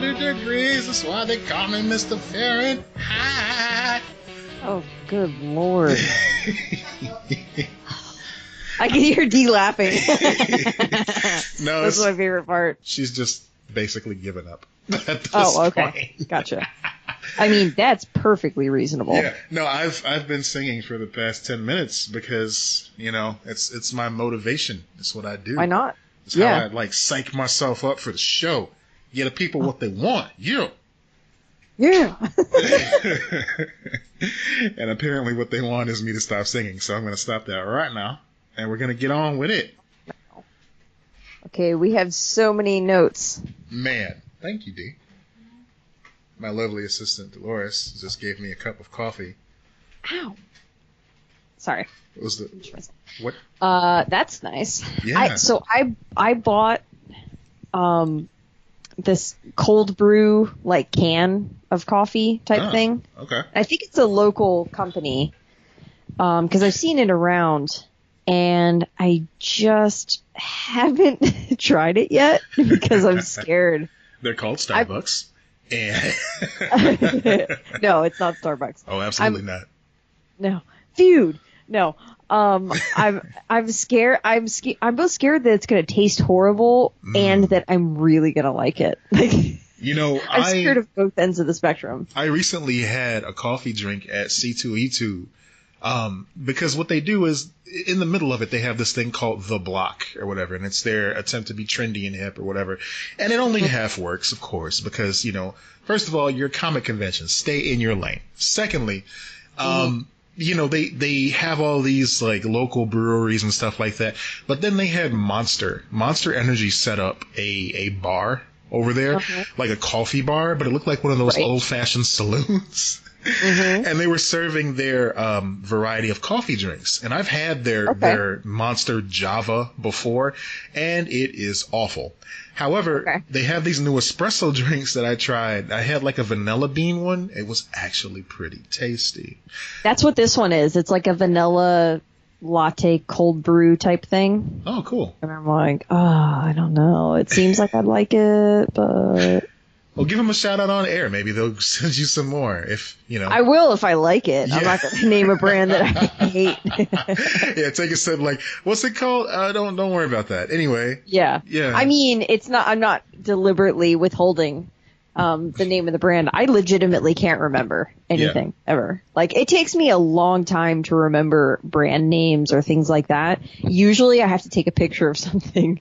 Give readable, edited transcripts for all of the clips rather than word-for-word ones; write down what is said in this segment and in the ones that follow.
100 degrees. That's why they call me Mr. Fahrenheit. Oh, good Lord. I can hear Dee laughing. No, that's my favorite part. She's just basically given up at this okay. point. Gotcha. I mean, that's perfectly reasonable. Yeah. No, I've been singing for the past 10 minutes because, you know, it's my motivation. It's what I do. Why not? It's how I, like, psych myself up for the show. Get the people what they want. Yeah. Yeah. And apparently what they want is me to stop singing. So I'm going to stop that right now. And we're going to get on with it. Okay, we have so many notes. Man, thank you, Dee. My lovely assistant, Dolores, just gave me a cup of coffee. Ow. Sorry. What was the... What? That's nice. Yeah. I bought this cold brew like can of coffee type thing. Okay. I think it's a local company because I've seen it around, and I just haven't tried it yet because I'm scared. They're called Starbucks. And no, it's not Starbucks. Oh, absolutely not. No, dude. No. I'm scared. I'm both scared that it's gonna taste horrible and that I'm really gonna like it. Like, you know, I'm scared of both ends of the spectrum. I recently had a coffee drink at C2E2, because what they do is in the middle of it they have this thing called The Block or whatever, and it's their attempt to be trendy and hip or whatever, and it only half works, of course, because, you know, first of all, your comic conventions, stay in your lane. Secondly, you know, they have all these like local breweries and stuff like that, but then they had Monster Energy set up a bar over there, like a coffee bar, but it looked like one of those old-fashioned saloons. And they were serving their variety of coffee drinks, and I've had their Monster Java before, and it is awful. However, they have these new espresso drinks that I tried. I had like a vanilla bean one. It was actually pretty tasty. That's what this one is. It's like a vanilla latte cold brew type thing. Oh, cool. And I'm like, I don't know. It seems like I'd like it, but... Well, give them a shout out on air. Maybe they'll send you some more if, you know. I will if I like it. Yeah. I'm not going to name a brand that I hate. Yeah, take a sip like, what's it called? Don't worry about that. Anyway. Yeah. Yeah. I mean, I'm not deliberately withholding the name of the brand. I legitimately can't remember anything ever. Like, it takes me a long time to remember brand names or things like that. Usually I have to take a picture of something.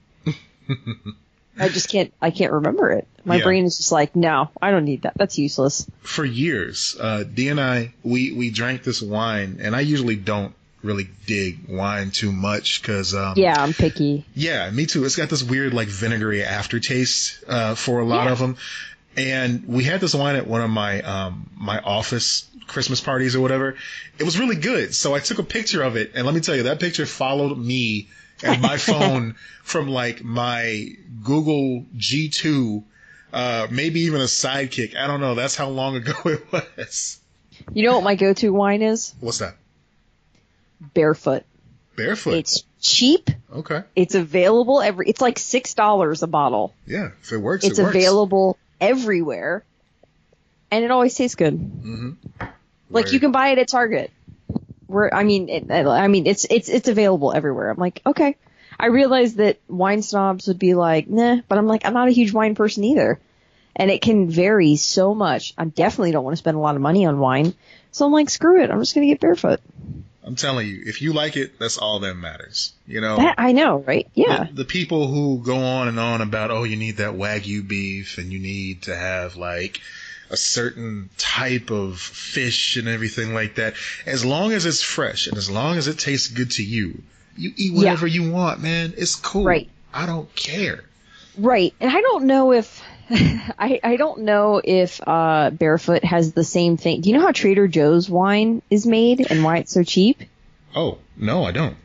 I can't remember it. My brain is just like, no, I don't need that. That's useless. For years, Dee and I, we drank this wine, and I usually don't really dig wine too much because... yeah, I'm picky. Yeah, me too. It's got this weird, like, vinegary aftertaste for a lot of them. And we had this wine at one of my my office Christmas parties or whatever. It was really good. So I took a picture of it, and let me tell you, that picture followed me and my phone from like my Google G2, maybe even a Sidekick. I don't know. That's how long ago it was. You know what my go-to wine is? What's that? Barefoot. Barefoot. It's cheap. Okay. It's available it's like $6 a bottle. Yeah, if it works, it's it works. available everywhere, and it always tastes good. Mm-hmm. Like, you can buy it at Target. It's available everywhere. I'm like, okay. I realized that wine snobs would be like, nah, but I'm like, I'm not a huge wine person either. And it can vary so much. I definitely don't want to spend a lot of money on wine. So I'm like, screw it. I'm just going to get Barefoot. I'm telling you, if you like it, that's all that matters. You know? That I know, right? Yeah. The people who go on and on about, oh, you need that Wagyu beef and you need to have like a certain type of fish and everything like that. As long as it's fresh and as long as it tastes good to you, you eat whatever you want, man. It's cool. Right. I don't care. Right. And I don't know if I don't know if Barefoot has the same thing. Do you know how Trader Joe's wine is made and why it's so cheap? Oh, no, I don't.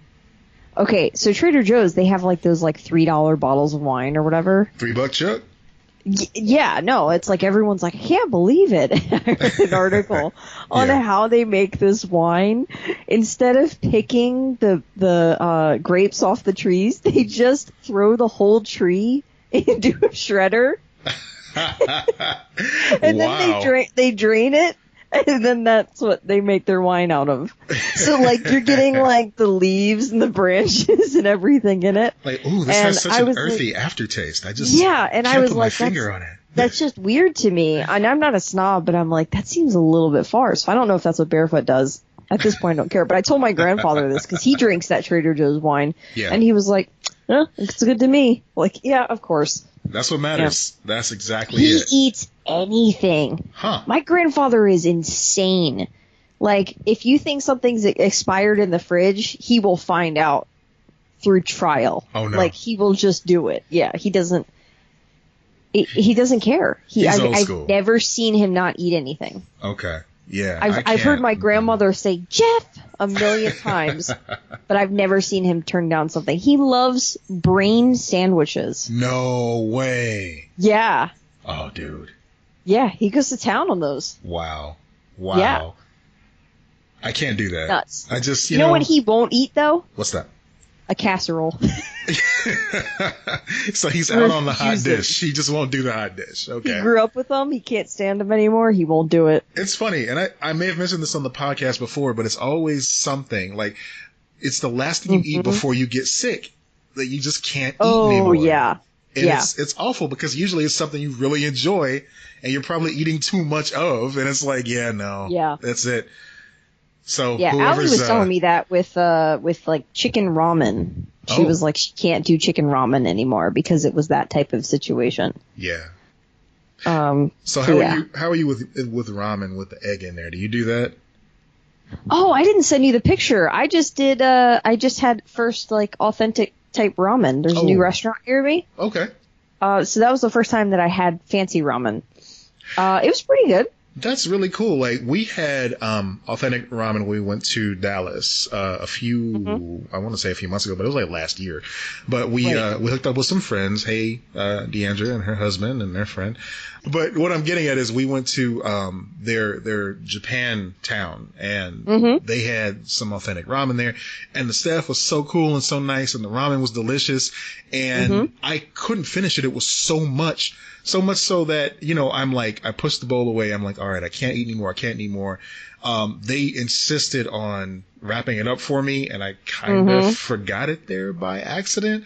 Okay, so Trader Joe's, they have like those like $3 bottles of wine or whatever. $3 Chuck? Yeah, no, it's like everyone's like, I can't believe it. I read an article on how they make this wine. Instead of picking the grapes off the trees, they just throw the whole tree into a shredder And Wow. then they drain it, and then that's what they make their wine out of. So like you're getting like the leaves and the branches and everything in it. Like, ooh, this And has such I an was earthy aftertaste. I just and can't I was put like, my finger on it. that's just weird to me. And I'm not a snob, but I'm like, that seems a little bit far. So I don't know if that's what Barefoot does. At this point, I don't care. But I told my grandfather this because he drinks that Trader Joe's wine. Yeah. And he was like, it's good to me. Like, yeah, of course. That's what matters. Yeah. That's exactly he it. He eats anything. Huh. My grandfather is insane. Like, if you think something's expired in the fridge, he will find out through trial. Oh, no. Like, he will just do it. Yeah, he doesn't care. I've never seen him not eat anything. Okay. Yeah. I've heard my grandmother say, Jeff, a million times, but I've never seen him turn down something. He loves brain sandwiches. No way. Yeah. Oh, dude. Yeah, he goes to town on those. Wow. Yeah. I can't do that. Nuts. I just, you know what he won't eat, though? What's that? A casserole. So he's out on the hot dish. He just won't do the hot dish. Okay. He grew up with them. He can't stand them anymore. He won't do it. It's funny, and I may have mentioned this on the podcast before, but it's always something. Like, it's the last thing you eat before you get sick that you just can't eat anymore. Oh, yeah. And it's awful because usually it's something you really enjoy and you're probably eating too much of, and it's like, that's it. So Allie was telling me that with like chicken ramen. She was like, she can't do chicken ramen anymore because it was that type of situation. Yeah. So how are you with ramen with the egg in there? Do you do that? Oh, I didn't send you the picture. I just did. I just had first like authentic type ramen. There's a new restaurant near me. Okay. So that was the first time that I had fancy ramen. It was pretty good. That's really cool. Like, we had authentic ramen when we went to Dallas I want to say a few months ago, but it was like last year. But we hooked up with some friends. Hey, Deandra and her husband and their friend. But what I'm getting at is we went to their Japan town, and they had some authentic ramen there, and the staff was so cool and so nice, and the ramen was delicious, and I couldn't finish it. It was so much so that, I'm like, I pushed the bowl away. I'm like, all right, I can't eat anymore. They insisted on wrapping it up for me, and I kind of forgot it there by accident.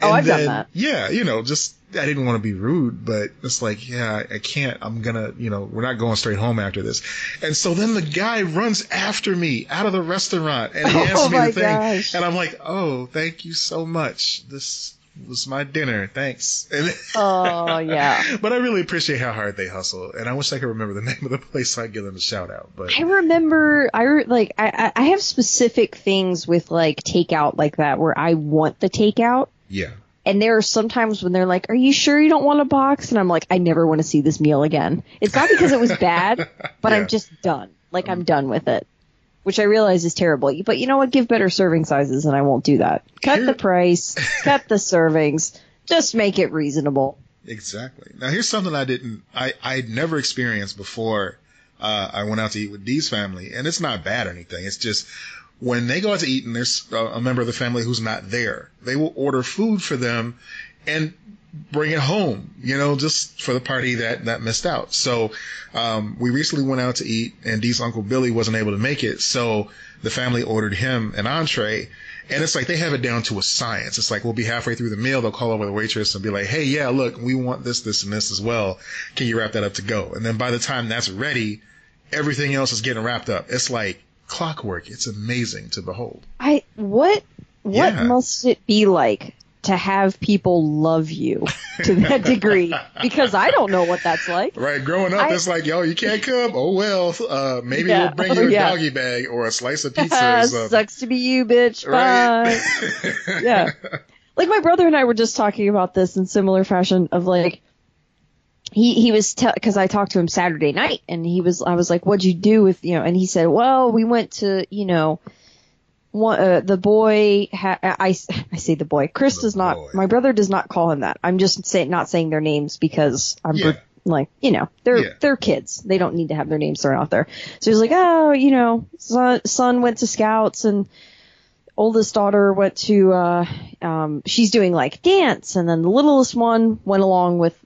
And I've done that. Yeah, I didn't want to be rude, but it's like, I can't. I'm gonna, we're not going straight home after this. And so then the guy runs after me out of the restaurant and hands me the thing. Gosh. And I'm like, oh, thank you so much. This was my dinner. Thanks. And oh, yeah. But I really appreciate how hard they hustle. And I wish I could remember the name of the place so I could give them a shout out. But I remember, I have specific things with like takeout like that where I want the takeout. Yeah. And there are some times when they're like, are you sure you don't want a box? And I'm like, I never want to see this meal again. It's not because it was bad, but I'm just done. Like, I'm done with it, which I realize is terrible. But you know what? Give better serving sizes, and I won't do that. Cut the price, cut the servings, just make it reasonable. Exactly. Now, here's something I'd never experienced before I went out to eat with Dee's family, and it's not bad or anything. It's just, when they go out to eat and there's a member of the family who's not there, they will order food for them and bring it home, just for the party that missed out. So we recently went out to eat, and Dee's Uncle Billy wasn't able to make it. So the family ordered him an entree. And it's like they have it down to a science. It's like we'll be halfway through the meal. They'll call over the waitress and be like, hey, yeah, look, we want this, this, and this as well. Can you wrap that up to go? And then by the time that's ready, everything else is getting wrapped up. It's like clockwork. It's amazing to behold. What must it be like to have people love you to that degree? Because I don't know what that's like. Right. Growing up, it's like, yo, you can't come. Oh, well, maybe we'll bring you a doggy bag or a slice of pizza or something. Sucks to be you, bitch. Right? Bye. Yeah. Like, my brother and I were just talking about this in similar fashion of like, he was, because I talked to him Saturday night, and I was like, what'd you do with, and he said, well, we went to, the boy, I say the boy, Chris does not, my brother does not call him that. I'm just not saying their names because they're kids. They don't need to have their names thrown out there. So he's like, oh, son went to Scouts, and oldest daughter went to, she's doing like dance. And then the littlest one went along with,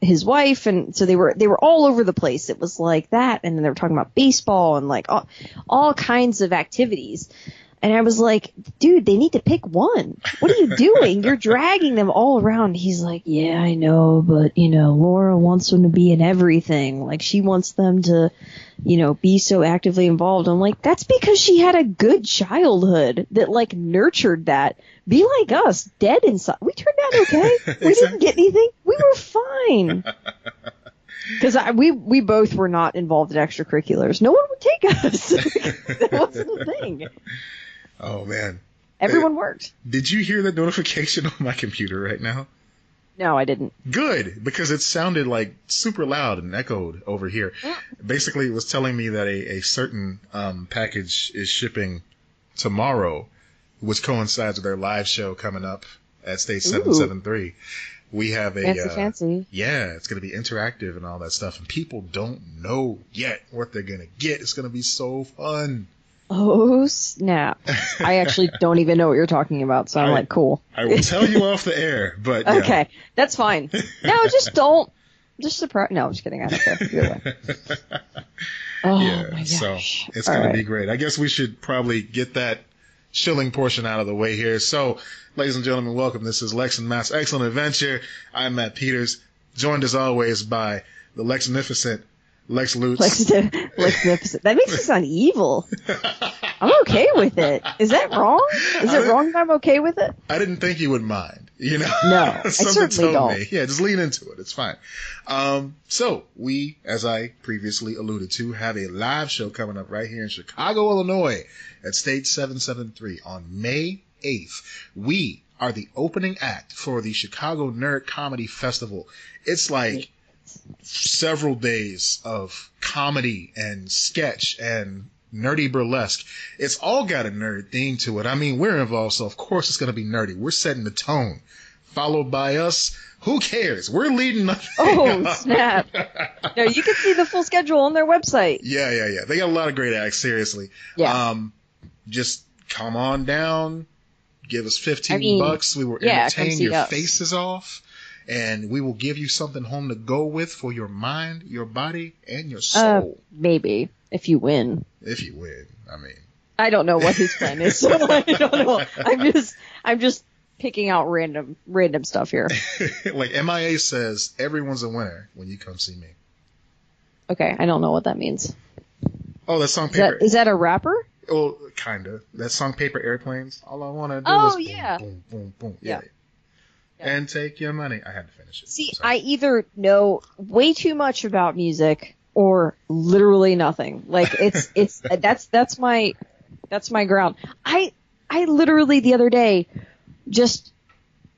his wife, and so they were all over the place. It was like that, and then they were talking about baseball and like all kinds of activities. And I was like, dude, they need to pick one. What are you doing? You're dragging them all around. He's like, yeah, I know, but, Laura wants them to be in everything. Like, she wants them to, be so actively involved. I'm like, that's because she had a good childhood that, like, nurtured that. Be like us, dead inside. We turned out okay. We didn't get anything. We were fine. Because we both were not involved in extracurriculars. No one would take us. That wasn't a thing. Oh, man. Everyone worked. Did you hear that notification on my computer right now? No, I didn't. Good, because it sounded like super loud and echoed over here. Yeah. Basically, it was telling me that a certain package is shipping tomorrow, which coincides with their live show coming up at Stage 773. We have a fancy. Yeah, it's going to be interactive and all that stuff, and people don't know yet what they're going to get. It's going to be so fun. Oh, snap. I actually don't even know what you're talking about, so I'm like, cool. I will tell you off the air, but yeah. Okay, that's fine. No, just don't. Just surprise. No, I'm just kidding. I don't care. Either way. Oh, yeah, my gosh. So it's going to be great. I guess we should probably get that shilling portion out of the way here. So, ladies and gentlemen, welcome. This is Lex and Matt's Excellent Adventure. I'm Matt Peters, joined as always by the Lexnificent Lex Lutz. Lexnificent. That makes me sound evil. I'm okay with it. Is that wrong? Is it wrong that I'm okay with it? I didn't think you would mind. No, I certainly don't. Me. Yeah, just lean into it. It's fine. So we, as I previously alluded to, have a live show coming up right here in Chicago, Illinois at Stage 773 on May 8th. We are the opening act for the Chicago Nerd Comedy Festival. It's like several days of comedy and sketch and nerdy burlesque. It's all got a nerd theme to it. I mean, we're involved, so of course it's going to be nerdy. We're setting the tone. Followed by us. Who cares? We're leading nothing. Oh, snap. No, you can see the full schedule on their website. Yeah. They got a lot of great acts, seriously. Yeah. Just come on down. Give us $15. We will entertain your faces off. And we will give you something home to go with for your mind, your body, and your soul. Maybe. If you win. If you win. I mean. I don't know what his plan is, so I don't know. I'm just picking out random stuff here. Like MIA says, everyone's a winner when you come see me. Okay, I don't know what that means. Oh, that song Paper. Is that a rapper? Oh, kinda. That song Paper Airplanes. All I want to do is boom, boom, boom, boom. Yeah. And take your money. I had to finish it. See, I either know way too much about music or literally nothing. Like it's that's my ground. I literally the other day just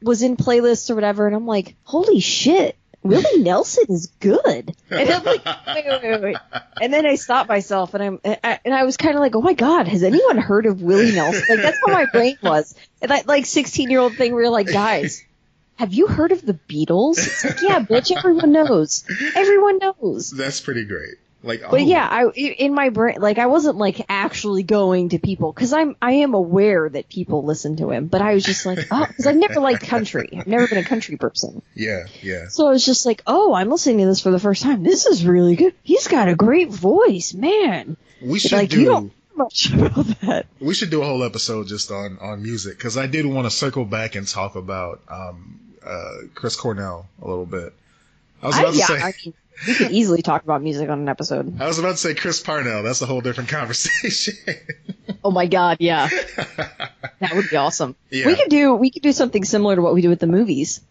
was in playlists or whatever, and I'm like, holy shit, Willie Nelson is good. And I'm like, wait. And then I stopped myself, and I was kind of like, oh my god, has anyone heard of Willie Nelson? Like that's how my brain was. And that like 16-year-old thing where you're like, guys, have you heard of the Beatles? It's like, yeah, bitch, everyone knows. Everyone knows. That's pretty great. Like, but yeah, in my brain, like I wasn't like actually going to people because I am aware that people listen to him, but I was just like, oh, because I've never liked country. I've never been a country person. Yeah. So I was just like, oh, I'm listening to this for the first time. This is really good. He's got a great voice, man. We should like, do. You don't know much about that. We should do a whole episode just on music because I did want to circle back and talk about Chris Cornell a little bit. I was about to say. I mean, we could easily talk about music on an episode. I was about to say Chris Parnell. That's a whole different conversation. Oh my god, yeah. That would be awesome. Yeah. We could do something similar to what we do with the movies.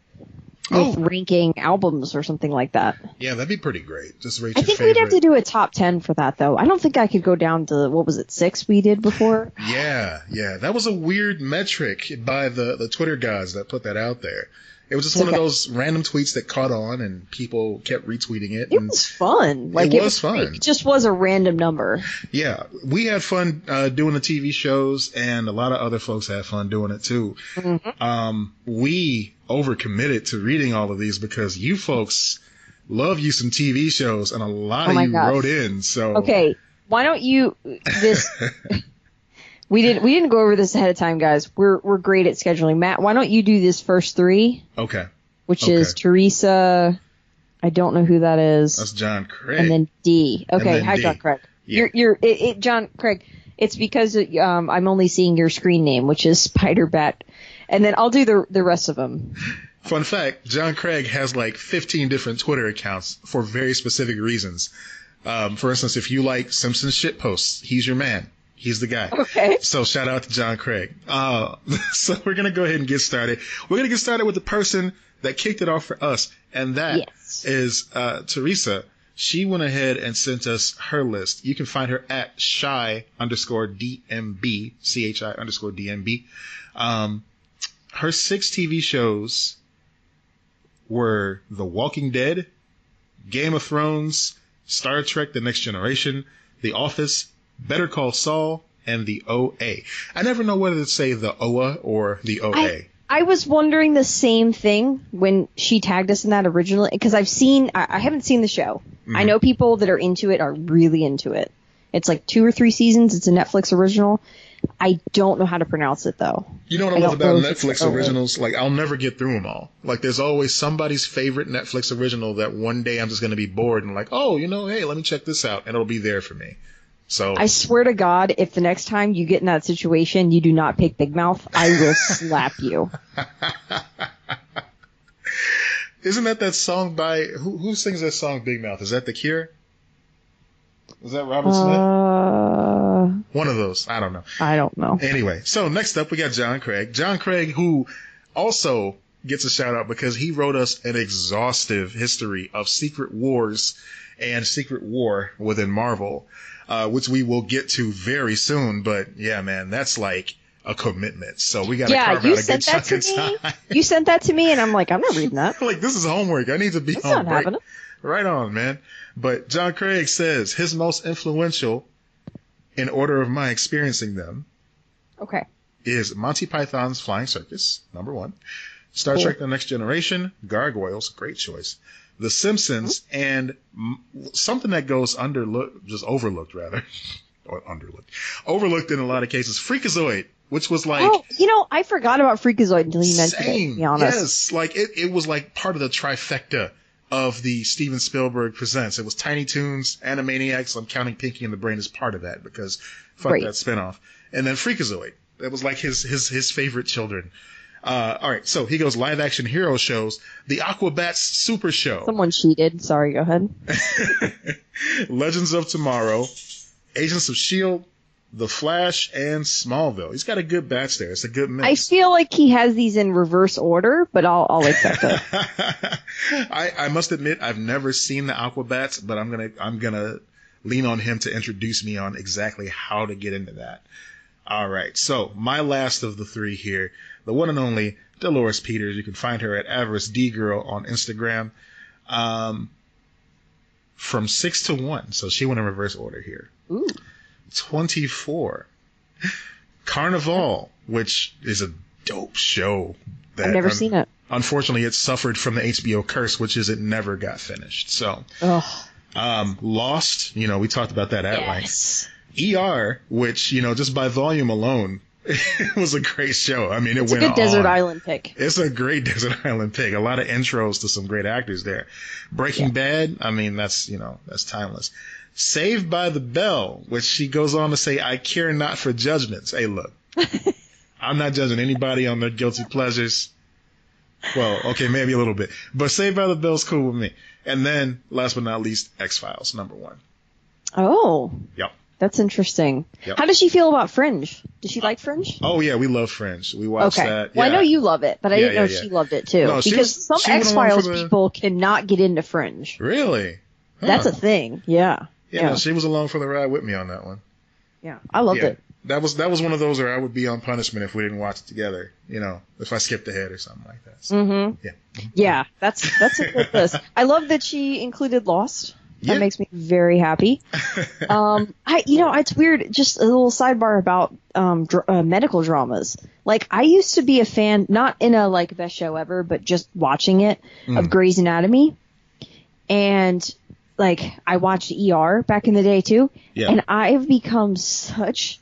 With ranking albums or something like that. Yeah, that'd be pretty great. Just rate I your think favorite. we'd have to do a top 10 for that, though. I don't think I could go down to, 6 we did before? Yeah. That was a weird metric by the Twitter guys that put that out there. It was just one of those random tweets that caught on and people kept retweeting it. It was fun. Like, it was fun. It just was a random number. Yeah. We had fun doing the TV shows, and a lot of other folks had fun doing it, too. Mm-hmm. We overcommitted to reading all of these because you folks love you some TV shows, and a lot of you wrote in. So okay, why don't you We didn't go over this ahead of time, guys. We're great at scheduling. Matt, why don't you do this first 3? Okay. Which is Teresa, I don't know who that is. That's John Craig. And then D. Okay, hi, D. John Craig. Yeah. John Craig. It's because I'm only seeing your screen name, which is Spider-Bat. And then I'll do the rest of them. Fun fact, John Craig has like 15 different Twitter accounts for very specific reasons. For instance, if you like Simpsons shit posts, he's your man. He's the guy. Okay. So shout out to John Craig. So we're going to go ahead and get started. We're going to get started with the person that kicked it off for us. And that is Teresa. She went ahead and sent us her list. You can find her at shy_DMB, CHI_DMB. Her 6 TV shows were The Walking Dead, Game of Thrones, Star Trek The Next Generation, The Office, Better Call Saul, and The OA. I never know whether to say The OA or The OA. I was wondering the same thing when she tagged us in that originally, because I haven't seen the show. Mm-hmm. I know people that are into it are really into it. It's like 2 or 3 seasons. It's a Netflix original. I don't know how to pronounce it, though. You know what I love about Netflix originals? Like, I'll never get through them all. Like, there's always somebody's favorite Netflix original that one day I'm just going to be bored and like, oh, hey, let me check this out. And it'll be there for me. So I swear to God, if the next time you get in that situation, you do not pick Big Mouth, I will slap you. Isn't that song by who sings that song Big Mouth? Is that The Cure? Is that Robert Smith? One of those. I don't know. I don't know. Anyway, so next up we got John Craig. John Craig, who also gets a shout out because he wrote us an exhaustive history of Secret Wars and Secret War within Marvel. Which we will get to very soon, but yeah, man, that's like a commitment. So we got to carve out a good chunk of time. You sent that to me, and I'm like, I'm not reading that. Like, this is homework. I need to be on break. Right on, man. But John Craig says his most influential, in order of my experiencing them, is Monty Python's Flying Circus, number 1. Star Trek: The Next Generation, Gargoyles, great choice. The Simpsons, and something that goes overlooked in a lot of cases, Freakazoid, which was like... Oh, I forgot about Freakazoid until you mentioned it, to be honest. Yes, like it was like part of the trifecta of the Steven Spielberg Presents. It was Tiny Toons, Animaniacs, I'm counting Pinky and the Brain as part of that, because fuck that spinoff. And then Freakazoid. That was like his favorite children. All right, so he goes live action hero shows, the Aquabats Super Show. Someone cheated. Sorry, go ahead. Legends of Tomorrow, Agents of S.H.I.E.L.D., The Flash, and Smallville. He's got a good batch there. It's a good mix. I feel like he has these in reverse order, but I'll accept it. I must admit I've never seen the Aquabats, but I'm gonna lean on him to introduce me on exactly how to get into that. All right, so my last of the 3 here, the one and only Dolores Peters. You can find her at Avarice D Girl on Instagram. From 6 to 1, so she went in reverse order here. Ooh. 24. Carnival, which is a dope show. I've never seen it. Unfortunately, it suffered from the HBO curse, which is it never got finished. So, Lost, we talked about that at length. ER, which, just by volume alone, it was a great show. I mean, it's a good desert island pick. It's a great desert island pick. A lot of intros to some great actors there. Breaking Bad, I mean, that's timeless. Saved by the Bell, which she goes on to say, I care not for judgments. Hey, look, I'm not judging anybody on their guilty pleasures. Well, okay, maybe a little bit. But Saved by the Bell's cool with me. And then, last but not least, X-Files, number 1. Oh. Yep. That's interesting. Yep. How does she feel about Fringe? Does she like Fringe? Oh, yeah, we love Fringe. We watched that. Well, I know you love it, but I didn't know she loved it, too. No, because some X-Files people cannot get into Fringe. Really? Huh. That's a thing. Yeah. Yeah, no, she was along for the ride with me on that one. Yeah, I loved it. That was one of those where I would be on punishment if we didn't watch it together. If I skipped ahead or something like that. So, Yeah, that's a good list. I love that she included Lost. That makes me very happy. It's weird. Just a little sidebar about medical dramas. Like, I used to be a fan, not in a like best show ever, but just watching it, of Grey's Anatomy. And like, I watched ER back in the day too. Yeah. And I've become such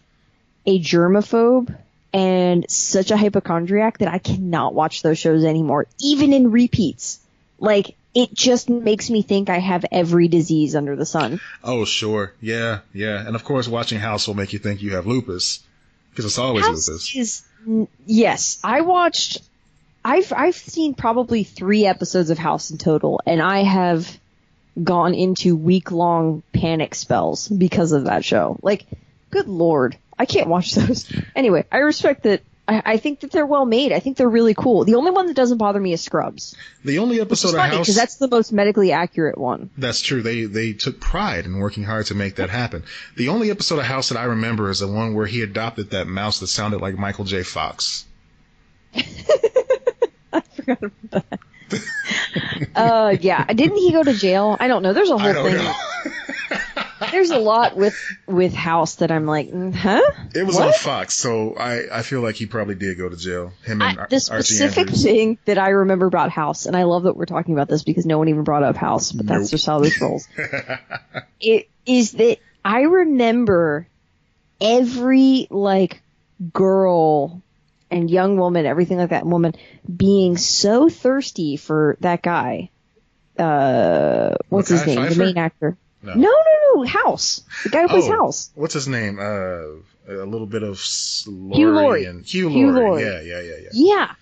a germaphobe and such a hypochondriac that I cannot watch those shows anymore, even in repeats. Like, it just makes me think I have every disease under the sun. Oh, sure. Yeah, yeah. And of course, watching House will make you think you have lupus, because it's always House lupus. Yes, I've seen probably 3 episodes of House in total, and I have gone into week-long panic spells because of that show. Like, good lord, I can't watch those. Anyway, I respect that. I think that they're well made. I think they're really cool. The only one that doesn't bother me is Scrubs. The only episode of House, because that's the most medically accurate one. That's true. They took pride in working hard to make that happen. The only episode of House that I remember is the one where he adopted that mouse that sounded like Michael J. Fox. I forgot about that. Yeah. Didn't he go to jail? I don't know. There's a whole thing. There's a lot with House that I'm like, huh? It was on Fox, so I feel like he probably did go to jail. Him and The specific Archie Andrews. thing that I remember about House, and I love that we're talking about this because no one even brought up House, but that's just how this rolls. It is that I remember every, like, girl and young woman, everything like that woman, being so thirsty for that guy. What's his name? Pfeiffer? The main actor. No. No, House. The guy who plays House. What's his name? A little bit of Hugh Laurie. Hugh Laurie. Yeah. Yeah.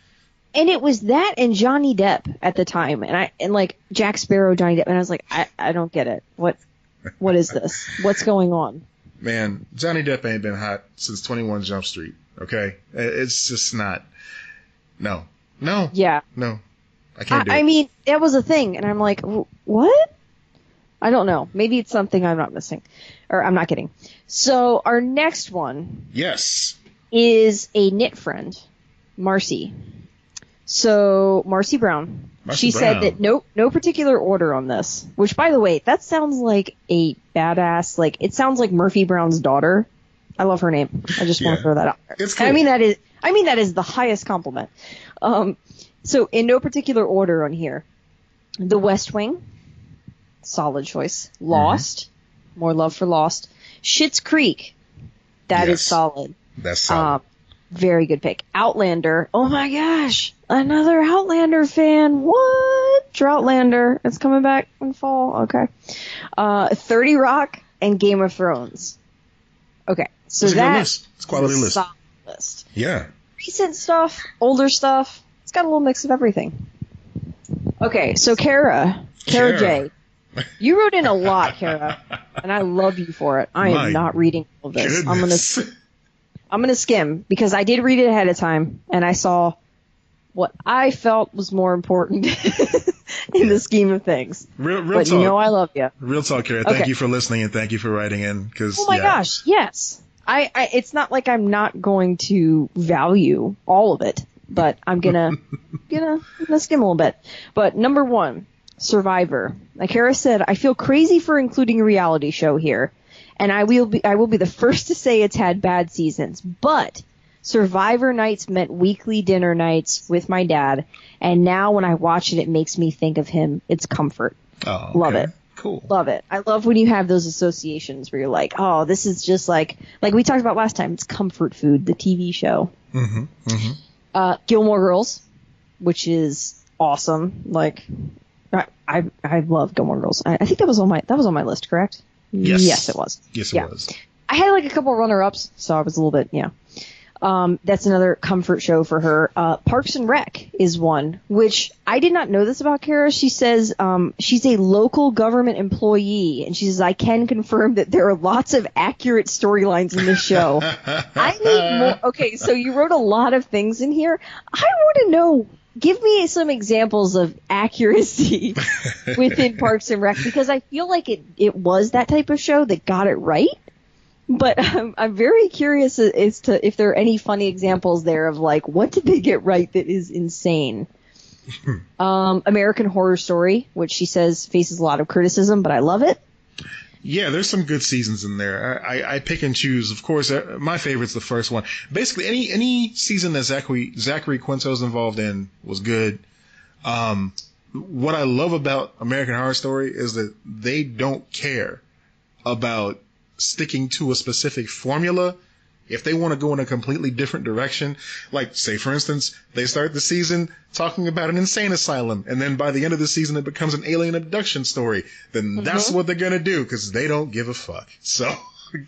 And it was that and Johnny Depp at the time. And like Jack Sparrow, Johnny Depp. And I was like, I don't get it. What is this? What's going on? Man, Johnny Depp ain't been hot since 21 Jump Street. Okay? It's just not. No. Yeah. No. I can't do it. I mean, that was a thing. And I'm like, what? I don't know. Maybe it's something I'm not missing. Or I'm not getting. So our next one. Yes. Is a knit friend, Marcy. So Marcy Brown. She said that no particular order on this. Which, by the way, that sounds like a badass. Like, it sounds like Murphy Brown's daughter. I love her name. I just want to throw that out there. It's cool. I mean that is the highest compliment. So in no particular order on here, The West Wing. Solid choice. Lost. More love for Lost. Schitt's Creek. That is solid. That's solid. Very good pick. Outlander. Oh my gosh. Another Outlander fan. What? Droughtlander. It's coming back in fall. Okay. 30 Rock and Game of Thrones. Okay. So that's it's a quality list. Solid list. Yeah. Recent stuff, older stuff. It's got a little mix of everything. Okay. So Kara J. You wrote in a lot, Kara, and I love you for it. I am not reading all of this. Goodness. I'm gonna skim because I did read it ahead of time, and I saw what I felt was more important in the scheme of things. Real but talk. You know I love you. Real talk, Kara. Thank you for listening and thank you for writing in. Oh my gosh, yes. I it's not like I'm not going to value all of it, but I'm gonna skim a little bit. But number 1. Survivor. Like Kara said, I feel crazy for including a reality show here, and I will be the first to say it's had bad seasons, but Survivor nights meant weekly dinner nights with my dad, and now when I watch it, it makes me think of him. It's comfort. Oh, okay. Love it. Cool. Love it. I love when you have those associations where you're like, oh, this is just like we talked about last time. It's comfort food, the TV show. Gilmore Girls, which is awesome. Like, I love Gilmore Girls. I think that was on my list, correct? Yes, it was. Yes, it was. I had like a couple runner-ups, so I was a little bit, that's another comfort show for her. Parks and Rec is one, which I did not know this about Kara. She says she's a local government employee, and she says, I can confirm that there are lots of accurate storylines in this show. I need more. Okay, so you wrote a lot of things in here. I want to know. Give me some examples of accuracy within Parks and Rec, because I feel like it was that type of show that got it right. But I'm very curious as to if there are any funny examples there of like, what did they get right that is insane? American Horror Story, which she says faces a lot of criticism, but I love it. Yeah, there's some good seasons in there. I pick and choose. Of course, my favorite's the first one. Basically, any season that Zachary Quinto's involved in was good. What I love about American Horror Story is that they don't care about sticking to a specific formula. If they want to go in a completely different direction, like, say, for instance, they start the season talking about an insane asylum, and then by the end of the season it becomes an alien abduction story, then that's what they're going to do, because they don't give a fuck. So,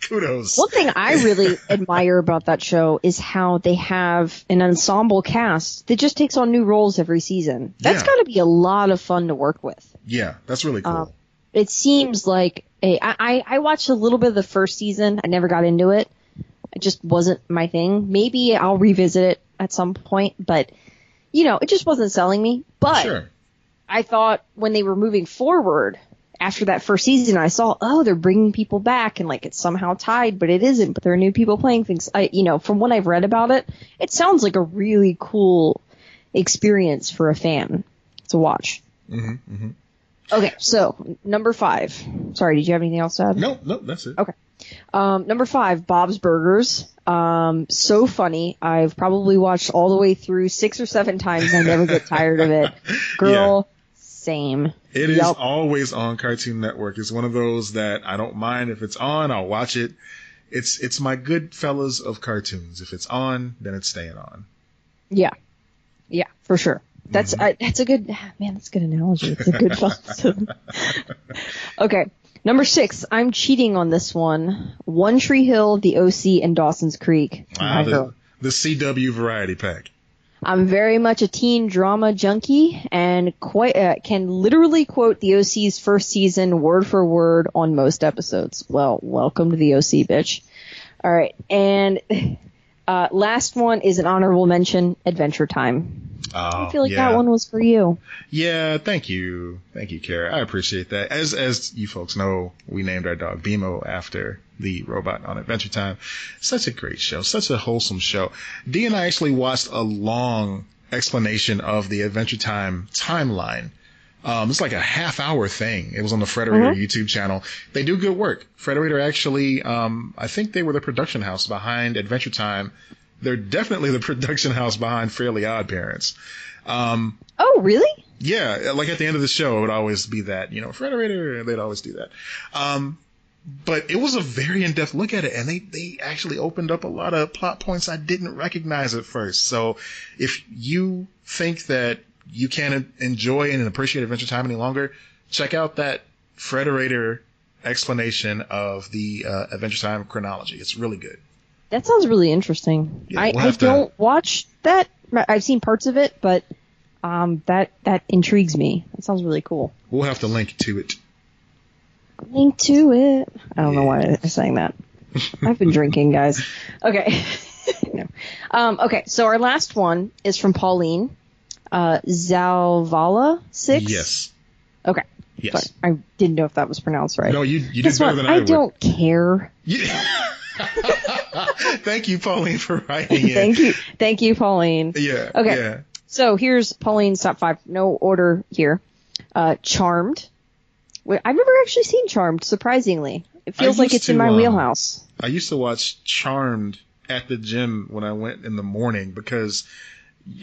kudos. One thing I really admire about that show is how they have an ensemble cast that just takes on new roles every season. That's got to be a lot of fun to work with. Yeah, that's really cool. It seems like I watched a little bit of the first season. I never got into it. It just wasn't my thing. Maybe I'll revisit it at some point, but it just wasn't selling me. But I thought when they were moving forward after that first season, I saw, they're bringing people back and like it's somehow tied, but it isn't. But there are new people playing things. From what I've read about it, it sounds like a really cool experience for a fan to watch. Okay, so number 5. Sorry, did you have anything else to add? No, that's it. Okay. Number 5, Bob's Burgers. So funny. I've probably watched all the way through 6 or 7 times. I never get tired of it. Girl, same. It is always on Cartoon Network. It's one of those that I don't mind. If it's on, I'll watch it. It's my good fellas of cartoons. If it's on, then it's staying on. Yeah, for sure. That's a good That's a good analogy. It's a good fun. Okay, number 6. I'm cheating on this one. One Tree Hill, The OC, and Dawson's Creek. The CW variety pack. I'm very much a teen drama junkie and can literally quote the OC's first season word for word on most episodes. Well, welcome to the OC, bitch. All right, and last one is an honorable mention, Adventure Time. I feel like that one was for you. Yeah, thank you. Thank you, Kara. I appreciate that. As you folks know, we named our dog Bimo after the robot on Adventure Time. Such a great show. Such a wholesome show. Dee and I actually watched a long explanation of the Adventure Time timeline. It's like a half-hour thing. It was on the Frederator YouTube channel. They do good work. Frederator actually, I think they were the production house behind Adventure Time. They're definitely the production house behind Fairly Odd Parents. Oh, really? Yeah, like at the end of the show, it would always be that, Frederator, they'd always do that. But it was a very in-depth look at it, and they actually opened up a lot of plot points I didn't recognize at first. So if you think that you can't enjoy and appreciate Adventure Time any longer, check out that Frederator explanation of the Adventure Time chronology. It's really good. That sounds really interesting. Yeah, I don't watch that. I've seen parts of it, but that intrigues me. That sounds really cool. We'll have to link to it. Link to it. I don't know why I'm saying that. I've been drinking, guys. Okay. No. Okay, so our last one is from Pauline. Zalvala 6? Yes. Okay. Yes. Sorry, I didn't know if that was pronounced right. No, you did better than I would. I don't care. Yeah. Thank you, Pauline, for writing it. Thank you, Pauline. Yeah. Okay. Yeah. So here's Pauline's top 5. No order here. Charmed. I've never actually seen Charmed, surprisingly. It feels like it's in my wheelhouse. I used to watch Charmed at the gym when I went in the morning because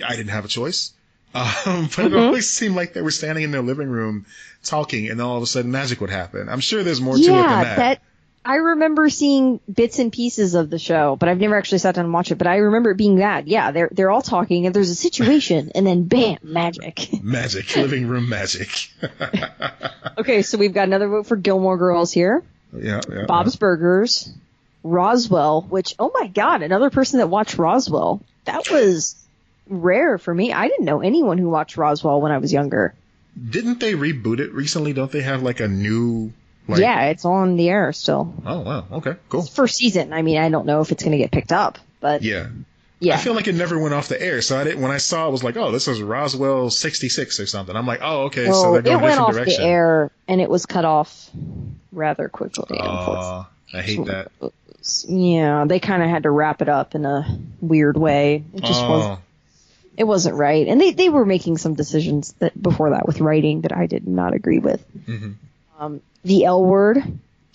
I didn't have a choice. But it always seemed like they were standing in their living room talking, and then all of a sudden magic would happen. I'm sure there's more to it than that. I remember seeing bits and pieces of the show, but I've never actually sat down and watched it. But I remember it being that. Yeah, they're all talking, and there's a situation, and then bam, magic. Magic, living room magic. Okay, so we've got another vote for Gilmore Girls here. Yeah. Bob's Burgers, Roswell, which, oh my God, another person that watched Roswell. That was rare for me. I didn't know anyone who watched Roswell when I was younger. Didn't they reboot it recently? Don't they have like a new... Yeah, it's on the air still. Oh, wow. Okay, cool. It's first season. I mean, I don't know if it's going to get picked up, but... Yeah. I feel like it never went off the air, so when I saw it, I was like, oh, this is Roswell 66 or something. I'm like, oh, okay, so they're going a different direction. It went off the air, and it was cut off rather quickly. I hate that. Yeah, they kind of had to wrap it up in a weird way. It just wasn't... It wasn't right. And they were making some decisions before that with writing that I did not agree with. Mm-hmm. The L Word.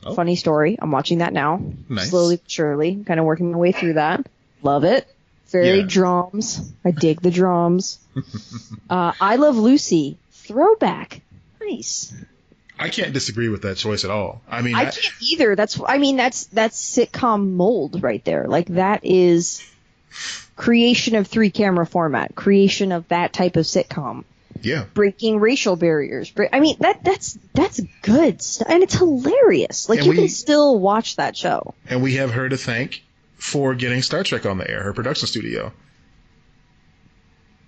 Oh. Funny story. I'm watching that now. Nice. Slowly but surely. Kind of working my way through that. Love it. Very drums. I dig the drums. I Love Lucy. Throwback. Nice. I can't disagree with that choice at all. I mean, I can't either. That's sitcom mold right there. Like, that is creation of 3-camera format, creation of that type of sitcom. Yeah. Breaking racial barriers. I mean, that's good stuff, and it's hilarious. Like, you can still watch that show. And we have her to thank for getting Star Trek on the air, her production studio.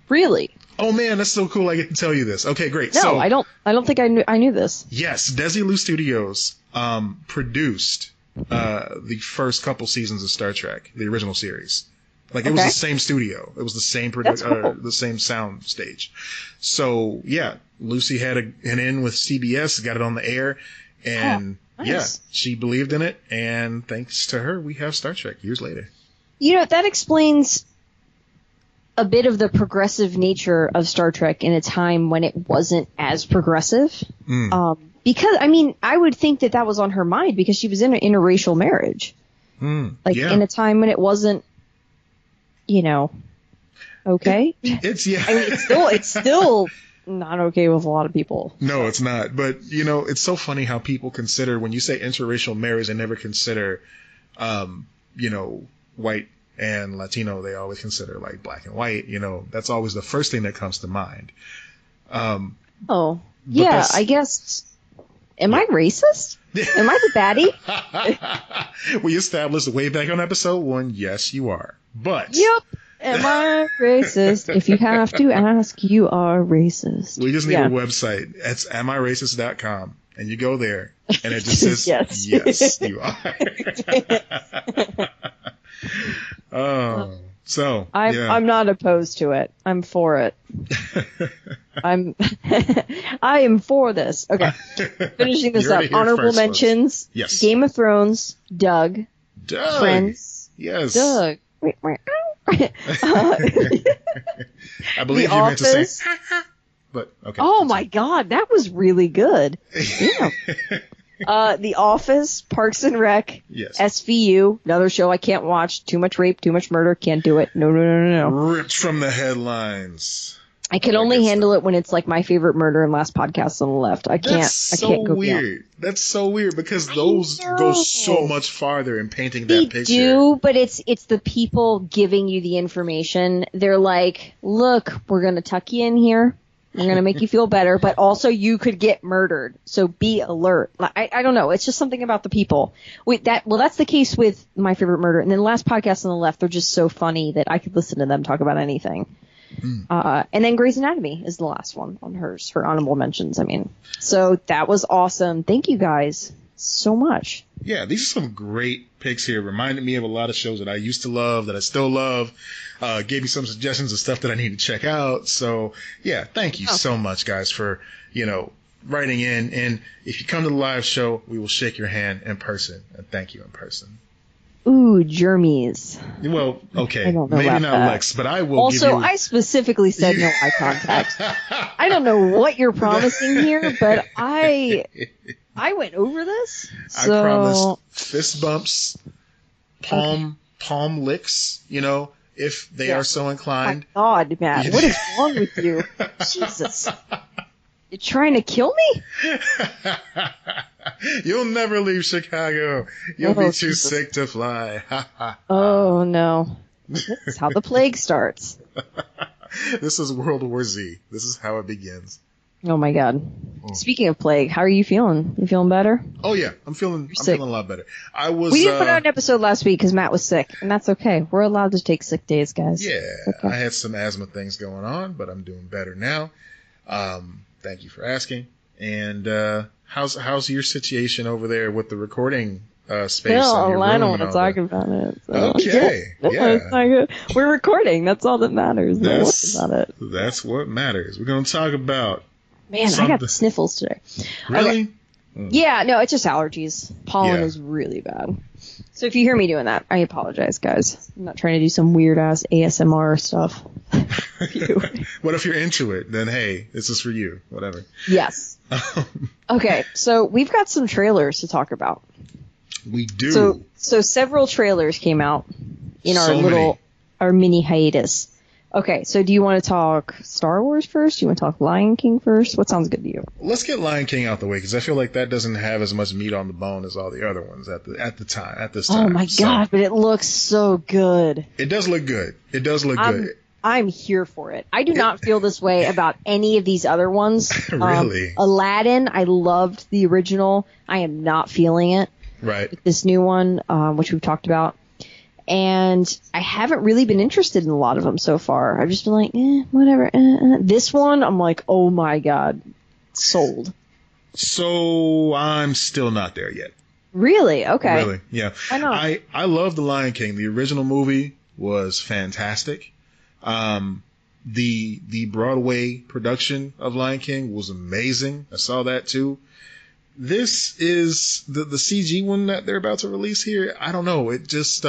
Really? Oh man, that's so cool! I get to tell you this. Okay, great. No, so, I don't think I knew this. Yes, Desilu Studios produced the first couple seasons of Star Trek, the original series. Like, it was the same studio. It was the same the same sound stage. So yeah, Lucy had an in with CBS, got it on the air, and nice. She believed in it. And thanks to her, we have Star Trek years later. You know, that explains a bit of the progressive nature of Star Trek in a time when it wasn't as progressive. Because, I mean, I would think that was on her mind because she was in an interracial marriage. In a time when it wasn't, okay. I mean, it's still not okay with a lot of people. No, it's not. But, it's so funny how people consider, when you say interracial marriage, they never consider, white and Latino. They always consider, like, black and white. That's always the first thing that comes to mind. I guess. Am I racist? Am I the baddie? We established way back on episode 1, yes, you are. But. Yep. Am I racist? If you have to ask, you are racist. We just need a website. It's amiracist.com. And you go there, and it just says, yes, you are. I'm not opposed to it. I'm for it. I am for this. Okay. Finishing this up. Honorable mentions. Yes. Game of Thrones. Doug. Friends. Yes. Doug. Wait. I believe you meant to say, but okay. Oh my God, that was really good. Yeah. The Office, Parks and Rec, yes. SVU, another show I can't watch. Too much rape, too much murder, can't do it. No. Ripped from the headlines. I can only handle it when it's like My Favorite Murder and Last Podcast on the Left. I can't go weird. That's so weird because those go so much farther in painting that picture. They do, but it's the people giving you the information. They're like, look, we're going to tuck you in here. We're going to make you feel better, but also you could get murdered. So be alert. I don't know. It's just something about the people. That's the case with My Favorite Murder. And then Last Podcast on the Left, they're just so funny that I could listen to them talk about anything. And then Grey's Anatomy is the last one on her honorable mentions. I mean, so that was awesome. Thank you guys so much. Yeah, these are some great picks here. Reminded me of a lot of shows that I used to love, that I still love. Gave me some suggestions of stuff that I need to check out. So yeah, thank you so much, guys, for, writing in. And if you come to the live show, we will shake your hand in person and thank you in person. Ooh, germies. Well, okay. I don't know maybe about not that. Lex, but I will also, I specifically said no eye contact. I don't know what you're promising here, but I went over this. So... I promised fist bumps, palm licks, if they are so inclined. My God, Matt, what is wrong with you? Jesus. You're trying to kill me? You'll never leave Chicago. You'll be too sick to fly. Oh, no. This is how the plague starts. This is World War Z. This is how it begins. Oh, my God. Speaking of plague, how are you feeling? You feeling better? Oh, yeah. I'm feeling a lot better. We didn't put out an episode last week because Matt was sick, and that's okay. We're allowed to take sick days, guys. Yeah. Okay. I had some asthma things going on, but I'm doing better now. Thank you for asking. And how's your situation over there with the recording space? Well, I don't want to talk about it. So. Okay. Yeah. We're recording. That's all that matters. That's what matters. We're going to talk about. Man, I got the sniffles today. Really? Okay. Yeah, no, it's just allergies. Pollen is really bad. So if you hear me doing that, I apologize, guys. I'm not trying to do some weird-ass ASMR stuff. What if you're into it? Then, hey, this is for you. Whatever. Yes. Okay, so we've got some trailers to talk about. We do. So several trailers came out in our mini hiatus. Okay, so do you want to talk Star Wars first? Do you want to talk Lion King first? What sounds good to you? Let's get Lion King out the way because I feel like that doesn't have as much meat on the bone as all the other ones at this time. Oh my god, but it looks so good. It does look good. It does look good. I'm here for it. I do not feel this way about any of these other ones. Really? Aladdin, I loved the original. I am not feeling it. Right. With this new one, which we've talked about. And I haven't really been interested in a lot of them so far. I've just been like, whatever. This one, I'm like, oh my god, sold. So I'm still not there yet. Really? Okay. Really? Yeah. I know. I love The Lion King. The original movie was fantastic. The Broadway production of Lion King was amazing. I saw that too. This is the CG one that they're about to release here. I don't know. It just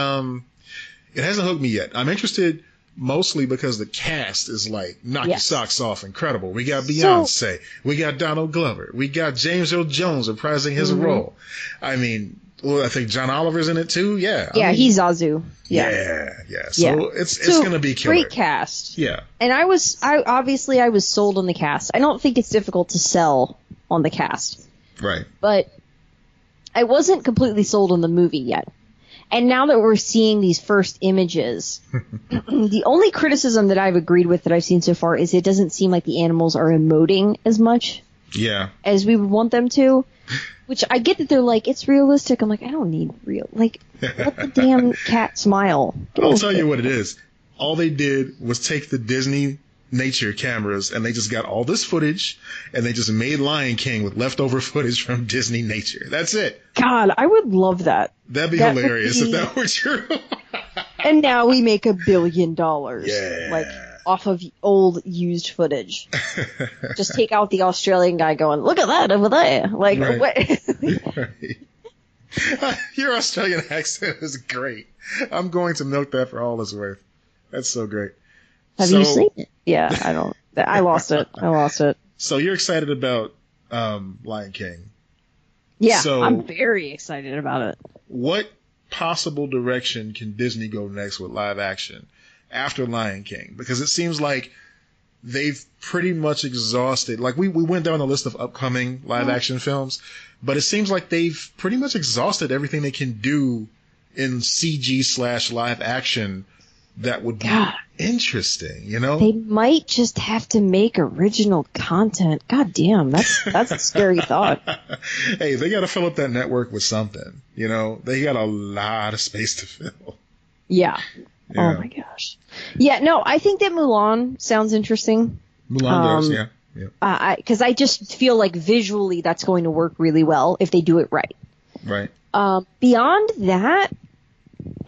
it hasn't hooked me yet. I'm interested mostly because the cast is like knock your socks off, incredible. We got Beyonce, we got Donald Glover, we got James Earl Jones reprising his role. I mean, well, I think John Oliver's in it too. Yeah. Yeah, he's Zazu. Yeah. So it's going to be killer. Great cast. Yeah. And I was sold on the cast. I don't think it's difficult to sell on the cast. Right. But I wasn't completely sold on the movie yet. And now that we're seeing these first images, the only criticism that I've agreed with that I've seen so far is it doesn't seem like the animals are emoting as much as we would want them to. Which I get that they're like, it's realistic. I'm like, I don't need real. Like, let the damn cat smile. I'll tell you what it is. All they did was take the Disney nature cameras and they just got all this footage and they just made Lion King with leftover footage from Disney nature. That's it. God, I would love that. That'd be hilarious if that were true. And now we make $1 billion. Yeah. Like, off of old used footage. Just take out the Australian guy going, look at that over there. Like, what? Right. Your Australian accent is great. I'm going to milk that for all it's worth. That's so great. Have you seen it? Yeah, I don't. I lost it. So you're excited about Lion King? Yeah, so I'm very excited about it. What possible direction can Disney go next with live action after Lion King? Because it seems like they've pretty much exhausted. Like we went down the list of upcoming live action films, but it seems like they've pretty much exhausted everything they can do in CG/live action. That would be interesting, you know? They might just have to make original content. God damn, that's a scary thought. Hey, they got to fill up that network with something, you know? They got a lot of space to fill. Yeah. Oh my gosh. Yeah, no, I think that Mulan sounds interesting. Mulan does, yeah. Because I just feel like visually that's going to work really well if they do it right. Right. Beyond that,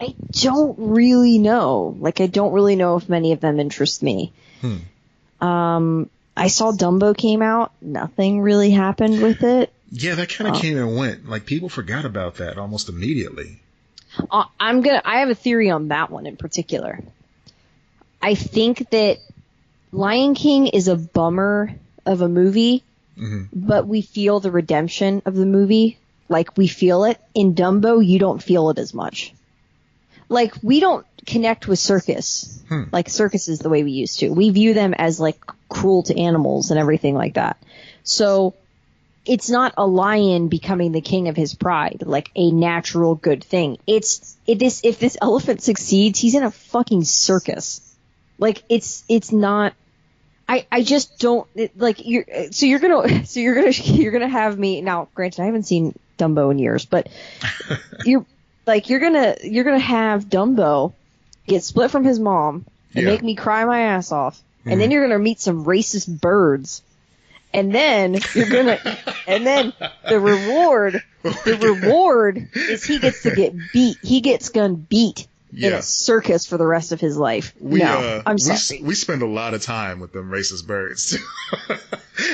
I don't really know. Like, I don't really know if many of them interest me. I saw Dumbo came out. Nothing really happened with it. Yeah, that kind of came and went. Like, people forgot about that almost immediately. I have a theory on that one in particular. I think that Lion King is a bummer of a movie, but we feel the redemption of the movie. Like, we feel it. In Dumbo, you don't feel it as much. Like, we don't connect with circus, like circuses the way we used to. We view them as, like, cruel to animals and everything like that. So it's not a lion becoming the king of his pride, like a natural good thing. If this elephant succeeds, he's in a fucking circus. Like, it's not. I just don't like you're gonna have me now. Granted, I haven't seen Dumbo in years, but you're gonna have Dumbo get split from his mom and make me cry my ass off, and then you're gonna meet some racist birds, and then the reward is he gets to get beat. He gets beat in a circus for the rest of his life. I'm sorry. We spend a lot of time with them racist birds.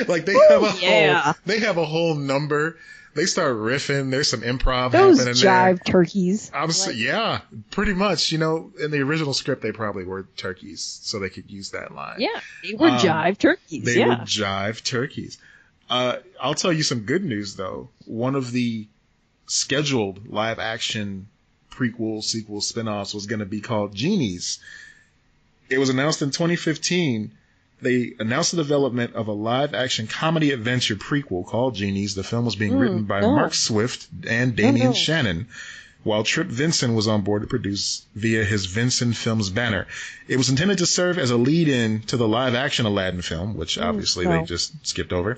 Like they have a whole number. They start riffing. There's some improv happening there. Those jive turkeys. Yeah, pretty much. You know, in the original script, they probably were turkeys, so they could use that line. Yeah, they were jive turkeys. They were jive turkeys. I'll tell you some good news, though. One of the scheduled live-action prequel, sequel, spinoffs was going to be called Genies. It was announced in 2015. They announced the development of a live-action comedy adventure prequel called Genies. The film was being written by Mark Swift and Damian Shannon, while Trip Vinson was on board to produce via his Vinson Films banner. It was intended to serve as a lead-in to the live-action Aladdin film, which obviously they just skipped over.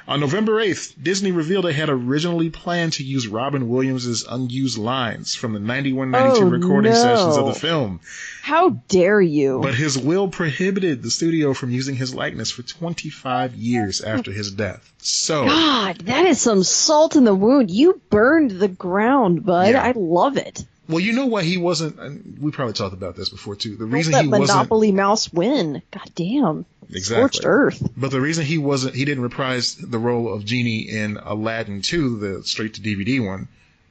On November 8th, Disney revealed they had originally planned to use Robin Williams' unused lines from the 91-92 recording sessions of the film. How dare you? But his will prohibited the studio from using his likeness for 25 years after his death. So, God, that is some salt in the wound. You burned the ground, bud. Yeah. I love it. Well, you know why he wasn't, and we probably talked about this before too. The reason Don't he let wasn't Monopoly Mouse win. God damn. Exactly. Scorched earth. But the reason he didn't reprise the role of Genie in Aladdin 2, the straight to DVD one,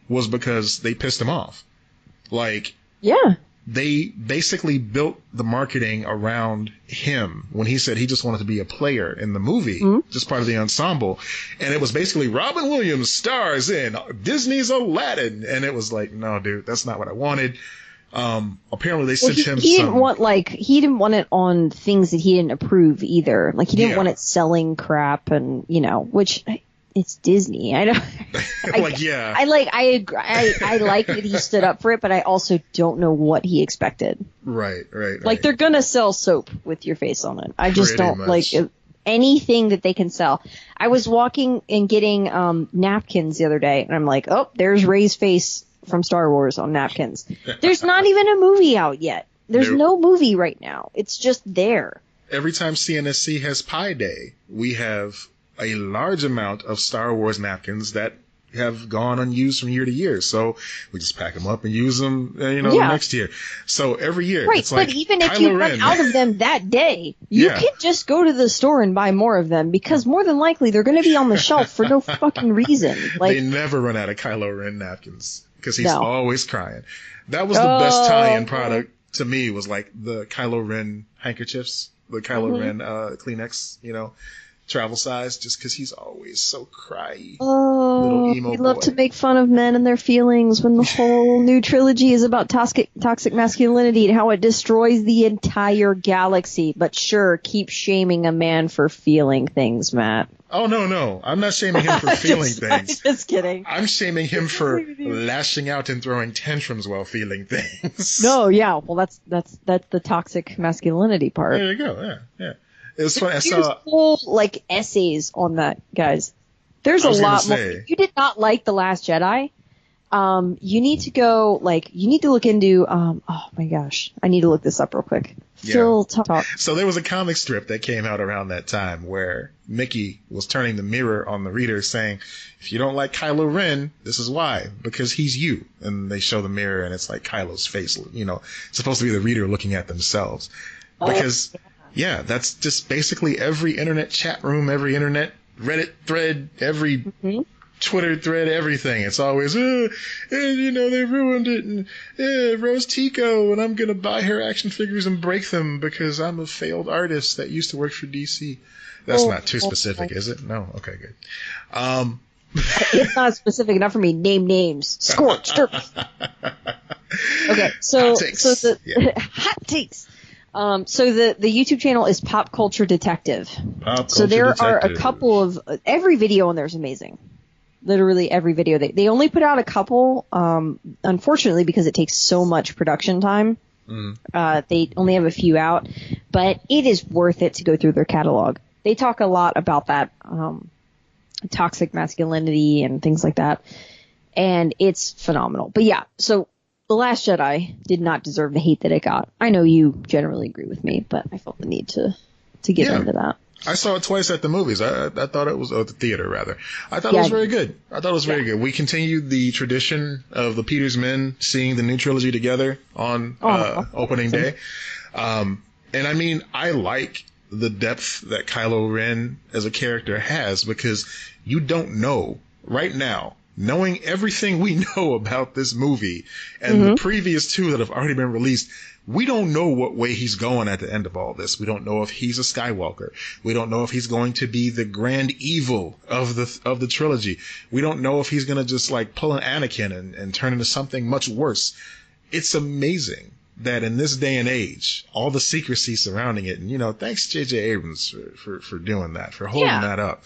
was because they pissed him off. Like, yeah. They basically built the marketing around him when he said he just wanted to be a player in the movie, just part of the ensemble. And it was basically Robin Williams stars in Disney's Aladdin. And it was like, no, dude, that's not what I wanted. Apparently they sent him he didn't want it on things that he didn't approve either. Like he didn't want it selling crap and, which it's Disney. I don't I agree. I like that he stood up for it, but I also don't know what he expected. Right. Like they're going to sell soap with your face on it. I just don't like anything that they can sell. I was walking and getting napkins the other day and I'm like, oh, there's Rey's face from Star Wars on napkins. There's not even a movie out yet. There's no movie right now. It's just there. Every time CNSC has Pi Day, we have a large amount of Star Wars napkins that have gone unused from year to year. So we just pack them up and use them, next year. So every year. Right, it's but like even if you run out of them that day, you could just go to the store and buy more of them because more than likely they're going to be on the shelf for no fucking reason. Like, they never run out of Kylo Ren napkins because he's always crying. That was the best tie-in product to me, was like the Kylo Ren handkerchiefs, the Kylo Ren Kleenex, travel size, just because he's always so cryy. Little emo we love to make fun of men and their feelings when the whole new trilogy is about toxic masculinity and how it destroys the entire galaxy. But sure, keep shaming a man for feeling things, Matt. Oh, no. I'm not shaming him for feeling things. Just kidding. I'm shaming him for lashing out and throwing tantrums while feeling things. No, yeah. Well, that's the toxic masculinity part. There you go. Yeah. It was funny. I There's whole essays on that, guys. There's a lot more. If you did not like The Last Jedi, you need to go you need to look into oh my gosh, I need to look this up real quick. Phil talk. So there was a comic strip that came out around that time where Mickey was turning the mirror on the reader saying, if you don't like Kylo Ren, this is why, because he's you. And they show the mirror and it's like Kylo's face, it's supposed to be the reader looking at themselves. Because yeah, that's just basically every internet chat room, every internet Reddit thread, every Twitter thread, everything. It's always, they ruined it, and Rose Tico, and I'm going to buy her action figures and break them because I'm a failed artist that used to work for DC. That's not too specific, is it? No? Okay, good. It's not specific enough for me. Name names. Scorched earth. Okay, so the hot takes. So the YouTube channel is Pop Culture Detective. So there are a couple of every video on there is amazing. Literally every video. They only put out a couple, unfortunately, because it takes so much production time. They only have a few out, but it is worth it to go through their catalog. They talk a lot about that toxic masculinity and things like that, and it's phenomenal. But yeah, so The Last Jedi did not deserve the hate that it got. I know you generally agree with me, but I felt the need to get into that. I saw it twice at the movies. I thought it was the theater, rather. I thought it was very good. Very good. We continued the tradition of the Peters men seeing the new trilogy together on opening day. And I mean, I like the depth that Kylo Ren as a character has, because you don't know right now, knowing everything we know about this movie and the previous two that have already been released, we don't know what way he's going at the end of all this. We don't know if he's a Skywalker. We don't know if he's going to be the grand evil of the trilogy. We don't know if he's going to just pull an Anakin and turn into something much worse. It's amazing that in this day and age, all the secrecy surrounding it, and, you know, thanks J.J. Abrams for doing that, for holding that up.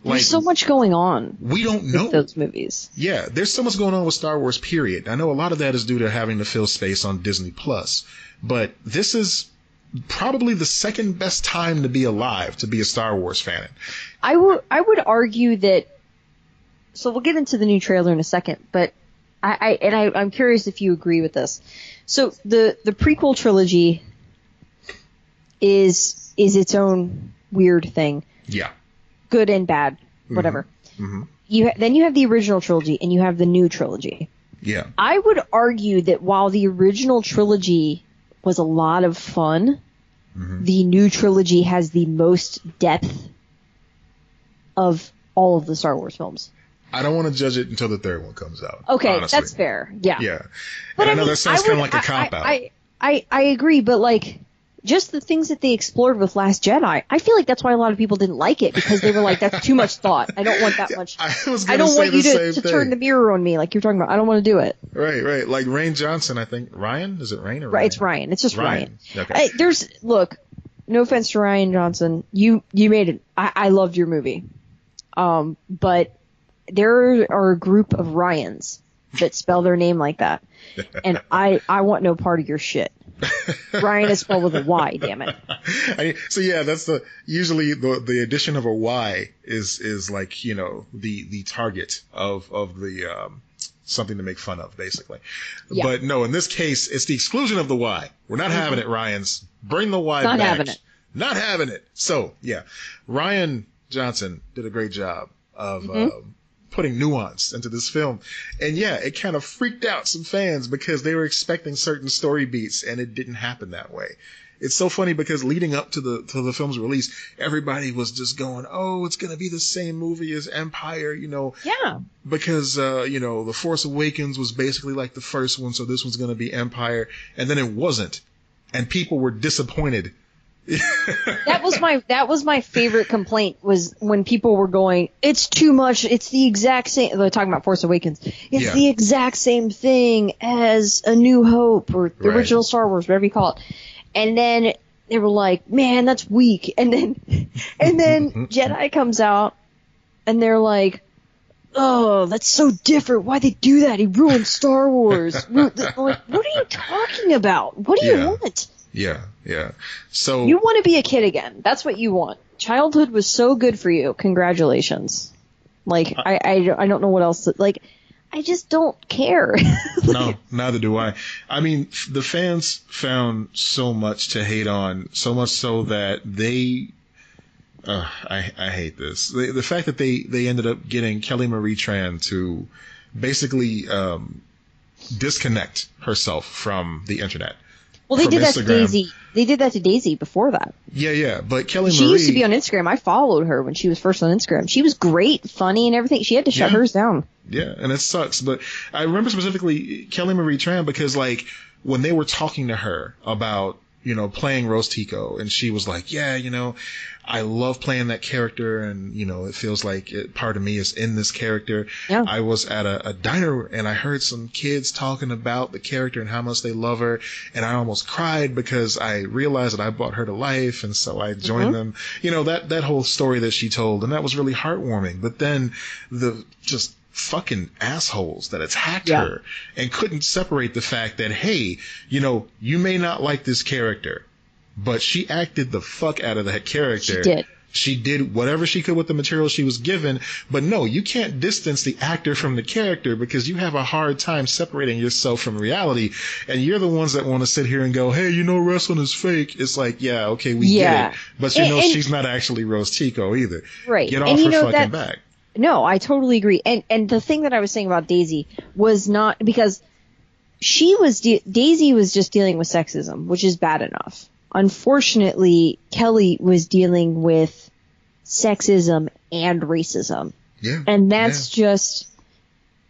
Like, there's so much going on. We don't know. With those movies. Yeah, there's so much going on with Star Wars, period. I know a lot of that is due to having to fill space on Disney Plus, but this is probably the second best time to be alive to be a Star Wars fan. I would argue that. So we'll get into the new trailer in a second, but I'm curious if you agree with this. So the prequel trilogy is its own weird thing. Yeah. Good and bad, whatever. Mm-hmm. Then you have the original trilogy and you have the new trilogy. Yeah. I would argue that while the original trilogy was a lot of fun, the new trilogy has the most depth of all of the Star Wars films. I don't want to judge it until the third one comes out. Okay, honestly. that's fair. Yeah. Yeah. But and I know that sounds kind of like a cop-out. I agree, but like, just the things that they explored with Last Jedi, I feel like that's why a lot of people didn't like it, because they were like, that's too much thought. I don't want that much. I don't want you to turn the mirror on me like you're talking about. I don't want to do it. Right. Like Rain Johnson, I think. Ryan? Is it Rain or Ryan? Right, it's Ryan. It's just Ryan. Okay. Look, no offense to Ryan Johnson. You made it. I loved your movie. But there are a group of Ryans that spell their name like that. And I want no part of your shit. Ryan is spelled with a Y, damn it. So yeah, that's usually the addition of a Y is like, you know, the target of the something to make fun of, basically. Yeah. But no, in this case, it's the exclusion of the Y. We're not having it, Ryans. Bring the Y back. Not having it. Not having it. So yeah, Ryan Johnson did a great job of putting nuance into this film. And yeah, it kind of freaked out some fans because they were expecting certain story beats and it didn't happen that way. It's so funny because leading up to the film's release, everybody was just going, oh, it's going to be the same movie as Empire, you know. Yeah. Because, you know, The Force Awakens was basically like the first one, so this one's going to be Empire. And then it wasn't. And people were disappointed. That was my favorite complaint, was when people were going, it's too much, it's the exact same. They're talking about Force Awakens. It's the exact same thing as A New Hope or the original Star Wars, whatever you call it. And then they were like, man, that's weak. And then Jedi comes out and they're like, oh, that's so different. Why'd they do that? He ruined Star Wars. Like, what are you talking about? What do you want? Yeah. So you want to be a kid again. That's what you want. Childhood was so good for you. Congratulations. Like, I don't know what else to, like, I just don't care. No, neither do I. I mean, the fans found so much to hate on, so much so that they, I hate this. The fact that they ended up getting Kelly Marie Tran to basically disconnect herself from the internet. Well, they did that to Daisy. They did that to Daisy before that. Yeah. But Kelly Marie... She used to be on Instagram. I followed her when she was first on Instagram. She was great, funny, and everything. She had to shut hers down. Yeah, and it sucks. But I remember specifically Kelly Marie Tran because, like, when they were talking to her about, you know, playing Rose Tico, and she was like, yeah, you know, I love playing that character, and, you know, it feels like part of me is in this character. Yeah. I was at a diner, and I heard some kids talking about the character and how much they love her, and I almost cried because I realized that I brought her to life, and so I joined them. You know, that whole story that she told, and that was really heartwarming. But then the just fucking assholes that attacked her and couldn't separate the fact that, hey, you know, you may not like this character, but she acted the fuck out of that character. She did whatever she could with the material she was given. But no, you can't distance the actor from the character because you have a hard time separating yourself from reality. And you're the ones that want to sit here and go, hey, you know, wrestling is fake. It's like, yeah, okay, we get it. But you know, she's not actually Rose Tico either. Right. Get off her fucking back. No, I totally agree. And the thing that I was saying about Daisy was not because Daisy was just dealing with sexism, which is bad enough. Unfortunately, Kelly was dealing with sexism and racism. Yeah. And that's just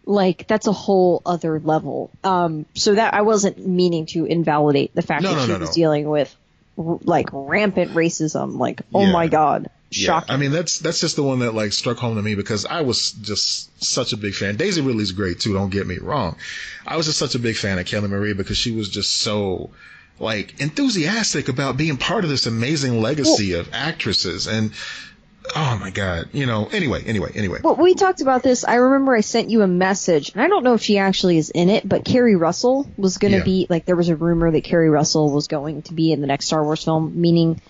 like, that's a whole other level. So that I wasn't meaning to invalidate the fact that she was dealing with like rampant racism. Like, oh my God. shocking. I mean, that's just the one that like struck home to me because I was just such a big fan. Daisy Ridley's great too. Don't get me wrong. I was just such a big fan of Kelly Marie because she was just so like enthusiastic about being part of this amazing legacy of actresses. And oh my God, anyway. Well, we talked about this. I remember I sent you a message, and I don't know if she actually is in it, but Kerry Russell was going to be, like, there was a rumor that Kerry Russell was going to be in the next Star Wars film, meaning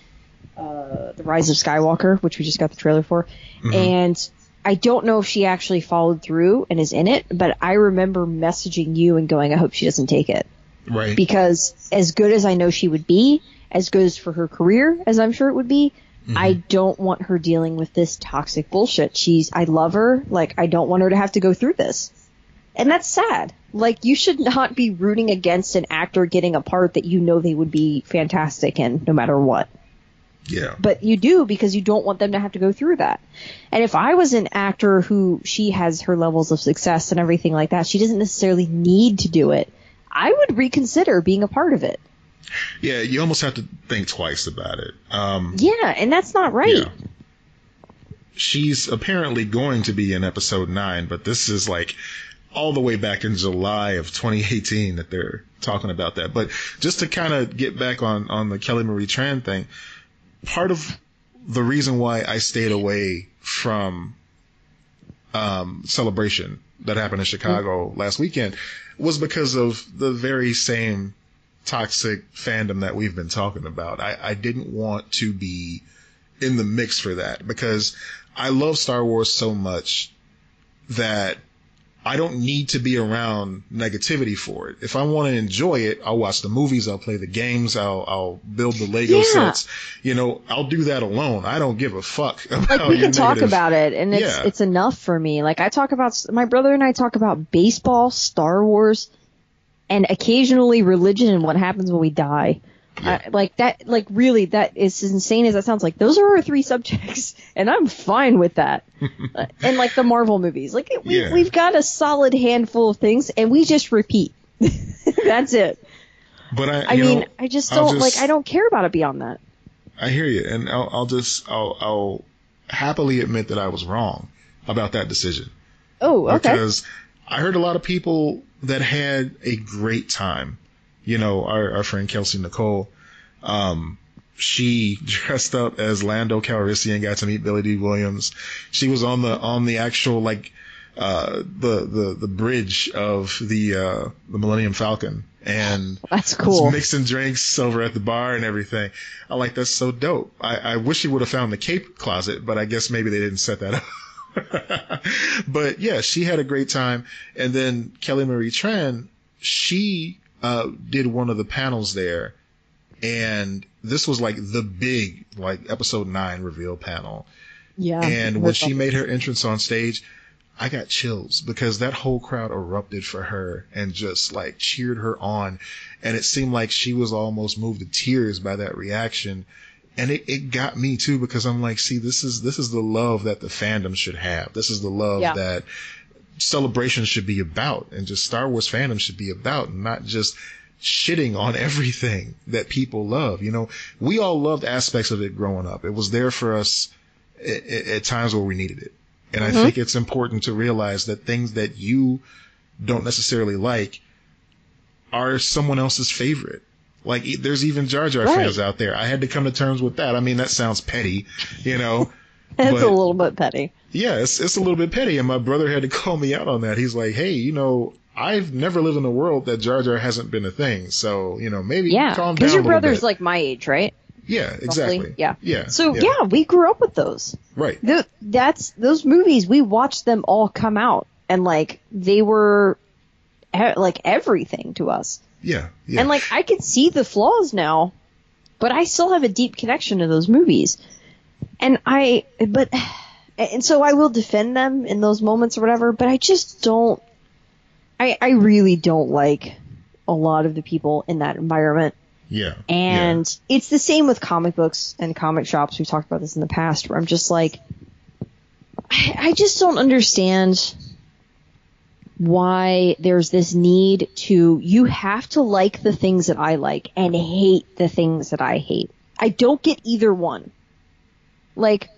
The Rise of Skywalker, which we just got the trailer for. Mm-hmm. And I don't know if she actually followed through and is in it, but I remember messaging you and going, I hope she doesn't take it. Right. Because as good as I know she would be, as good as for her career as I'm sure it would be, I don't want her dealing with this toxic bullshit. I love her. Like, I don't want her to have to go through this. And that's sad. Like, you should not be rooting against an actor getting a part that you know they would be fantastic in no matter what. Yeah. But you do because you don't want them to have to go through that. And if I was an actor who she has her levels of success and everything like that, she doesn't necessarily need to do it, I would reconsider being a part of it. Yeah, you almost have to think twice about it. Yeah, and that's not right. Yeah. She's apparently going to be in episode 9, but this is like all the way back in July of 2018 that they're talking about that. But just to kind of get back on the Kelly Marie Tran thing, part of the reason why I stayed away from Celebration that happened in Chicago last weekend was because of the very same toxic fandom that we've been talking about. I didn't want to be in the mix for that because I love Star Wars so much that I don't need to be around negativity for it. If I want to enjoy it, I'll watch the movies, I'll play the games, I'll build the Lego sets. I'll do that alone. I don't give a fuck about like we can talk about it and it's enough for me. Like my brother and I talk about baseball, Star Wars, and occasionally religion and what happens when we die. Yeah. Really, that is as insane as that sounds. Like, those are our 3 subjects, and I'm fine with that. And, like, the Marvel movies. Like, we've got a solid handful of things, and we just repeat. That's it. But I don't care about it beyond that. I hear you, and I'll happily admit that I was wrong about that decision. Oh, okay. Because I heard a lot of people that had a great time. Our friend Kelsey Nicole, she dressed up as Lando Calrissian and got to meet Billy D. Williams. She was on the actual, like, the bridge of the Millennium Falcon. And that's cool. Was mixing drinks over at the bar and everything. I'm like, that's so dope. I wish she would have found the cape closet, but I guess maybe they didn't set that up. But yeah, she had a great time. And then Kelly Marie Tran, she did one of the panels there, and this was like the big, like, episode 9 reveal panel. Yeah. And when she made her entrance on stage, I got chills because that whole crowd erupted for her and just like cheered her on. And it seemed like she was almost moved to tears by that reaction. And it got me too, because I'm like, see, this is the love that the fandom should have. This is the love that Celebration should be about, and just Star Wars fandom should be about, and not just shitting on everything that people love. We all loved aspects of it growing up. It was there for us at times where we needed it. And I think it's important to realize that things that you don't necessarily like are someone else's favorite. Like, there's even Jar Jar fans out there. I had to come to terms with that. I mean, that sounds petty, It's a little bit petty. Yeah, it's a little bit petty. And my brother had to call me out on that. He's like, hey, I've never lived in a world that Jar Jar hasn't been a thing. So, maybe calm down a little bit. Because your brother's like my age, right? Yeah, exactly. Yeah. So, we grew up with those. Right. Those movies, we watched them all come out. And, like, they were, like, everything to us. Yeah. And, like, I can see the flaws now, but I still have a deep connection to those movies. And so I will defend them in those moments or whatever, but I just don't, I really don't like a lot of the people in that environment. Yeah. And it's the same with comic books and comic shops. We've talked about this in the past, where I'm just like, I just don't understand why there's this need you have to like the things that I like and hate the things that I hate. I don't get either one. Like,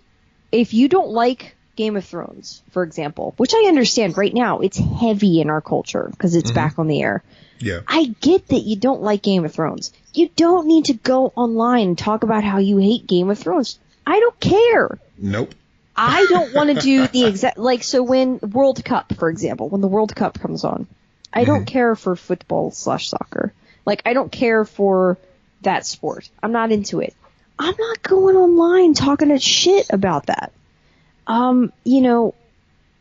if you don't like Game of Thrones, for example, which I understand right now, it's heavy in our culture because it's back on the air. Yeah. I get that you don't like Game of Thrones. You don't need to go online and talk about how you hate Game of Thrones. I don't care. Nope. I don't want to do the exact, like, so when World Cup, for example, when the World Cup comes on, I don't care for football/soccer. Like, I don't care for that sport. I'm not into it. I'm not going online talking shit about that. You know,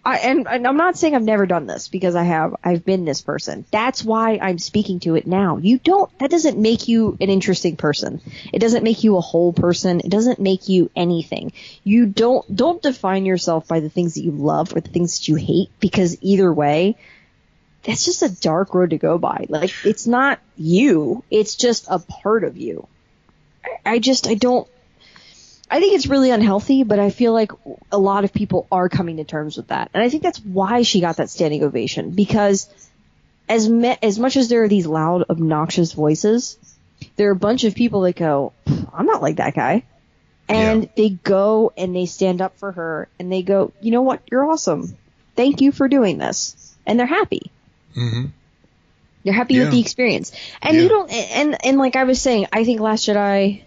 and I'm not saying I've never done this because I have. I've been this person. That's why I'm speaking to it now. That doesn't make you an interesting person. It doesn't make you a whole person. It doesn't make you anything. You don't define yourself by the things that you love or the things that you hate, because either way, that's just a dark road to go by. Like, it's not you. It's just a part of you. I think it's really unhealthy, but I feel like a lot of people are coming to terms with that. And I think that's why she got that standing ovation, because as much as there are these loud, obnoxious voices, there are a bunch of people that go, I'm not like that guy. And they go and they stand up for her and they go, you know what? You're awesome. Thank you for doing this. And they're happy. Mm-hmm. They're happy with the experience. And you don't, and like I was saying, I think Last Jedi,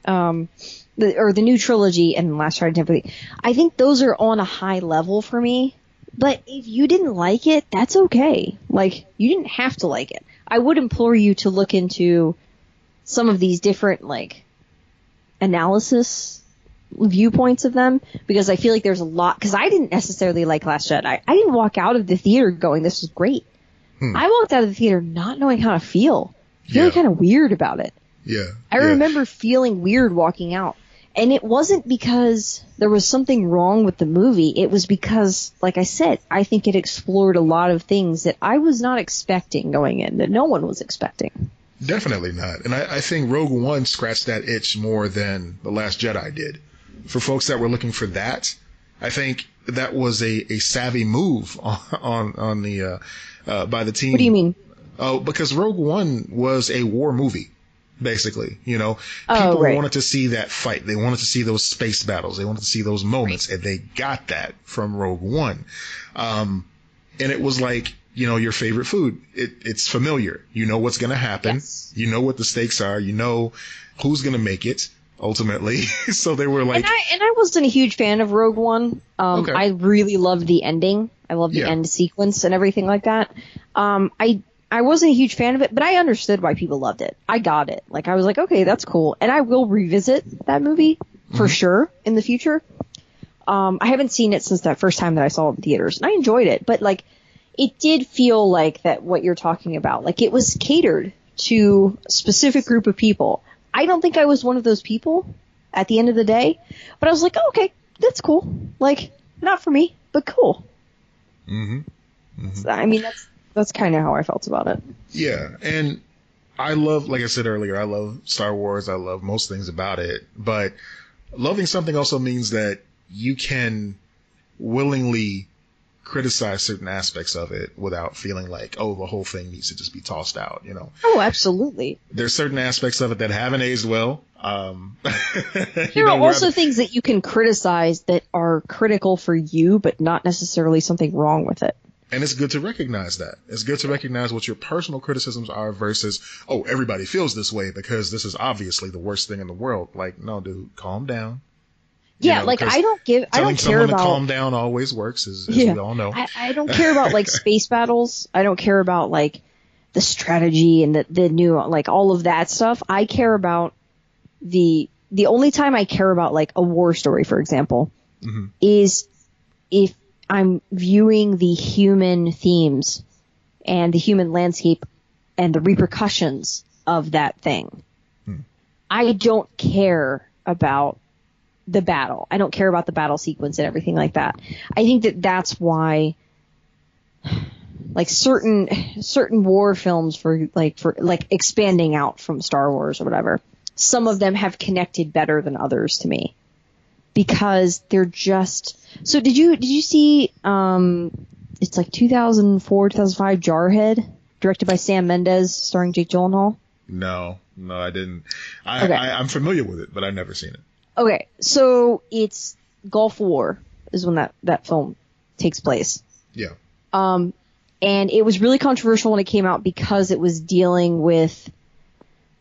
the new trilogy and Last Jedi Temple, I think those are on a high level for me. But if you didn't like it, that's okay. Like, you didn't have to like it. I would implore you to look into some of these different, like, analysis viewpoints of them, because I feel like there's a lot, because I didn't necessarily like Last Jedi. I didn't walk out of the theater going, this was great. I walked out of the theater not knowing how to feel. Feeling kind of weird about it. Yeah. I remember feeling weird walking out. And it wasn't because there was something wrong with the movie. It was because, like I said, I think it explored a lot of things that I was not expecting going in, that no one was expecting. Definitely not. And I think Rogue One scratched that itch more than The Last Jedi did. For folks that were looking for that, I think that was a savvy move on the by the team. What do you mean? Oh, because Rogue One was a war movie, basically. You know, people wanted to see that fight. They wanted to see those space battles. They wanted to see those moments, and they got that from Rogue One. And it was like, you know, your favorite food. It's familiar. You know what's going to happen. Yes. You know what the stakes are. You know who's going to make it ultimately. So they were like, and I wasn't a huge fan of Rogue One. I really loved the ending. I loved the end sequence and everything like that. I wasn't a huge fan of it, but I understood why people loved it. I got it. Like, I was like, okay, that's cool. And I will revisit that movie for sure in the future. I haven't seen it since that first time that I saw it in theaters, and I enjoyed it. But, like, it did feel like that what you're talking about. Like, it was catered to a specific group of people. I don't think I was one of those people at the end of the day, but I was like, oh, okay, that's cool. Like, not for me, but cool. So, I mean, that's kind of how I felt about it. Yeah, and I love, like I said earlier, I love Star Wars. I love most things about it. But loving something also means that you can willingly criticize certain aspects of it without feeling like, oh, the whole thing needs to just be tossed out, you know? Oh, absolutely. There's certain aspects of it that haven't aged well. There are also things that you can criticize that are critical for you, but not necessarily something wrong with it. And it's good to recognize that. It's good to recognize what your personal criticisms are versus, oh, everybody feels this way because this is obviously the worst thing in the world. Like, no, dude, calm down. Yeah, like, I don't care about... Telling someone to calm down always works, as we all know. I don't care about, like, space battles. I don't care about, like, the strategy and the new, like, all of that stuff. I care about the only time I care about, like, a war story, for example, is if I'm viewing the human themes and the human landscape and the repercussions of that thing. I don't care about the battle. I don't care about the battle sequence and everything like that. I think that that's why, like, certain war films for expanding out from Star Wars or whatever, some of them have connected better than others to me because they're just. So did you see it's like 2004, 2005 Jarhead, directed by Sam Mendes, starring Jake Gyllenhaal? No, I didn't. I'm familiar with it, but I've never seen it. Okay, so it's Gulf War is when that film takes place. Yeah. And it was really controversial when it came out because it was dealing with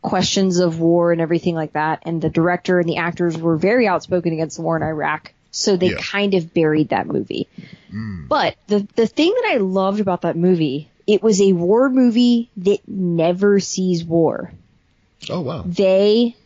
questions of war and everything like that. And the director and the actors were very outspoken against the war in Iraq. So they kind of buried that movie. But the thing that I loved about that movie, it was a war movie that never sees war. Oh, wow. They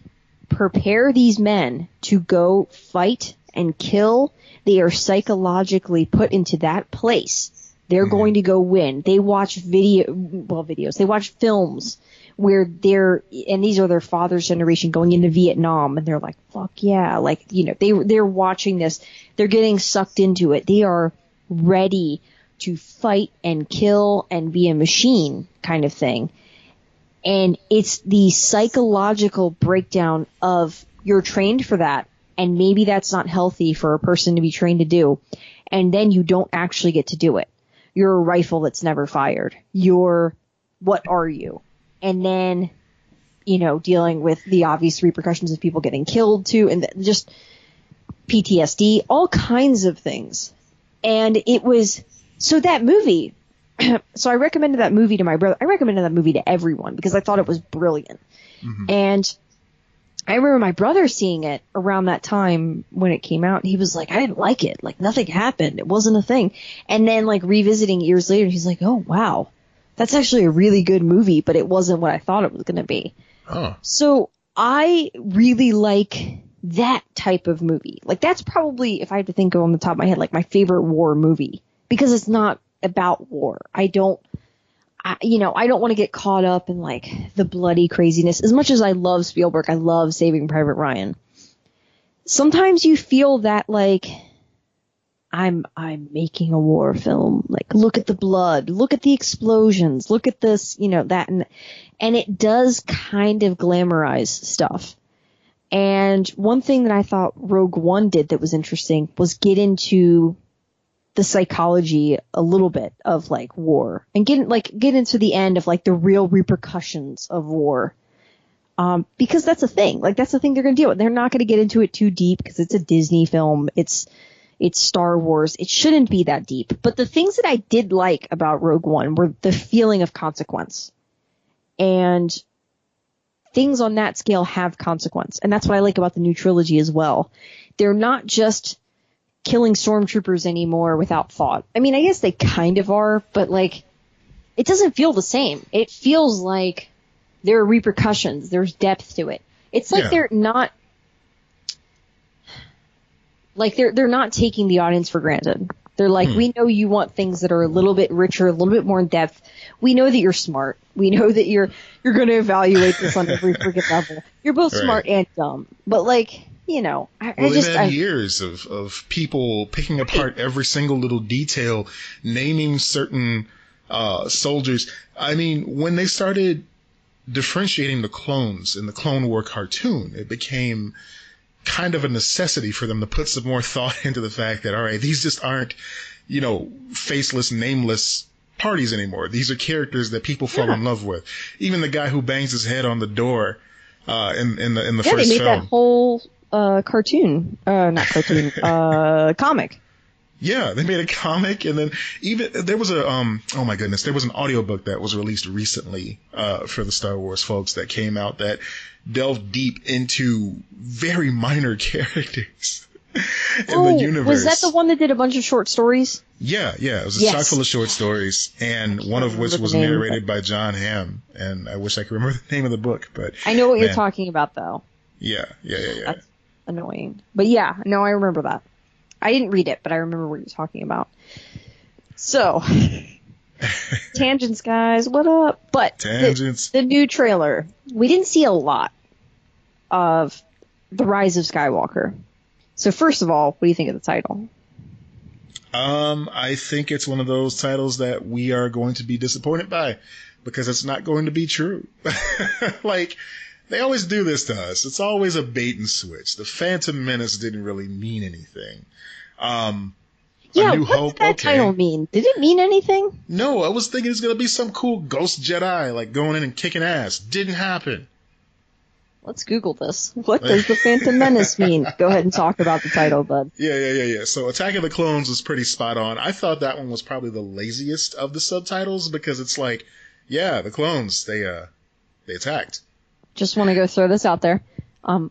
prepare these men to go fight and kill. They are psychologically put into that place. They're going to go win. They watch videos. They watch films where and these are their father's generation going into Vietnam, and they're like, fuck yeah. Like, you know, they're watching this. They're getting sucked into it. They are ready to fight and kill and be a machine kind of thing. And it's the psychological breakdown of you're trained for that, and maybe that's not healthy for a person to be trained to do. And then you don't actually get to do it. You're a rifle that's never fired. What are you? And then, you know, dealing with the obvious repercussions of people getting killed too, and just PTSD, all kinds of things. And it was, so that movie, so I recommended that movie to my brother. I recommended that movie to everyone because I thought it was brilliant. And I remember my brother seeing it around that time when it came out, and he was like, I didn't like it. Like, nothing happened. It wasn't a thing. And then, like, revisiting years later, he's like, oh, wow. That's actually a really good movie, but it wasn't what I thought it was going to be. Oh. So I really like that type of movie. Like, that's probably, if I had to think on the top of my head, like my favorite war movie, because it's not about war. I don't want to get caught up in like the bloody craziness. As much as I love Spielberg, I love Saving Private Ryan. Sometimes you feel that like, I'm making a war film. Like, look at the blood, look at the explosions, look at this, you know, that, and it does kind of glamorize stuff. And one thing that I thought Rogue One did that was interesting was get into the psychology a little bit of like war, and get into the end of like the real repercussions of war. Because that's a thing. Like, that's the thing they're going to deal with. They're not going to get into it too deep because it's a Disney film. It's Star Wars. It shouldn't be that deep. But the things that I did like about Rogue One were the feeling of consequence. And things on that scale have consequence. And that's what I like about the new trilogy as well. They're not just killing stormtroopers anymore without thought. I mean, I guess they kind of are, but like, it doesn't feel the same. It feels like there are repercussions. There's depth to it. It's like they're not... Like, they're not taking the audience for granted. They're like, we know you want things that are a little bit richer, a little bit more in depth. We know that you're smart. We know that you're going to evaluate this on every freaking level. You're both smart and dumb. But, like, you know, they've had years of people picking apart every single little detail, naming certain soldiers. I mean, when they started differentiating the clones in the Clone War cartoon, it became kind of a necessity for them to put some more thought into the fact that, all right, these just aren't, you know, faceless, nameless parties anymore. These are characters that people fall in love with. Even the guy who bangs his head on the door in the first film. Yeah, they made that whole comic. Yeah, they made a comic, and then even there was a oh my goodness, there was an audiobook that was released recently for the Star Wars folks that came out that delved deep into very minor characters in the universe. Was that the one that did a bunch of short stories? Yeah, it was a chock full of short stories, and one of which was narrated by John Hamm, and I wish I could remember the name of the book, but I know what you're talking about, though. Yeah. That's annoying. But yeah, no, I remember that. I didn't read it, but I remember what you're talking about. So, tangents, guys, what up? But tangents. The new trailer, we didn't see a lot of The Rise of Skywalker. So first of all, what do you think of the title? I think it's one of those titles that we are going to be disappointed by because it's not going to be true. Like, they always do this to us. It's always a bait and switch. The Phantom Menace didn't really mean anything. What did that title mean? Did it mean anything? No, I was thinking it's going to be some cool ghost Jedi, like going in and kicking ass. Didn't happen. Let's Google this. What does the Phantom Menace mean? Go ahead and talk about the title, bud. Yeah. So Attack of the Clones was pretty spot on. I thought that one was probably the laziest of the subtitles because it's like, yeah, the clones, they attacked. Just want to go throw this out there.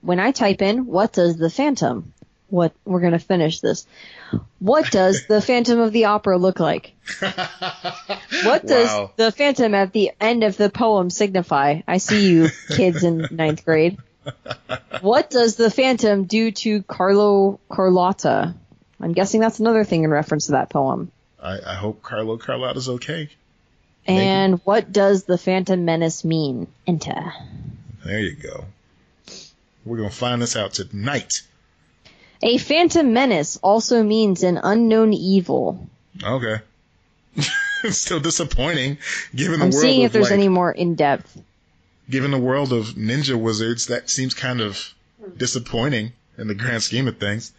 When I type in, what does the Phantom, we're going to finish this. What does the Phantom of the Opera look like? What does the Phantom at the end of the poem signify? I see you kids in 9th grade. What does the Phantom do to Carlotta? I'm guessing that's another thing in reference to that poem. I hope Carlotta's okay. And what does the Phantom Menace mean? Enter. There you go. We're going to find this out tonight. A Phantom Menace also means an unknown evil. Okay. It's still disappointing, given the I'm world seeing if of, there's any more in depth. Given the world of ninja wizards, that seems kind of disappointing in the grand scheme of things.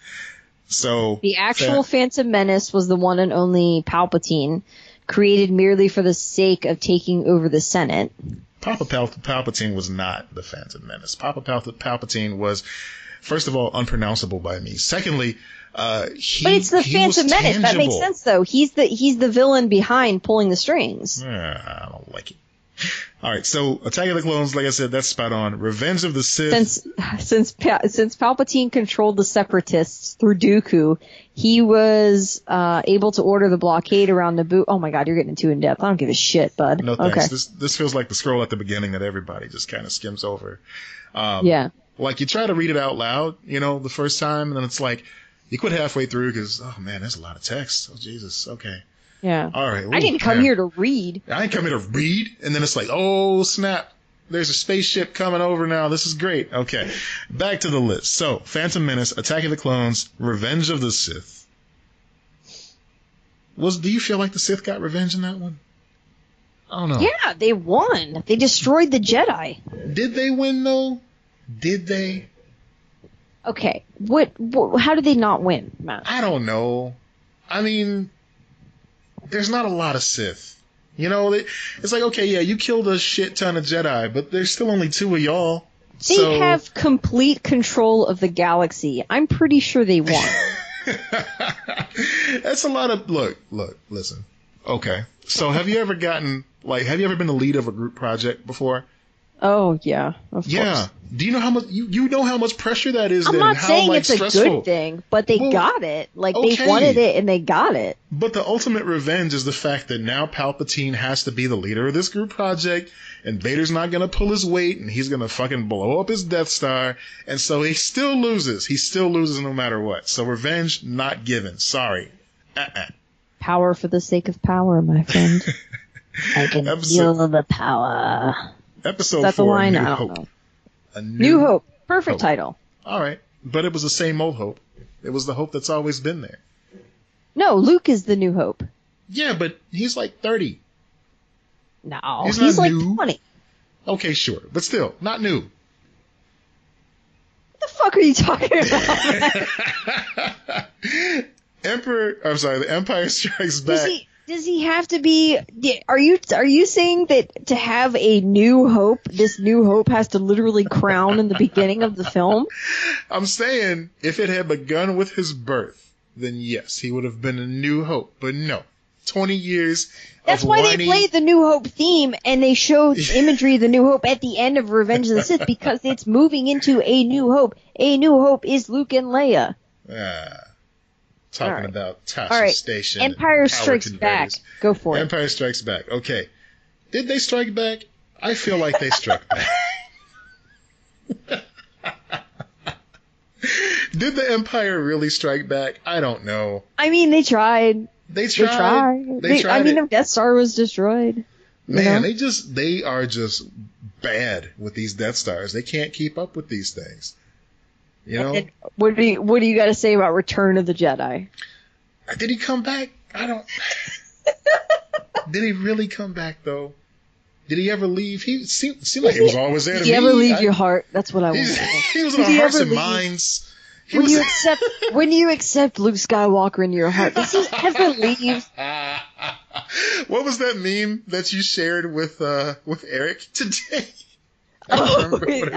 So the actual Phantom Menace was the one and only Palpatine, created merely for the sake of taking over the Senate. Papa Palpatine was not the Phantom Menace. Papa Palpatine was, first of all, unpronounceable by me. Secondly, but it's the Phantom Menace. That makes sense, though. He's the villain behind pulling the strings. I don't like it. All right, so Attack of the Clones, like I said, that's spot on. Revenge of the Sith. Since Palpatine controlled the Separatists through Dooku, he was able to order the blockade around Naboo. Oh my God, you're getting too in depth. I don't give a shit, bud. No thanks. Okay. This feels like the scroll at the beginning that everybody just kind of skims over. Yeah. Like you try to read it out loud, the first time, and then it's like you quit halfway through because, oh man, there's a lot of text. Oh Jesus, okay. Yeah. All right. Ooh, I didn't come here to read. I didn't come here to read, and then it's like, oh snap, there's a spaceship coming over now. This is great. Okay, back to the list. So, Phantom Menace, Attack of the Clones, Revenge of the Sith. Do you feel like the Sith got revenge in that one? I don't know. Yeah, they won. They destroyed the Jedi. Did they win though? Did they? Okay. What how did they not win, Matt? I don't know. I mean, there's not a lot of Sith. It's like, okay, yeah, you killed a shit ton of Jedi, but there's still only 2 of y'all. They have complete control of the galaxy. I'm pretty sure they won. That's a lot of... Look, listen. Okay. So have you ever been the lead of a group project before? Oh, yeah. Of course. Do you know how much you know how much pressure that is? I'm not saying it's stressful. A good thing, but they got it. They wanted it and they got it. But the ultimate revenge is the fact that now Palpatine has to be the leader of this group project, and Vader's not gonna pull his weight, and he's gonna fucking blow up his Death Star, and so he still loses. He still loses no matter what. So revenge not given. Sorry. Power for the sake of power, my friend. I can feel the power. Episode 4, line? New I don't Hope. know. A New Hope. Perfect title. All right. But it was the same old hope. It was the hope that's always been there. No, Luke is the New Hope. Yeah, but he's like 30. No, he's like new. 20. Okay, sure. But still, not new. What the fuck are you talking about? The Empire Strikes Back. Does he have to be? Are you saying that to have a new hope, this new hope has to literally crown in the beginning of the film? I'm saying if it had begun with his birth, then yes, he would have been a new hope. But no, 20 years. That's why they played the New Hope theme and they showed imagery of the New Hope at the end of Revenge of the Sith because it's moving into a new hope. A new hope is Luke and Leia. Talking about Tasha Station. Empire Strikes Back. Go for it. Empire Strikes Back. Okay. Did they strike back? I feel like they struck back. Did the Empire really strike back? I don't know. I mean, they tried. They tried. I mean, the Death Star was destroyed. Man, they are just bad with these Death Stars. They can't keep up with these things. And what do you got to say about Return of the Jedi? Did he come back? I don't. Did he really come back though? Did he ever leave? He seemed like he was always there. Did he ever leave your heart? That's what I want to know. He was in our hearts and minds. When you accept Luke Skywalker into your heart, does he ever leave? What was that meme that you shared with Eric today? I don't remember what it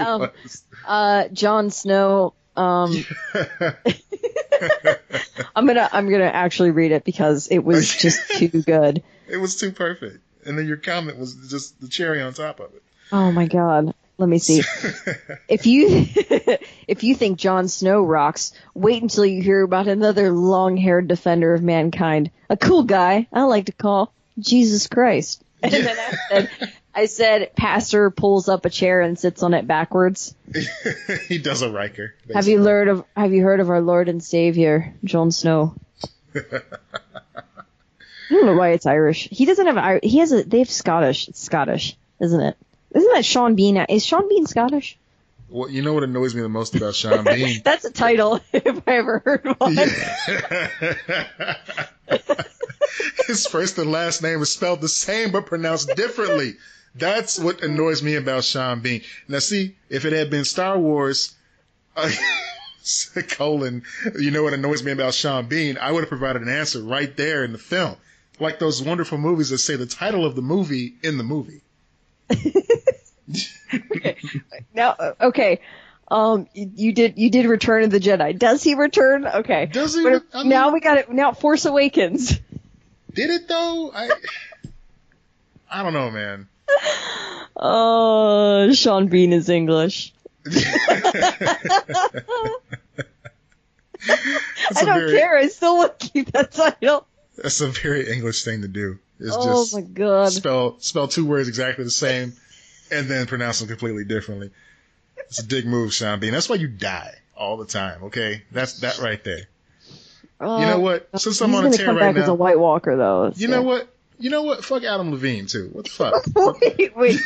was. Jon Snow. I'm gonna actually read it because it was just too good. It was too perfect. And then your comment was just the cherry on top of it. Oh my god. Let me see. If you think Jon Snow rocks, wait until you hear about another long-haired defender of mankind. A cool guy I like to call Jesus Christ. And then I said, Pastor pulls up a chair and sits on it backwards. He does a Riker. Basically. Have you heard of our Lord and Savior, Jon Snow? I don't know why it's Irish. He doesn't have they have Scottish. It's Scottish, isn't it? Isn't that Sean Bean? Is Sean Bean Scottish? Well, you know what annoys me the most about Sean Bean? That's a title, if I ever heard one. Yeah. His first and last name is spelled the same but pronounced differently. That's what annoys me about Sean Bean. Now, see, if it had been Star Wars, colon, you know what annoys me about Sean Bean, I would have provided an answer right there in the film. Like those wonderful movies that say the title of the movie in the movie. Okay. Now, okay. You did Return of the Jedi. Does he return? Okay. Does he? Now we got it. Now Force Awakens. Did it though? I don't know, man. Oh, Sean Bean is English. I don't care. I still want to keep that title. That's a very English thing to do. It's just my god. Spell two words exactly the same and then pronounce them completely differently. It's a dig move, Sean Bean. That's why you die all the time, okay? That's that right there. You know what? Since I'm on a tear right now. He's going to come back as a White Walker, though. You know what? You know what? Fuck Adam Levine, too. What the fuck? Wait.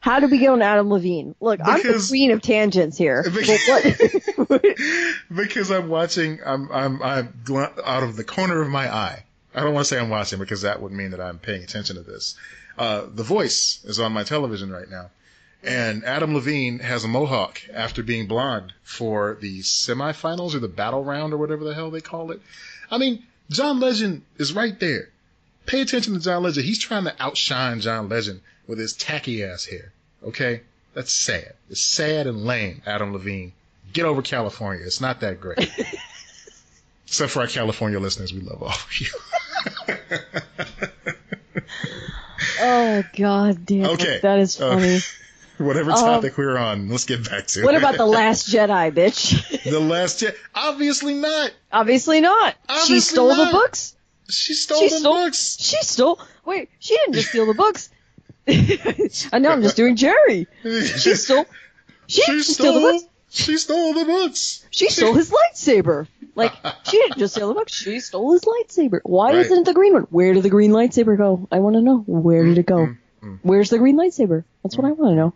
How did we get on Adam Levine? Look, I'm the queen of tangents here. Because I'm watching, I'm out of the corner of my eye. I don't want to say I'm watching because that would mean that I'm paying attention to this. The Voice is on my television right now. And Adam Levine has a mohawk after being blonde for the semifinals or the battle round or whatever the hell they call it. I mean, John Legend is right there. Pay attention to John Legend. He's trying to outshine John Legend with his tacky ass hair. Okay? That's sad. It's sad and lame, Adam Levine. Get over California. It's not that great. Except for our California listeners. We love all of you. Oh, god damn it. Okay. That is funny. Whatever topic we're on, let's get back to it. What about The Last Jedi, bitch? The Last Jedi? Obviously not. Obviously not. She stole the books. She stole the books. Wait, she didn't just steal the books. And now I'm just doing Jerry. She stole the books. She stole the books. She stole his lightsaber. Like, she didn't just steal the books. She stole his lightsaber. Why isn't it the green one? Where did the green lightsaber go? I want to know. Where did it go? Where's the green lightsaber? That's what I want to know.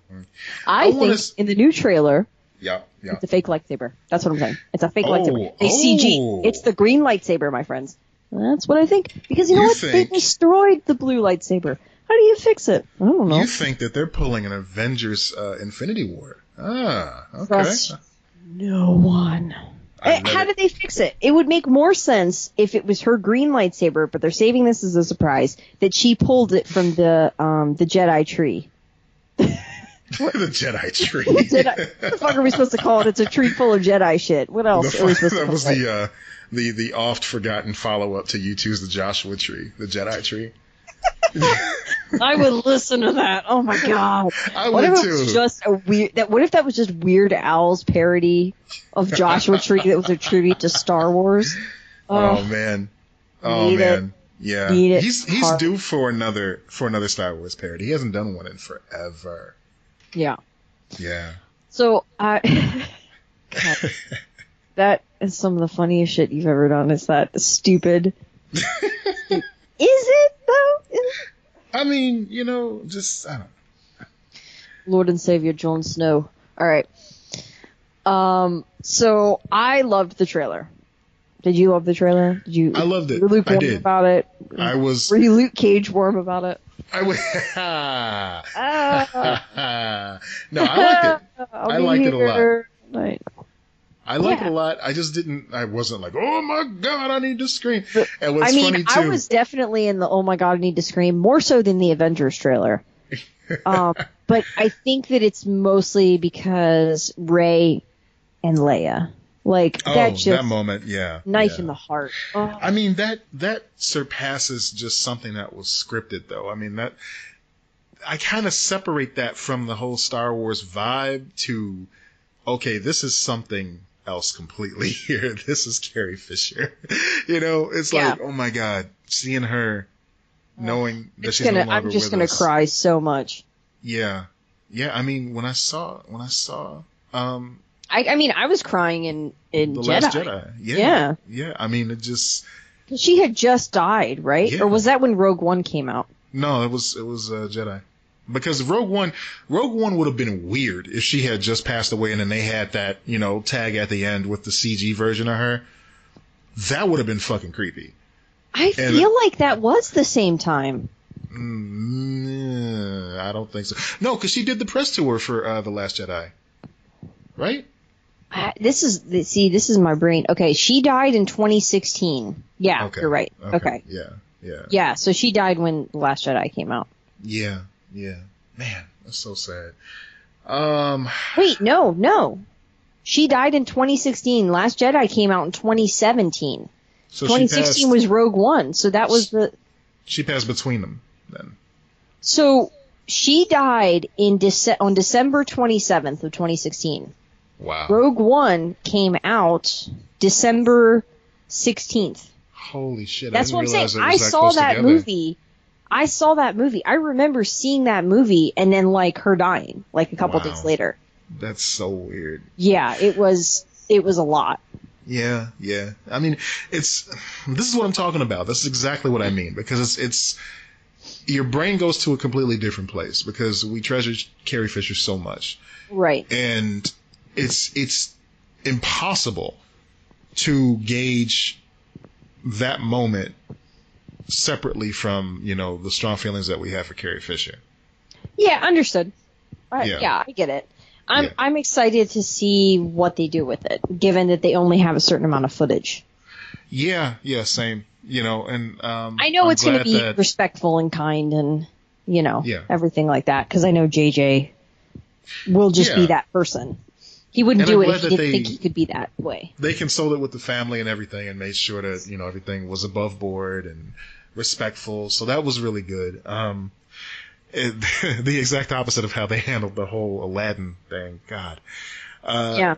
I think in the new trailer, it's a fake lightsaber. That's what I'm saying. It's a fake lightsaber. They CG. It's the green lightsaber, my friends. That's what I think. Because you know what? They destroyed the blue lightsaber. How do you fix it? I don't know. You think that they're pulling an Avengers Infinity War. Ah, okay. Trust no one. How did they fix it? It would make more sense if it was her green lightsaber, but they're saving this as a surprise, that she pulled it from the Jedi tree. The Jedi tree. What the fuck are we supposed to call it? It's a tree full of Jedi shit. What else are we supposed to call it? That was the oft forgotten follow up to U2's The Joshua Tree, the Jedi tree. I would listen to that. Oh my god! I what would if too. It was just what if that was just Weird Al's parody of Joshua Tree that was a tribute to Star Wars? Oh man! Oh man! Yeah, he's due for another Star Wars parody. He hasn't done one in forever. Yeah. Yeah. So God, that is some of the funniest shit you've ever done. Is that stupid? Is it though? I mean, just I don't know. Lord and Savior Jon Snow. All right. So I loved the trailer. Did you love the trailer? Did you? I loved it. Were you lukewarm about it? Were you Luke Cage warm about it? I was. No, I liked it. I liked it a lot. Right. I like it a lot. I wasn't like, oh my god, I need to scream. And what's funny too. I was definitely in the oh my god, I need to scream more so than the Avengers trailer. But I think that it's mostly because Rey and Leia. Like, that just... that moment, yeah. Knife yeah. in the heart. Oh. I mean, that surpasses just something that was scripted, though. I mean, I kind of separate that from the whole Star Wars vibe to, okay, this is something else completely here. This is Carrie Fisher. It's like, oh my God, seeing her, knowing that she's no longer with us. I'm just going to cry so much. Yeah. Yeah, I mean, when I saw, I mean, I was crying in The Jedi. Last Jedi. Yeah. Yeah, I mean, it just... She had just died, right? Yeah. Or was that when Rogue One came out? No, it was Jedi. Because Rogue One would have been weird if she had just passed away and then they had that, tag at the end with the CG version of her. That would have been fucking creepy. I feel like that was the same time. I don't think so. No, because she did the press tour for The Last Jedi. Right? This is my brain. Okay, she died in 2016. Yeah, okay. You're right. Okay. Yeah. Yeah, so she died when The Last Jedi came out. Yeah. Man, that's so sad. Wait, no. She died in 2016. Last Jedi came out in 2017. So 2016 was Rogue One, so that was She passed between them, then. So, she died on December 27th of 2016. Wow. Rogue One came out December 16th. Holy shit. That's what I'm saying. I saw that movie. I remember seeing that movie and then her dying a couple days later. That's so weird. Yeah, it was a lot. Yeah. I mean, this is what I'm talking about. This is exactly what I mean, because it's your brain goes to a completely different place because we treasure Carrie Fisher so much. Right. And it's impossible to gauge that moment separately from, the strong feelings that we have for Carrie Fisher. Yeah, understood. Yeah, I get it. I'm excited to see what they do with it, given that they only have a certain amount of footage. Yeah, same. And I know it's going to be respectful and kind and, everything like that, because I know JJ will just be that person. He wouldn't do it if he didn't think he could be that way. They consulted with the family and everything and made sure that, everything was above board and respectful. So that was really good. The exact opposite of how they handled the whole Aladdin thing. God. Yeah.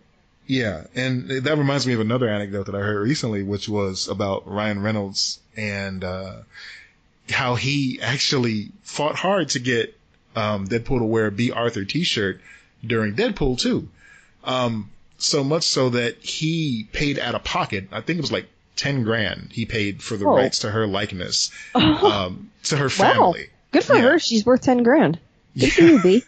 And that reminds me of another anecdote that I heard recently, which was about Ryan Reynolds and how he actually fought hard to get Deadpool to wear a B. Arthur t-shirt during Deadpool 2. So much so that he paid out of pocket. I think it was like $10,000 he paid for the rights to her likeness to her family. Wow. Good for her. She's worth $10,000. Good for you, B.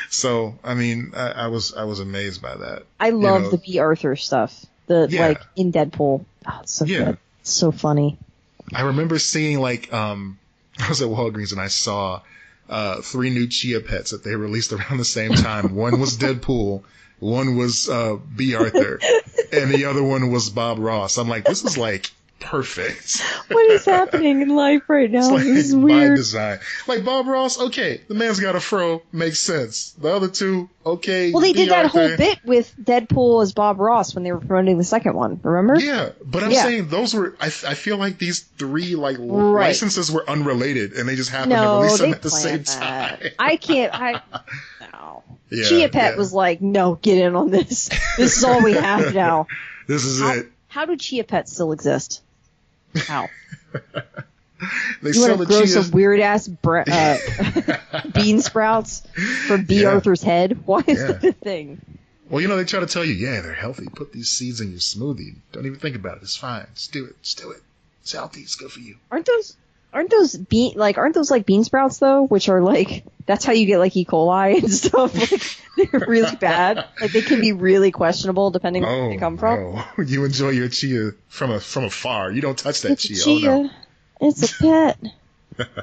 So, I mean, I was amazed by that. I love the B. Arthur stuff. In Deadpool. Oh, it's so good. It's so funny. I remember seeing I was at Walgreens and I saw 3 new Chia Pets that they released around the same time. One was Deadpool, one was B. Arthur, and the other one was Bob Ross. I'm like, this is perfect. What is happening in life right now? This is weird. By design. Bob Ross, okay, the man's got a fro, makes sense. The other two, okay. Well, they did that whole bit with Deadpool as Bob Ross when they were promoting the second one, remember? Yeah, but I'm saying those were, I feel like these 3 licenses were unrelated and they just happened to release them at the same time. No. Yeah, Chia Pet was like, no, get in on this. This is all we have now. This is it. How do Chia Pets still exist? How? You want to grow some weird ass bean sprouts from B. Arthur's head? Why is that a thing? Well, they try to tell you, they're healthy. Put these seeds in your smoothie. Don't even think about it. It's fine. Just do it. It's healthy. It's good for you. Aren't those bean sprouts though? Which are that's how you get E. coli and stuff. They're really bad. They can be really questionable depending on where they come from. No. You enjoy your chia from afar. You don't touch that chia. Oh, no. It's a pet.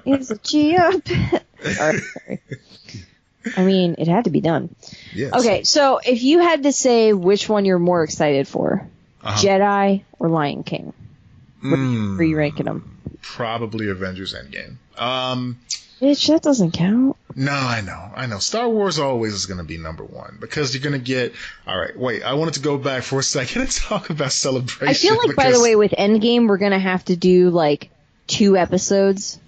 It's a chia pet. Sorry. I mean, it had to be done. Yes. Okay, so if you had to say which one you're more excited for, Jedi or Lion King, where are you ranking them? Probably Avengers Endgame. Bitch, that doesn't count. No, I know. Star Wars always is going to be number one because you're going to get. All right, wait. I wanted to go back for a second and talk about Celebration. I feel like, by the way, with Endgame, we're going to have to do like 2 episodes.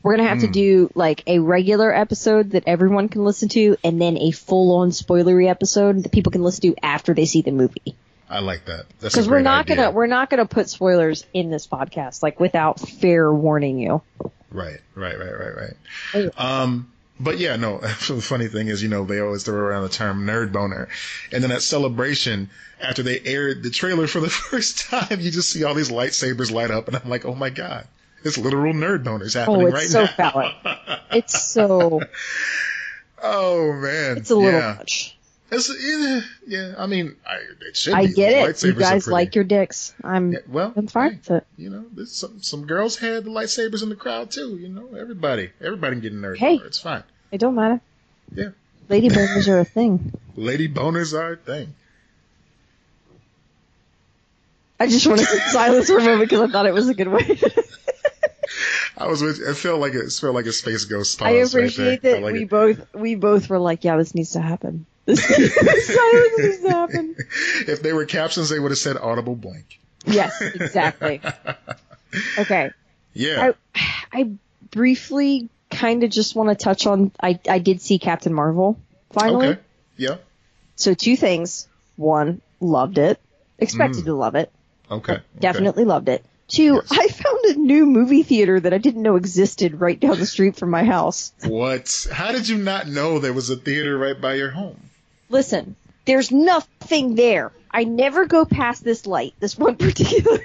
We're going to have to do like a regular episode that everyone can listen to, and then a full-on spoilery episode that people can listen to after they see the movie. I like that. Because we're not gonna put spoilers in this podcast, like, without fair warning you. Right. But yeah, no, the funny thing is, they always throw around the term nerd boner. And then at Celebration, after they aired the trailer for the first time, you just see all these lightsabers light up. And I'm like, oh my God, it's literal nerd boners happening right now. It's so valid. It's so. Oh man. It's a little much. Yeah, I mean, it should be. I get it. Lightsabers you guys like your dicks. I'm fine with it. There's some girls had the lightsabers in the crowd too. Everybody can get a nerd hey, boner. It's fine. It don't matter. Yeah. Lady boners are a thing. Lady boners are a thing. I just want to sit silence for a moment because I thought it was a good way. It felt like a Space Ghost pause. I appreciate that we both were like, yeah, this needs to happen. Silence needs to happen. If they were captions, they would have said audible blank. Yes, exactly. Okay. Yeah. I briefly kind of just want to touch on, I did see Captain Marvel, finally. Okay. Yeah. So 2 things. 1, loved it. Expected to love it. Okay. Definitely loved it. 2, yes. I found a new movie theater that I didn't know existed right down the street from my house. What? How did you not know there was a theater right by your home? Listen, there's nothing there. I never go past this light, this one particular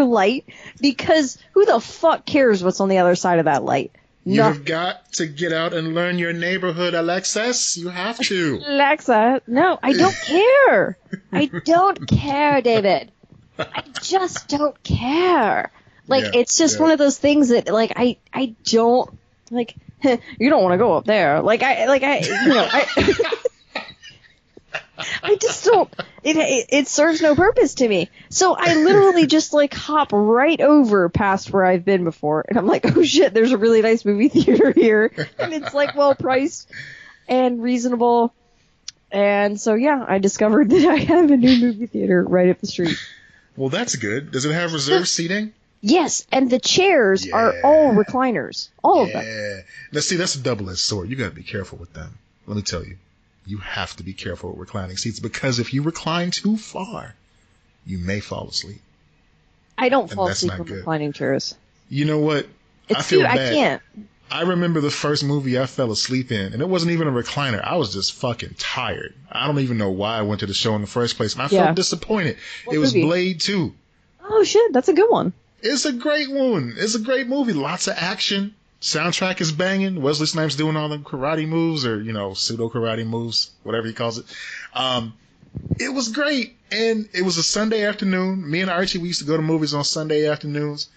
light, because who the fuck cares what's on the other side of that light? You've got to get out and learn your neighborhood, Alexis. You have to. Alexa, no, I don't care. I don't care, David. I just don't care. It's just one of those things that, I don't, you don't want to go up there. I just don't, it serves no purpose to me. So I literally just, hop right over past where I've been before. And I'm like, oh shit, there's a really nice movie theater here. And it's, well priced and reasonable. And so, yeah, I discovered that I have a new movie theater right up the street. Well, that's good. Does it have reserved seating? Yes, and the chairs are all recliners. All of them. Yeah. Now, see, that's a double-edged sword. You got to be careful with them. Let me tell you. You have to be careful with reclining seats because if you recline too far, you may fall asleep. I don't fall asleep in reclining chairs. You know what? I feel bad. I can't. I remember the first movie I fell asleep in, and it wasn't even a recliner. I was just fucking tired. I don't even know why I went to the show in the first place, and I felt disappointed. It was Blade 2. Oh, shit. That's a good one. It's a great one. It's a great movie. Lots of action. Soundtrack is banging. Wesley Snipes doing all the karate moves or, pseudo karate moves, whatever he calls it. It was great. And it was a Sunday afternoon. Me and Archie, we used to go to movies on Sunday afternoons.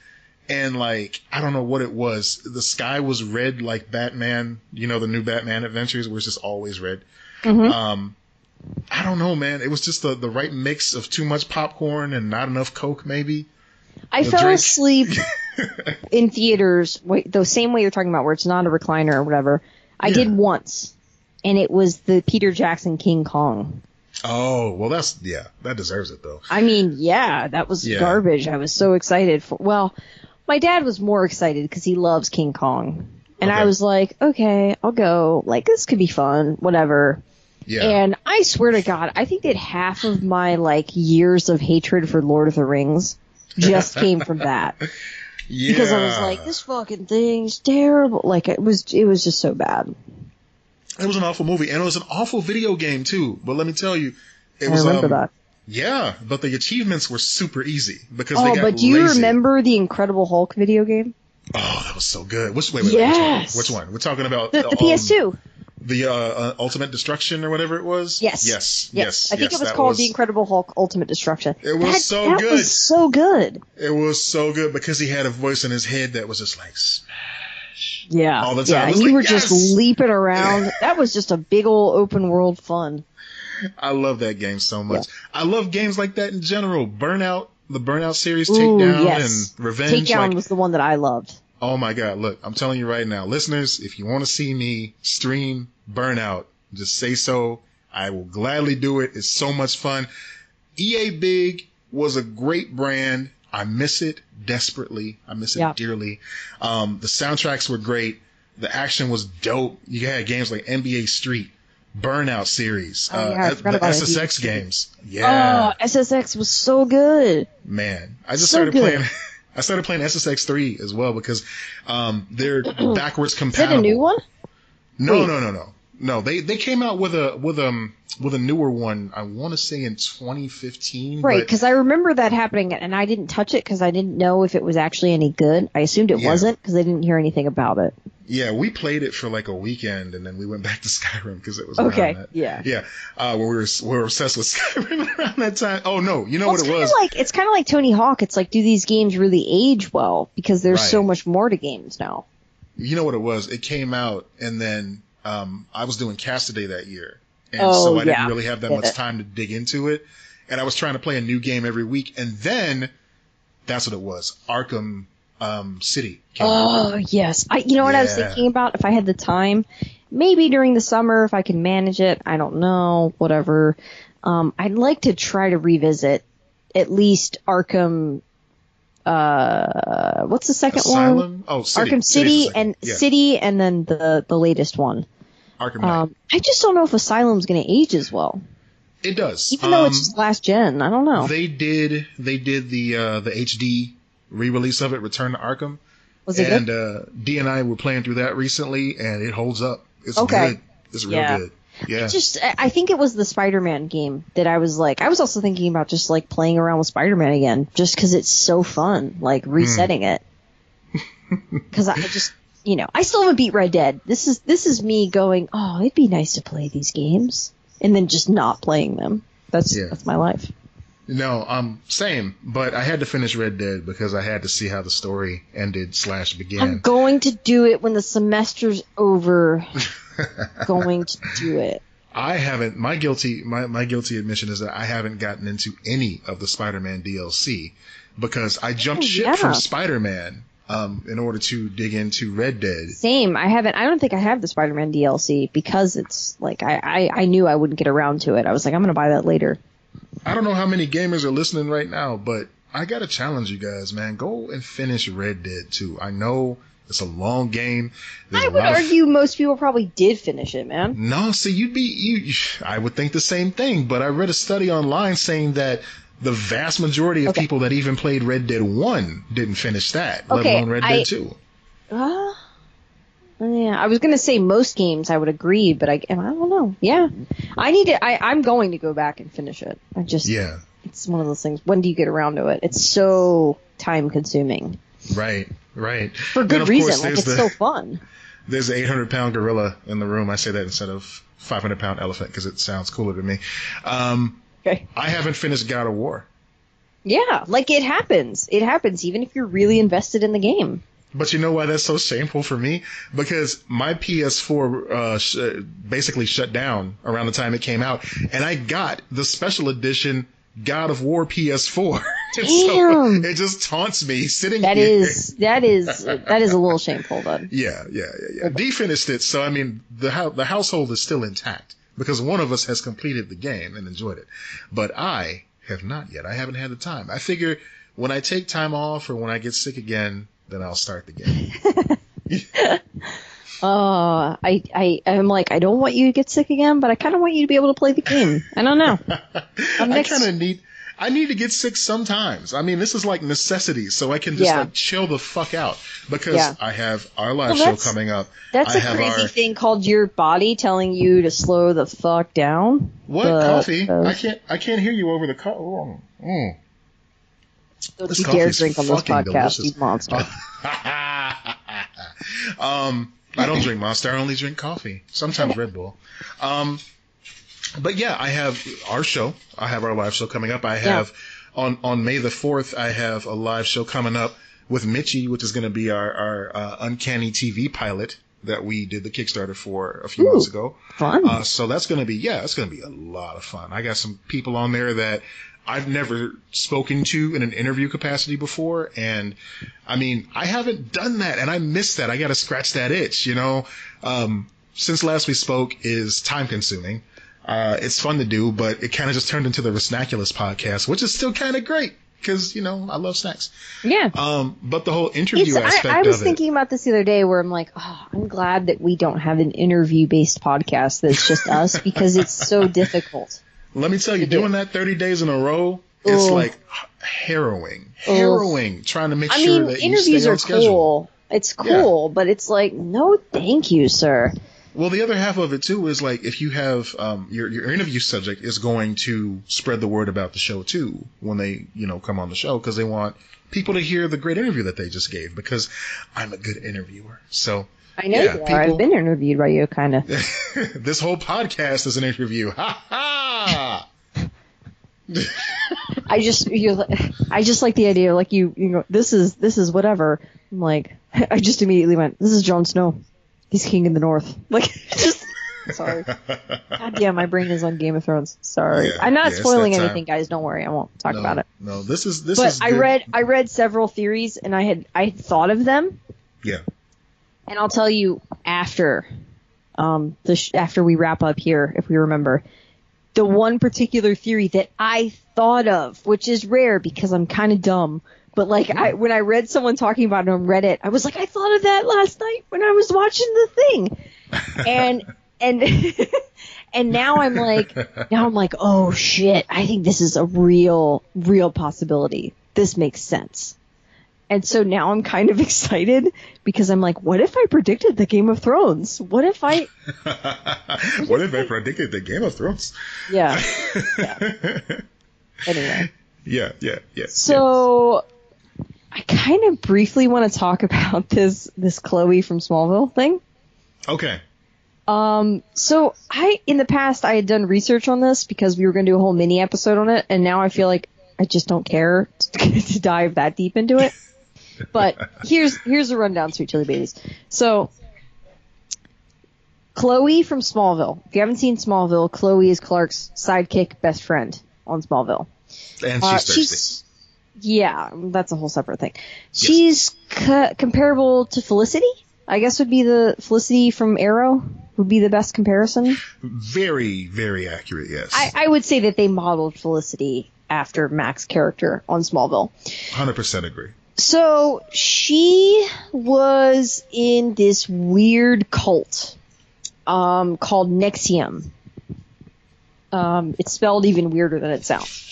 And I don't know what it was. The sky was red like Batman, the new Batman Adventures, where it's just always red. Mm-hmm. I don't know, man. It was just the right mix of too much popcorn and not enough Coke, maybe. I fell asleep in theaters, the same way you're talking about, where it's not a recliner or whatever. I did once, and it was the Peter Jackson King Kong. Oh, well, that deserves it, though. I mean, that was garbage. I was so excited my dad was more excited because he loves King Kong. And I was like, okay, I'll go. This could be fun, whatever. Yeah. And I swear to God, I think that half of my, years of hatred for Lord of the Rings just came from that. Yeah. Because I was like, this fucking thing's terrible. It was just so bad. It was an awful movie, and it was an awful video game, too. But let me tell you, I remember that. Yeah, but the achievements were super easy because they got but do you remember the Incredible Hulk video game? Oh, that was so good. Wait, yes. Which one? We're talking about the PS2. The Ultimate Destruction or whatever it was? Yes. I think it was called The Incredible Hulk Ultimate Destruction. It was so good. That was so good. It was so good because he had a voice in his head that was just smash. Yeah. All the time. Yeah, and you were just leaping around. That was just a big old open world fun. I love that game so much. Yeah. I love games like that in general. Burnout, the Burnout series, Ooh, Takedown, yes. and Revenge. Takedown was the one that I loved. Oh my God. Look, I'm telling you right now, listeners, if you want to see me stream Burnout, just say so. I will gladly do it. It's so much fun. EA Big was a great brand. I miss it desperately. I miss it dearly. The soundtracks were great. The action was dope. You had games like NBA Street, Burnout series, the SSX games. Yeah. Oh, SSX was so good. Man, I started playing SSX 3 as well because they're backwards compatible. Is it a new one? No. They came out with a newer one. I want to say in 2015. Right, because I remember that happening, and I didn't touch it because I didn't know if it was actually any good. I assumed it wasn't because I didn't hear anything about it. Yeah, we played it for like a weekend, and then we went back to Skyrim because it was around that. Yeah. We were obsessed with Skyrim around that time. Oh no, you know what it was? It's kind of like Tony Hawk. It's like, do these games really age well? Because there's so much more to games now. You know what it was? It came out, and then I was doing Castaday that year, and so I didn't really have that much time to dig into it. And I was trying to play a new game every week, and then that's what it was. Arkham City came out. Yes. You know what I was thinking about? If I had the time, maybe during the summer, if I can manage it, I don't know, whatever. I'd like to try to revisit at least Arkham. What's the second one? Oh, City. Arkham City City, and then the latest one. Arkham Knight. I just don't know if Asylum's going to age as well. It does, even though it's just last gen. I don't know. They did the HD re-release of it, Return to Arkham. Was it good? And D and I were playing through that recently, and it holds up. It's good. It's real good. Yeah. I think it was the Spider-Man game that I was like. I was also thinking about just like playing around with Spider-Man again, just because it's so fun, like resetting it. Because I just, I still haven't beat Red Dead. This is me going, oh, it'd be nice to play these games, and then just not playing them. That's my life. No, same. But I had to finish Red Dead because I had to see how the story ended / began. I'm going to do it when the semester's over. Going to do it. I haven't. My guilty admission is that I haven't gotten into any of the Spider-Man DLC because I jumped ship from Spider-Man in order to dig into Red Dead. Same. I haven't. I don't think I have the Spider-Man DLC because it's like I knew I wouldn't get around to it. I was like, I'm going to buy that later. I don't know how many gamers are listening right now, but I got to challenge you guys, man. Go and finish Red Dead 2. I know it's a long game. I would argue most people probably did finish it, man. No, see, I would think the same thing, but I read a study online saying that the vast majority of people that even played Red Dead 1 didn't finish that, let alone Red Dead 2. Yeah, I was going to say most games I would agree, but I don't know. Yeah. I'm going to go back and finish it. It's one of those things. When do you get around to it? It's so time consuming. Right. For good reason. Like, it's so fun. There's an 800-pound gorilla in the room. I say that instead of 500-pound elephant because it sounds cooler to me. I haven't finished God of War. Yeah, like it happens. It happens even if you're really invested in the game. But you know why that's so shameful for me? Because my PS4 basically shut down around the time it came out, and I got the special edition God of War PS4. Damn. So it just taunts me sitting here. That is a little shameful, then. Yeah. Dee finished it, so I mean the household is still intact because one of us has completed the game and enjoyed it, but I have not yet. I haven't had the time. I figure when I take time off or when I get sick again, then I'll start the game. I'm like, I don't want you to get sick again, but I kind of want you to be able to play the game. I don't know. I need to get sick sometimes. I mean, this is like necessity, so I can just like chill the fuck out because I have our live show coming up. That's a crazy thing called your body telling you to slow the fuck down. What coffee? I can't hear you over the coffee. Don't you dare drink on this podcast, you monster. I don't drink Monster. I only drink coffee. Sometimes Red Bull. But yeah, I have our show. I have our live show coming up. I have on May the 4th, I have a live show coming up with Mitchie, which is going to be our Uncanny TV pilot that we did the Kickstarter for a few months ago. Fun. So that's going to be, it's going to be a lot of fun. I got some people on there that I've never spoken to in an interview capacity before. And I mean, I haven't done that, and I miss that. I got to scratch that itch, you know. Since last we spoke is time consuming. It's fun to do, but it kind of just turned into the Resnaculous podcast, which is still kind of great because, you know, I love snacks. Yeah. But the whole interview aspect of it. I was thinking about this the other day where I'm like, oh, I'm glad that we don't have an interview-based podcast that's just us because it's so difficult. Let me tell you, doing that 30 days in a row, it's like harrowing, trying to make sure that you stay on schedule. Cool. It's cool, but it's like, no, thank you, sir. Well, the other half of it too is like if you have your interview subject is going to spread the word about the show too when they, you know, come on the show because they want people to hear the great interview that they just gave because I'm a good interviewer. So I know you are. I've been interviewed by you, kind of. This whole podcast is an interview. Ha ha. I just like the idea, like you know, this is whatever. I'm like, I just immediately went, this is Jon Snow. He's king in the north. Like, just sorry. God damn, my brain is on Game of Thrones. Sorry, yeah, I'm not spoiling anything, guys. Don't worry, I won't talk about it. No, this is. But I read several theories, and I had thought of them. Yeah. And I'll tell you after, after we wrap up here, if we remember, the one particular theory that I thought of, which is rare because I'm kind of dumb. But like when I read someone talking about it on Reddit, I was like, I thought of that last night when I was watching the thing, and and now I'm like, oh shit, I think this is a real possibility. This makes sense, and so now I'm kind of excited because I'm like, what if I predicted the Game of Thrones? What if I predicted the Game of Thrones? Yeah. Anyway. Yeah. So. I kind of briefly want to talk about this Chloe from Smallville thing. Okay. So in the past, I had done research on this because we were going to do a whole mini episode on it, and now I feel like I just don't care to dive that deep into it. But here's a rundown, sweet chili babies. So, Chloe from Smallville. If you haven't seen Smallville, Chloe is Clark's sidekick best friend on Smallville. And she's thirsty. Yeah, that's a whole separate thing. She's comparable to Felicity, I guess would be the Felicity from Arrow would be the best comparison. Very, very accurate, yes. I would say that they modeled Felicity after Mac's character on Smallville. 100% agree. So she was in this weird cult called Nexium. It's spelled even weirder than it sounds.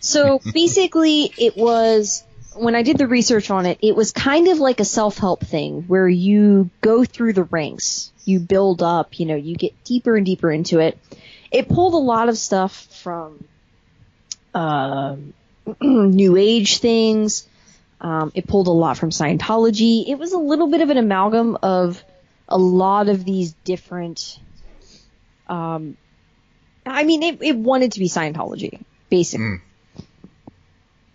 So basically it was, when I did the research on it, it was kind of like a self-help thing where you go through the ranks, you build up, you know, you get deeper and deeper into it. It pulled a lot of stuff from New Age things. It pulled a lot from Scientology. It was a little bit of an amalgam of a lot of these different, it wanted to be Scientology, basically.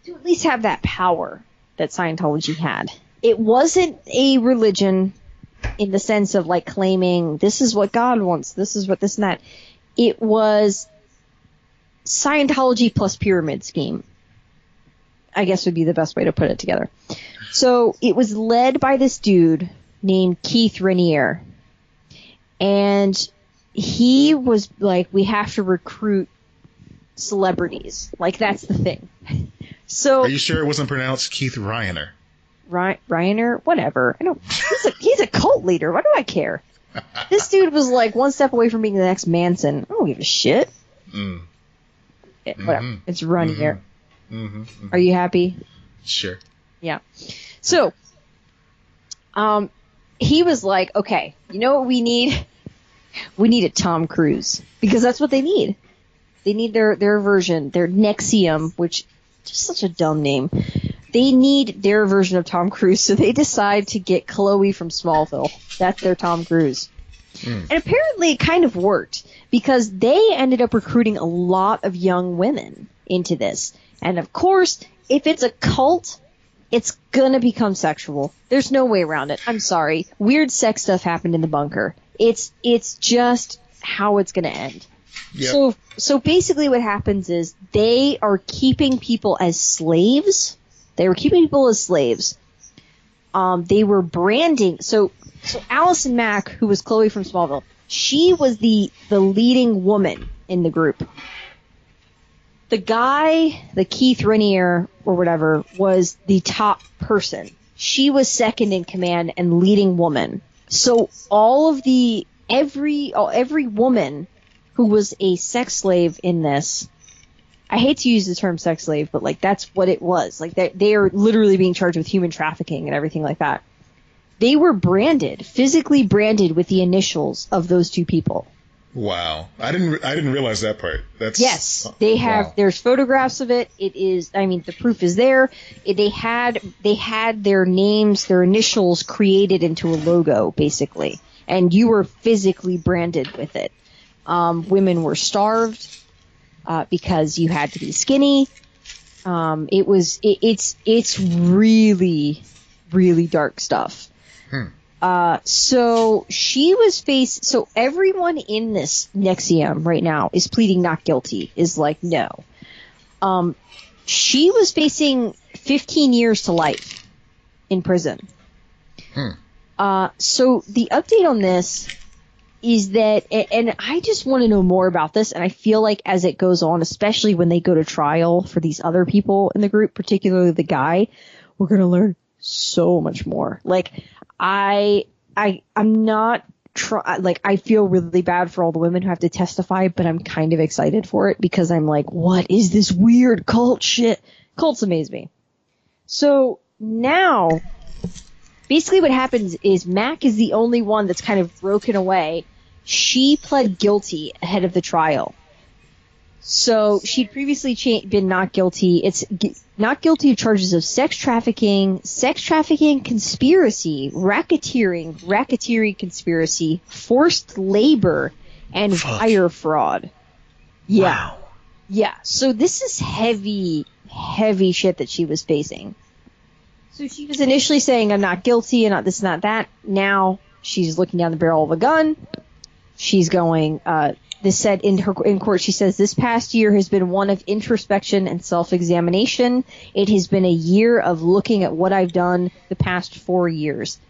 To at least have that power that Scientology had. It wasn't a religion in the sense of like claiming this is what God wants, this is what this and that. It was Scientology plus pyramid scheme, I guess would be the best way to put it together. So it was led by this dude named Keith Raniere. And he was like, we have to recruit celebrities. Like, that's the thing. So, are you sure it wasn't pronounced Keith Ryaner? Ryaner? Whatever. I don't. He's a cult leader. Why do I care? This dude was like one step away from being the next Manson. I don't give a shit. Whatever. It's Raniere. Are you happy? Sure. Yeah. So, he was like, okay, you know what we need? We need a Tom Cruise because that's what they need. They need their version, their Nexium, which just such a dumb name. They need their version of Tom Cruise, so they decide to get Chloe from Smallville. That's their Tom Cruise. And apparently it kind of worked because they ended up recruiting a lot of young women into this. And of course, if it's a cult, it's gonna become sexual. There's no way around it. I'm sorry. Weird sex stuff happened in the bunker. It's just how it's gonna end. Yep. So basically what happens is they are keeping people as slaves. They were keeping people as slaves. They were branding. So Allison Mack, who was Chloe from Smallville, she was the leading woman in the group. The guy, the Keith Raniere or whatever, was the top person. She was second in command and leading woman. So every woman who was a sex slave in this, I hate to use the term sex slave, but like that's what it was. Like they are literally being charged with human trafficking and everything like that. They were physically branded with the initials of those two people. Wow. I didn't realize that part. Yes, they have. Wow. There's photographs of it. It is. I mean, the proof is there. They had their names, their initials created into a logo, basically, and you were physically branded with it. Women were starved because you had to be skinny. It's really, really dark stuff. So she was so everyone in this NXIVM right now is pleading not guilty, is like, no. She was facing 15 years to life in prison. So the update on this is that, and I just want to know more about this, and I feel like as it goes on, especially when they go to trial for these other people in the group, particularly the guy, we're going to learn so much more. Like, I'm not I feel really bad for all the women who have to testify, but I'm kind of excited for it because I'm like, what is this weird cult shit? Cults amaze me. So now, basically what happens is Mac is the only one that's kind of broken away. She pled guilty ahead of the trial. So she'd previously been not guilty. It's not guilty of charges of sex trafficking, conspiracy, racketeering conspiracy, forced labor, and wire fraud. Yeah. Wow. Yeah. So this is heavy shit that she was facing. So she was initially saying, I'm not guilty, and not this, not that. Now she's looking down the barrel of a gun. She's going, this said in court, she says, this past year has been one of introspection and self-examination. It has been a year of looking at what I've done the past 4 years.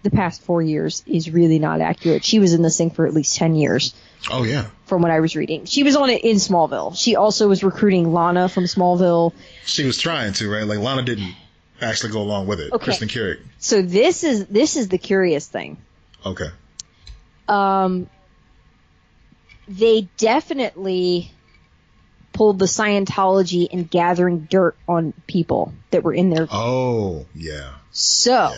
The past 4 years is really not accurate. She was in this thing for at least 10 years. Oh, yeah. From what I was reading. She was on it in Smallville. She also was recruiting Lana from Smallville. She was trying to, right? Like, Lana didn't actually go along with it. Okay. Kristen Carrick. So this is the curious thing. Okay. They definitely pulled the Scientology and gathering dirt on people that were in there. Oh, yeah. So,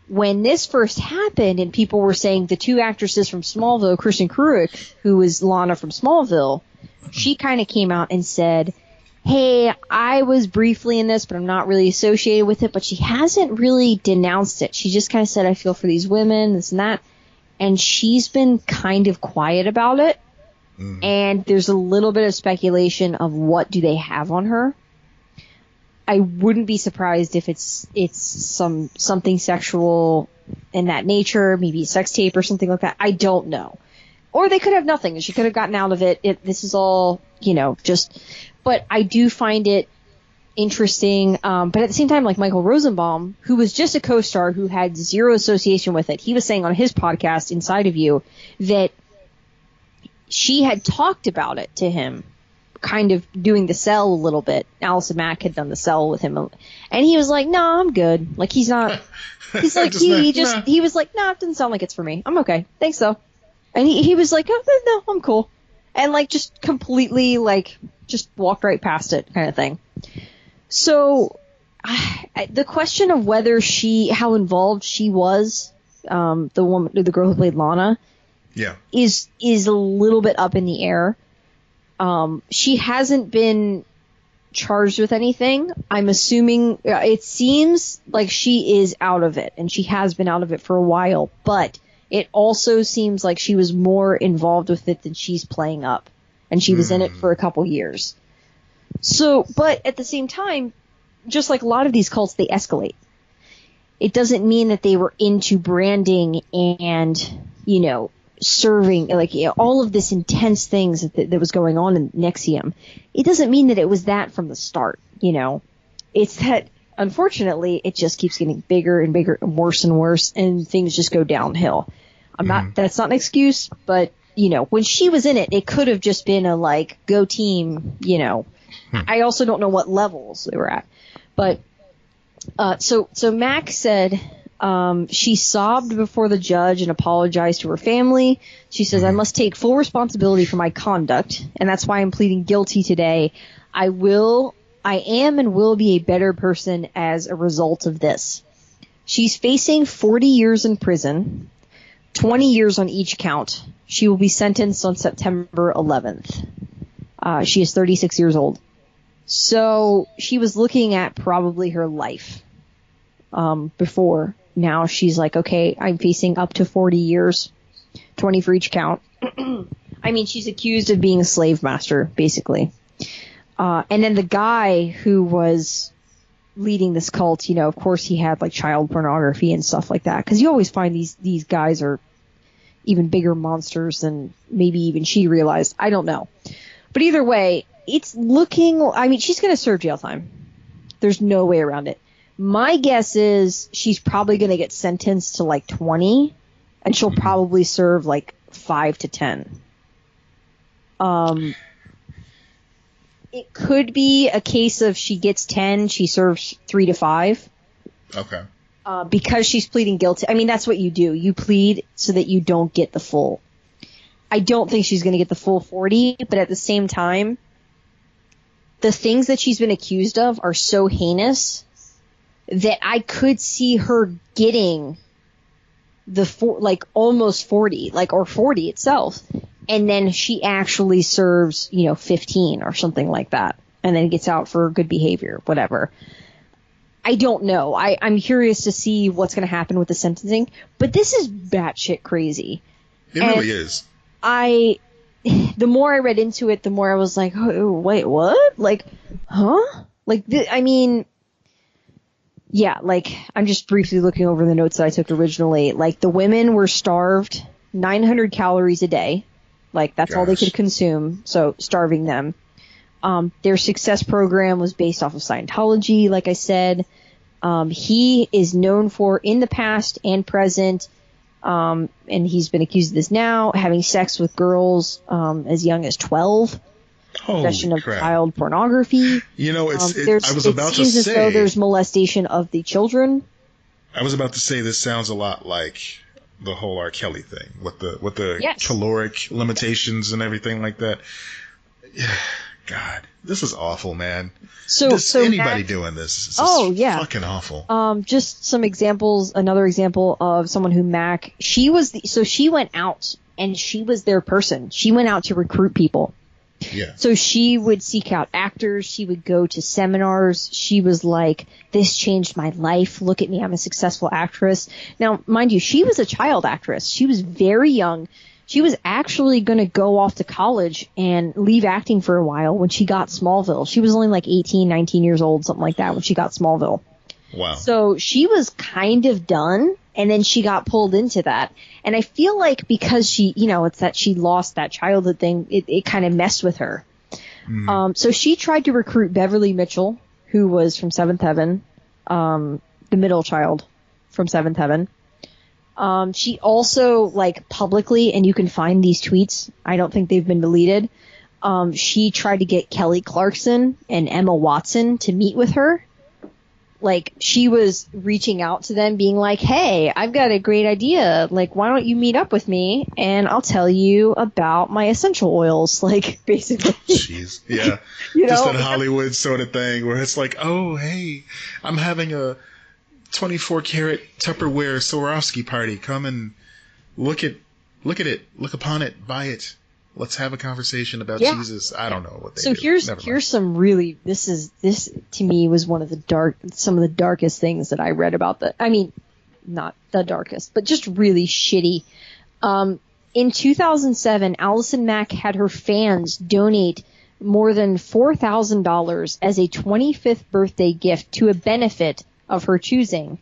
when this first happened and people were saying the two actresses from Smallville, Kristen Carrick, who was Lana from Smallville, she kind of came out and said, hey, I was briefly in this, but I'm not really associated with it. But she hasn't really denounced it. She just kind of said, I feel for these women, this and that. And she's been kind of quiet about it. And there's a little bit of speculation of what do they have on her. I wouldn't be surprised if it's something sexual in that nature, maybe a sex tape or something like that. I don't know. Or they could have nothing, and she could have gotten out of it. This is all, just... But I do find it interesting. But at the same time, like Michael Rosenbaum, who was just a co-star who had zero association with it, he was saying on his podcast, Inside of You, that she had talked about it to him, kind of doing the cell a little bit. Allison Mack had done the cell with him. And he was like, no, I'm good. Like, he's not... He's like, he was like, no, it doesn't sound like it's for me. I'm okay. Thanks, though. And he was like, oh, no, I'm cool. And, like, just completely, like, just walked right past it kind of thing. So, the question of whether how involved she was, the girl who played Lana, is a little bit up in the air. She hasn't been charged with anything. I'm assuming it seems like she is out of it, and she has been out of it for a while, but it also seems like she was more involved with it than she's playing up, and she was in it for a couple years. So, but at the same time, just like a lot of these cults, they escalate. It doesn't mean that they were into branding and, serving, like, all of this intense things that was going on in Nexium, it doesn't mean that it was that from the start, It's that, unfortunately, it just keeps getting bigger and bigger and worse, and things just go downhill. That's not an excuse, but, when she was in it, it could have just been a, like, go team, I also don't know what levels they were at. But, so Mac said, she sobbed before the judge and apologized to her family. She says, I must take full responsibility for my conduct, and that's why I'm pleading guilty today. I am and will be a better person as a result of this. She's facing 40 years in prison, 20 years on each count. She will be sentenced on September 11th. She is 36 years old. So she was looking at probably her life before. Now she's like, okay, I'm facing up to 40 years, 20 for each count. I mean, she's accused of being a slave master, basically. And then the guy who was leading this cult, of course he had like child pornography and stuff like that. Because you always find these guys are even bigger monsters than maybe even she realized. I don't know. But either way, it's looking, I mean, she's going to serve jail time. There's no way around it. My guess is she's probably going to get sentenced to like 20, and she'll probably serve like 5 to 10. It could be a case of she gets 10, she serves 3 to 5. Okay. Because she's pleading guilty. I mean, that's what you do. You plead so that you don't get the full. I don't think she's going to get the full 40, but at the same time, the things that she's been accused of are so heinous that I could see her getting almost 40, or 40 itself. And then she actually serves, 15 or something like that. And then gets out for good behavior, whatever. I don't know. I'm curious to see what's going to happen with the sentencing. But this is batshit crazy. It really is. The more I read into it, the more I was like, oh, wait, what? Like, huh? Yeah, I'm just briefly looking over the notes that I took originally. The women were starved 900 calories a day. That's all they could consume, so starving them. Their success program was based off of Scientology, like I said. He is known for, in the past and present, and he's been accused of this now, having sex with girls as young as 12. Possession of child pornography. I was about to say. It seems as though there's molestation of the children. I was about to say this sounds a lot like the whole R. Kelly thing with the caloric limitations and everything like that. God, this is awful, man. So anybody doing this is fucking awful. Just some examples. Another example of someone who Mac. She went out and she was their person. She went out to recruit people. Yeah. So she would seek out actors. She would go to seminars. She was like, this changed my life. Look at me. I'm a successful actress. Now, mind you, she was a child actress. She was very young. She was actually going to go off to college and leave acting for a while when she got Smallville. She was only 18, 19 years old, something like that, when she got Smallville. Wow. So she was kind of done, and then she got pulled into that. And I feel like because she, it's that she lost that childhood thing, it kind of messed with her. Mm. So she tried to recruit Beverly Mitchell, who was from Seventh Heaven, the middle child from Seventh Heaven. She also, publicly, and you can find these tweets, I don't think they've been deleted, she tried to get Kelly Clarkson and Emma Watson to meet with her. She was reaching out to them being like, hey, I've got a great idea. Why don't you meet up with me and I'll tell you about my essential oils, basically. Jeez. Yeah. Just that Hollywood sort of thing where it's like, oh, hey, I'm having a 24 karat Tupperware Swarovski party. Come and look at it, look upon it, buy it. Let's have a conversation about Jesus. I don't know what they do. So here's some really, this to me was one of some of the darkest things that I read about not the darkest, but just really shitty. In 2007, Allison Mack had her fans donate more than $4,000 as a 25th birthday gift to a benefit of her choosing.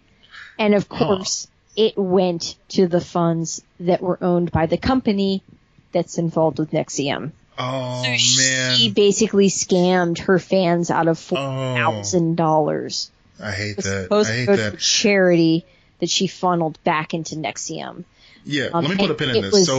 And of course, it went to the funds that were owned by the company that's involved with NXIVM. Oh, man. She basically scammed her fans out of $4,000. I hate that. Supposed to go to charity that she funneled back into NXIVM. Yeah, let me put a pin in this.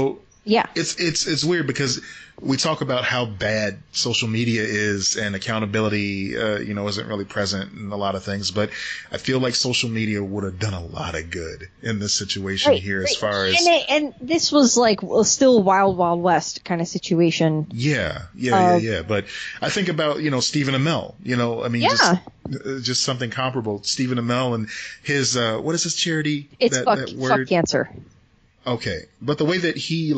Yeah. It's weird because we talk about how bad social media is and accountability, isn't really present in a lot of things. But I feel like social media would have done a lot of good in this situation here as far as. And this was still Wild Wild West kind of situation. Yeah. But I think about, Stephen Amell, just something comparable. Stephen Amell and his, what is his charity? It's fuck cancer. Okay, but the way that he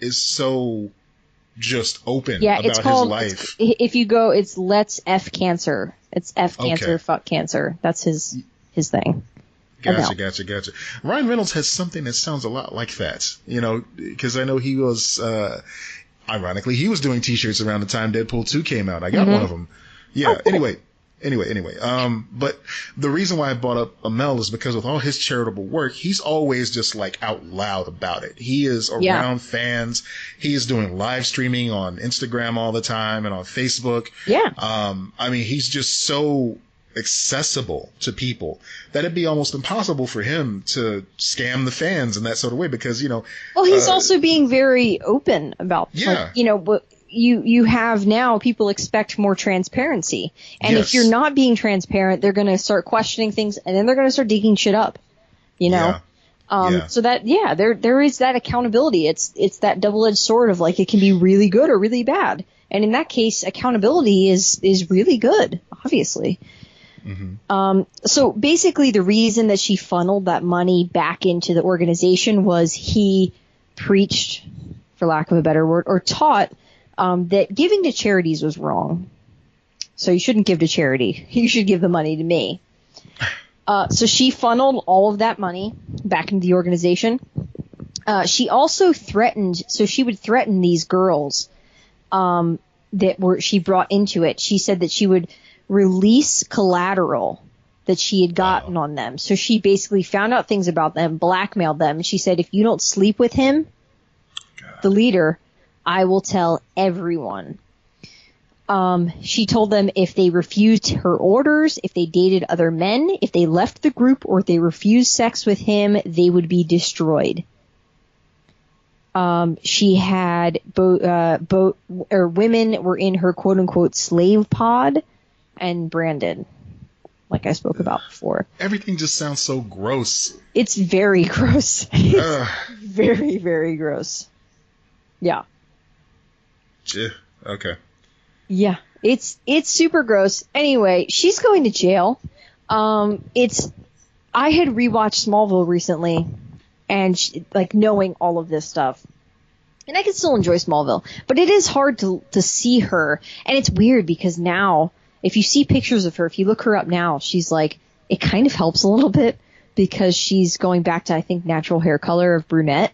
is so just open about it's called, his life. If you go, it's Let's F Cancer. It's F Cancer, Fuck Cancer. That's his thing. Gotcha. Ryan Reynolds has something that sounds a lot like that, because I know he was, ironically, he was doing T-shirts around the time Deadpool 2 came out. I got one of them. Yeah. Oh, cool. Anyway, but the reason why I brought up Amell is because with all his charitable work, he's always just out loud about it. He is around fans. He is doing live streaming on Instagram all the time and on Facebook. Yeah. He's just so accessible to people that it'd be almost impossible for him to scam the fans in that sort of way because, Well, he's also being very open about, you have now people expect more transparency. And if you're not being transparent, they're going to start questioning things and then they're going to start digging shit up, So that, there is that accountability. It's that double-edged sword of it can be really good or really bad. And in that case, accountability is really good, obviously. Mm-hmm. So basically the reason that she funneled that money back into the organization was he preached, for lack of a better word, or taught that giving to charities was wrong. So you shouldn't give to charity. You should give the money to me. So she funneled all of that money back into the organization. She also threatened, so she would threaten these girls she brought into it. She said that she would release collateral that she had gotten on them. So she basically found out things about them, blackmailed them. She said, if you don't sleep with him, the leader, I will tell everyone. She told them if they refused her orders, if they dated other men, if they left the group, or if they refused sex with him, they would be destroyed. She had women were in her quote unquote slave pod and branded, like I spoke about before. Everything just sounds so gross. It's very gross. It's very, very gross. Yeah. Okay. Yeah, it's super gross. Anyway, she's going to jail. I had rewatched Smallville recently, and knowing all of this stuff, and I can still enjoy Smallville, but it is hard to see her, and it's weird because now, if you see pictures of her, if you look her up now, she's it kind of helps a little bit because she's going back to I think natural hair color of brunette.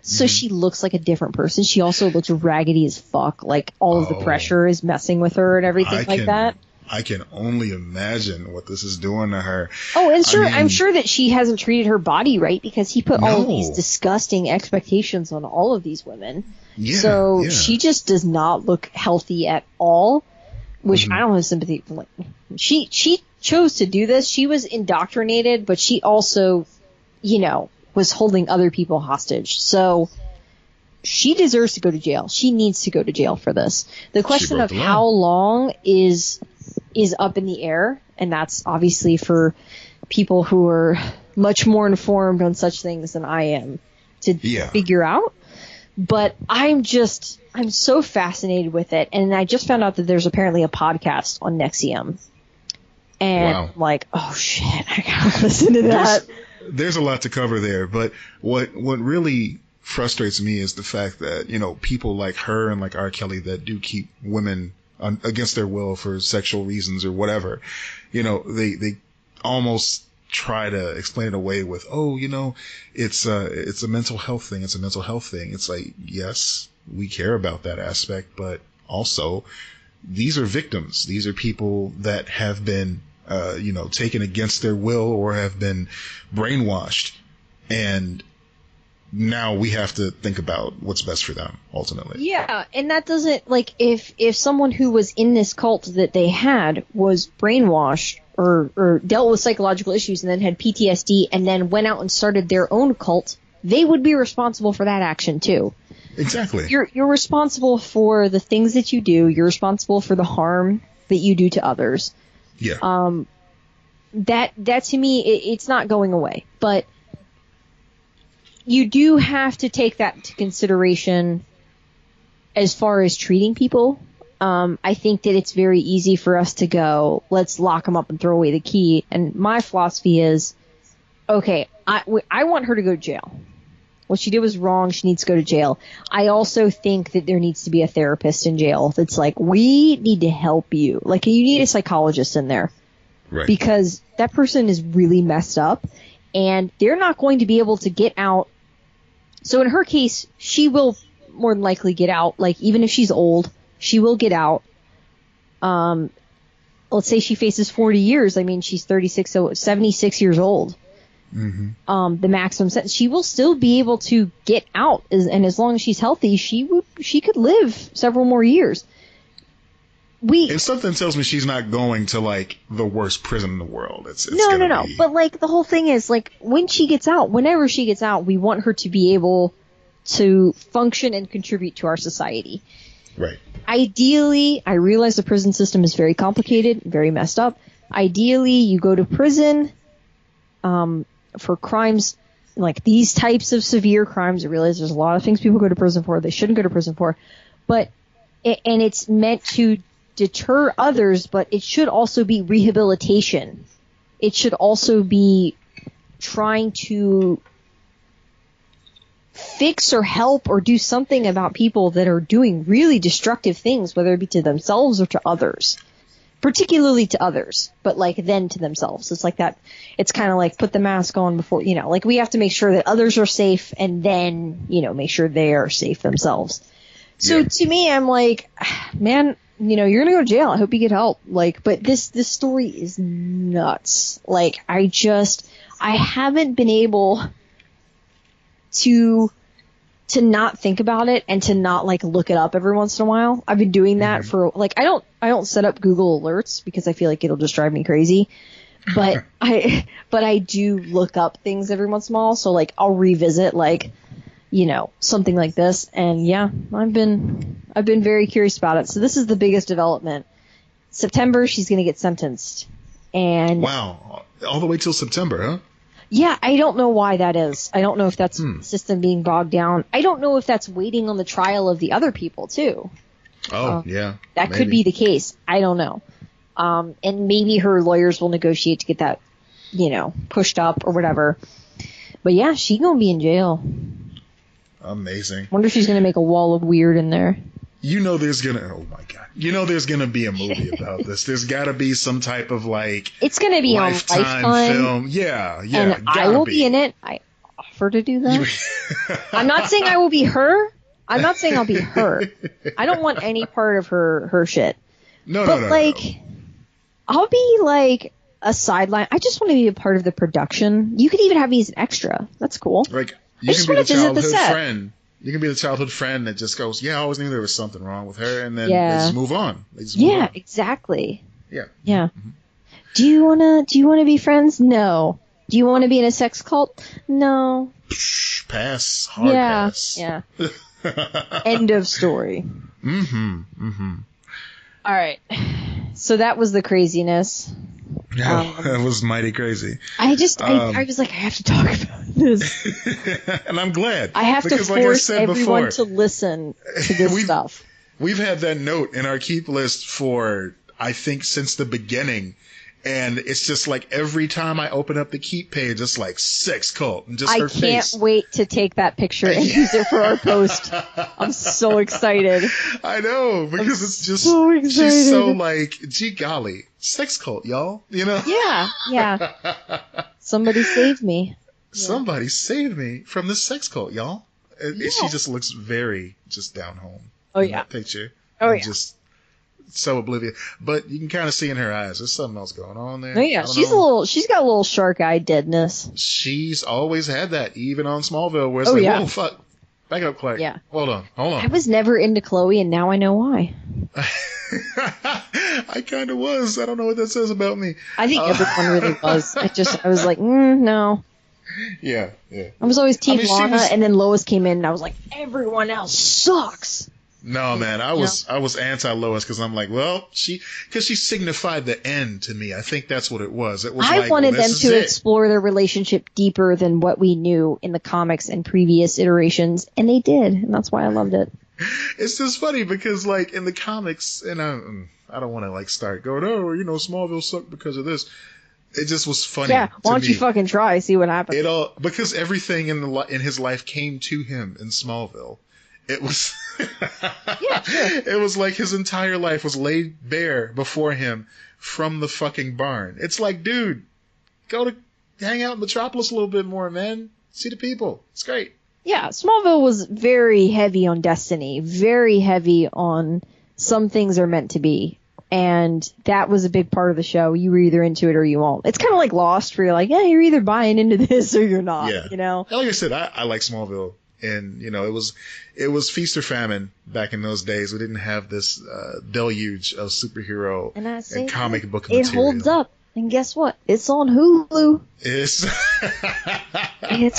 So she looks like a different person. She also looks raggedy as fuck. All of the pressure is messing with her and everything that. I can only imagine what this is doing to her. Oh, and I'm sure that she hasn't treated her body right because he put all of these disgusting expectations on all of these women. Yeah, so she just does not look healthy at all, which I don't have sympathy for. She chose to do this. She was indoctrinated, but she also, was holding other people hostage. So she deserves to go to jail. She needs to go to jail for this. The question of how long is up in the air, and that's obviously for people who are much more informed on such things than I am to figure out. But I'm so fascinated with it, and I just found out that there's apparently a podcast on NXIVM. And oh shit, I gotta listen to that. There's a lot to cover there, but what really frustrates me is the fact that, people like her and like R. Kelly that do keep women against their will for sexual reasons or whatever, they almost try to explain it away with, it's a mental health thing. It's a mental health thing. It's yes, we care about that aspect, but also these are victims. These are people that have been taken against their will or have been brainwashed. And now we have to think about what's best for them, ultimately. Yeah, and that doesn't, like, if someone who was in this cult that they had was brainwashed or dealt with psychological issues and then had PTSD and then went out and started their own cult, they would be responsible for that action too. Exactly. You're responsible for the things that you do. You're responsible for the harm that you do to others. Yeah. That to me, it's not going away, but you do have to take that into consideration as far as treating people. I think that it's very easy for us to go, let's lock them up and throw away the key. And my philosophy is, okay, I want her to go to jail. What she did was wrong. She needs to go to jail. I also think that there needs to be a therapist in jail that's like, we need to help you. Like, you need a psychologist in there. Right. Because that person is really messed up and they're not going to be able to get out. So in her case, she will more than likely get out. Like, even if she's old, she will get out. Let's say she faces 40 years. I mean, she's 36, so 76 years old. Mm-hmm. The maximum sentence. She will still be able to get out, and as long as she's healthy, she could live several more years. And something tells me she's not going to, like, the worst prison in the world. It's no. But, like, the whole thing is, like, whenever she gets out, we want her to be able to function and contribute to our society. Right. Ideally, I realize the prison system is very complicated, very messed up. Ideally, you go to prison for crimes like these types of severe crimes. I realize there's a lot of things people go to prison for they shouldn't go to prison for. And it's meant to deter others, but it should also be rehabilitation. It should also be trying to fix or help or do something about people that are doing really destructive things, whether it be to themselves or to others. Particularly to others, but like then to themselves. It's like that. It's kind of like put the mask on before, like we have to make sure that others are safe and then, make sure they are safe themselves. So to me, I'm like, man, you're going to go to jail. I hope you get help. Like, but this story is nuts. Like, I haven't been able to not think about it and to not like look it up every once in a while. I've been doing that for like, I don't set up Google alerts because I feel like it'll just drive me crazy. But I do look up things every once in a while. So like I'll revisit like, something like this. And yeah, I've been very curious about it. So this is the biggest development. September, she's going to get sentenced. And wow, all the way till September, huh? Yeah, I don't know why that is. I don't know if that's the system being bogged down. I don't know if that's waiting on the trial of the other people, too. Oh, yeah. That maybe. Could be the case. I don't know. And maybe her lawyers will negotiate to get that, pushed up or whatever. But yeah, she's going to be in jail. Amazing. Wonder if she's going to make a wall of weird in there. There's going to, oh my God. There's going to be a movie about this. There's got to be some type of like. It's going to be on Lifetime film. Yeah. And I will be in it. I offer to do that. I'm not saying I will be her. I'm not saying I'll be her. I don't want any part of her shit. No. I'll be like a sideline. I just want to be a part of the production. You could even have me as an extra. That's cool. Like, you can be the childhood friend. You can be the childhood friend that just goes, yeah, I always knew there was something wrong with her, and then they just move on. Exactly. Yeah. Yeah. Mm-hmm. Do you wanna be friends? No. Do you want to be in a sex cult? No. Pass. Hard pass. Yeah. End of story. Mm-hmm. All right. So that was the craziness. Yeah, that was mighty crazy. I was like, I have to talk about this. And I'm glad. I have to force everyone to listen to this stuff. We've had that note in our keep list for, I think, since the beginning. And it's just like every time I open up the keep page, it's like sex cult and just her face. I can't wait to take that picture and use it for our post. I'm so excited. I know, because it's just, so excited. She's so like, gee golly, sex cult, y'all, Yeah. Somebody saved me. Somebody saved me from the sex cult, y'all. She just looks very just down home. Oh, yeah. That picture. Oh, yeah. Just so oblivious. But you can kind of see in her eyes, there's something else going on there. Oh yeah, she's got a little shark-eyed deadness. She's always had that, even on Smallville, where it's whoa, fuck. Back up, Clark. Yeah. Hold on. I was never into Chloe, and now I know why. I kind of was. I don't know what that says about me. I think everyone really was. I was like, no. Yeah. I was always Team Lana, and then Lois came in, and I was like, everyone else sucks. No, man, I was anti-Lois because I'm like, well, because she signified the end to me. I think that's what it was. It was I wanted them to explore their relationship deeper than what we knew in the comics and previous iterations, and they did, and that's why I loved it. It's just funny because, like, in the comics, and I don't want to like start going, oh, Smallville sucked because of this. It just was funny. Yeah, why don't you fucking try, see what happens? Because everything in his life came to him in Smallville. It was yeah, sure. It was like his entire life was laid bare before him from the fucking barn. It's like, dude, go to hang out in Metropolis a little bit more, man. See the people. It's great. Yeah, Smallville was very heavy on destiny, very heavy on some things are meant to be. And that was a big part of the show. You were either into it or you won't. It's kind of like Lost, where you're like, yeah, you're either buying into this or you're not. Yeah. Like I said, I like Smallville. And, it was feast or famine back in those days. We didn't have this deluge of superhero and comic book material. It holds up. And guess what? It's on Hulu. It's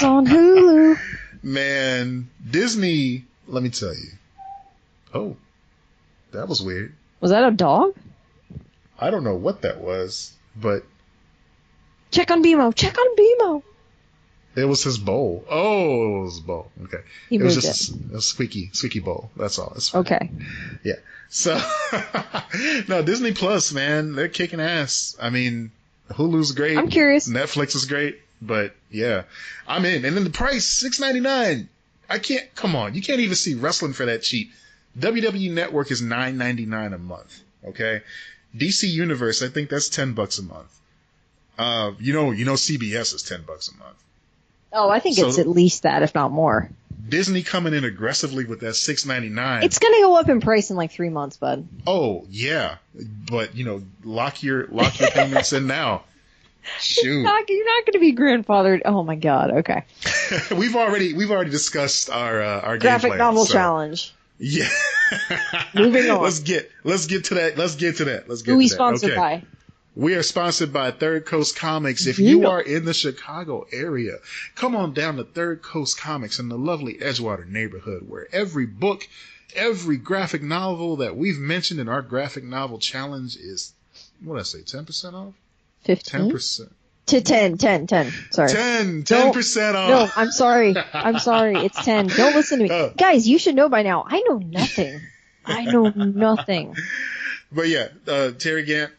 on Hulu. Man, Disney, let me tell you. Oh, that was weird. Was that a dog? I don't know what that was, but... Check on BMO. It was his bowl. Oh, it was a bowl. Okay. It was just a squeaky bowl. That's all. It's fine. Okay. Yeah. So, no, Disney Plus, man, they're kicking ass. I mean, Hulu's great. I'm curious. Netflix is great, but yeah, I'm in. And then the price, $6.99. Come on, you can't even see wrestling for that cheap. WWE Network is $9.99 a month. Okay. DC Universe, I think that's $10 a month. CBS is $10 a month. Oh, I think it's at least that, if not more. Disney coming in aggressively with that $6.99. It's going to go up in price in like 3 months, bud. Oh, yeah. But, lock your payments in now. Shoot. You're not going to be grandfathered. Oh my God. Okay. We've already discussed our graphic game plan, novel challenge. Yeah. Moving on. Let's get to that. Who we sponsored by? We are sponsored by Third Coast Comics. If you are in the Chicago area, come on down to Third Coast Comics in the lovely Edgewater neighborhood, where every book, every graphic novel that we've mentioned in our graphic novel challenge is, what did I say, 10% off? 15? 10%. To 10. Sorry. 10% off. No, I'm sorry. It's 10. Don't listen to me. Guys, you should know by now. I know nothing. But yeah, Terry Gant,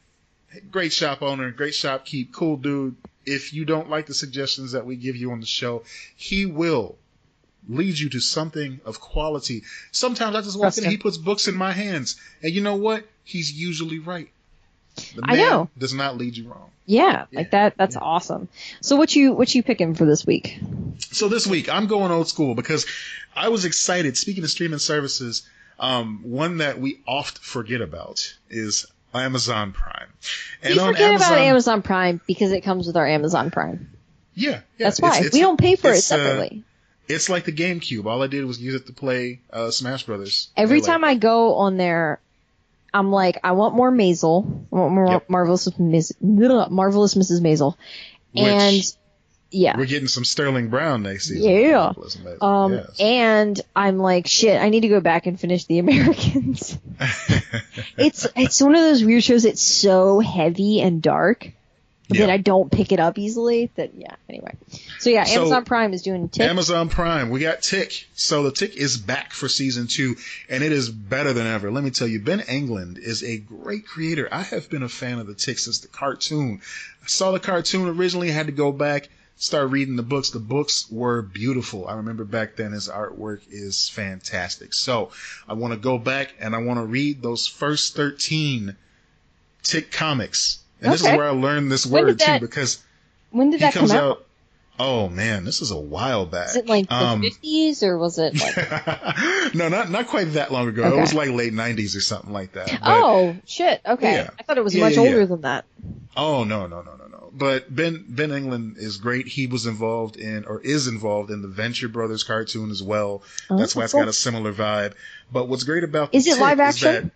great shop owner, great shop keep, cool dude. If you don't like the suggestions that we give you on the show, he will lead you to something of quality. Sometimes I just walk in and he puts books in my hands. And you know what? He's usually right. The man does not lead you wrong. Yeah, like that. That's awesome. So what you picking for this week? So this week I'm going old school because I was excited. Speaking of streaming services, one that we oft forget about is Amazon Prime. And we forget about Amazon Prime because it comes with our Amazon Prime. Yeah. That's why. We don't pay for it separately. It's like the GameCube. All I did was use it to play Smash Brothers. Every time I go on there, I'm like, I want more Maisel. I want more Marvelous Mrs. Maisel. We're getting some Sterling Brown next season. Yeah. Yes. And I'm like, shit, I need to go back and finish The Americans. It's one of those weird shows. It's so heavy and dark that I don't pick it up easily. Anyway. So Amazon Prime is doing Tick. Amazon Prime, we got Tick. So the Tick is back for season 2, and it is better than ever. Let me tell you, Ben Englund is a great creator. I have been a fan of the Tick since the cartoon. I saw the cartoon originally, had to go back, start reading the books. The books were beautiful. I remember back then his artwork is fantastic. So I want to go back and I want to read those first 13 Tick comics. And this is where I learned this word too, because when did that come out? Oh man, this is a while back. Is it like the 50s or was it like? No, not quite that long ago. Okay. It was like late 90s or something like that. But, oh shit! Okay, yeah. I thought it was much older than that. Oh no. But Ben England is great. He was involved in, or is involved in, the Venture Brothers cartoon as well. That's why it's got a similar vibe. But what's great about the is it live action?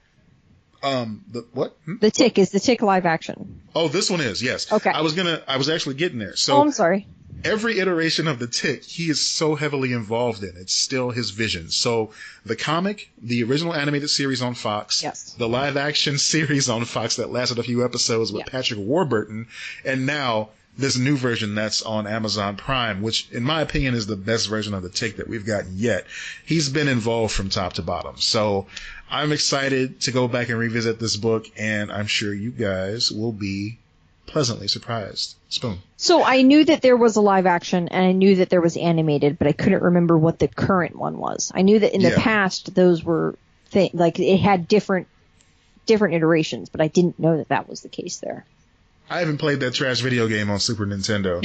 The what? The Tick, is the Tick live action? Oh, this one is, yes. Okay. I was actually getting there. So I'm sorry. Every iteration of the Tick, he is so heavily involved in. It's still his vision. So the comic, the original animated series on Fox, yes. The live action series on Fox that lasted a few episodes with Patrick Warburton, and now this new version that's on Amazon Prime, which in my opinion is the best version of the Tick that we've gotten yet. He's been involved from top to bottom. So I'm excited to go back and revisit this book, and I'm sure you guys will be pleasantly surprised. Spoon. So I knew that there was a live action and I knew that there was animated, but I couldn't remember what the current one was. I knew that in the past those were like it had different iterations, but I didn't know that that was the case there. I haven't played that trash video game on Super Nintendo.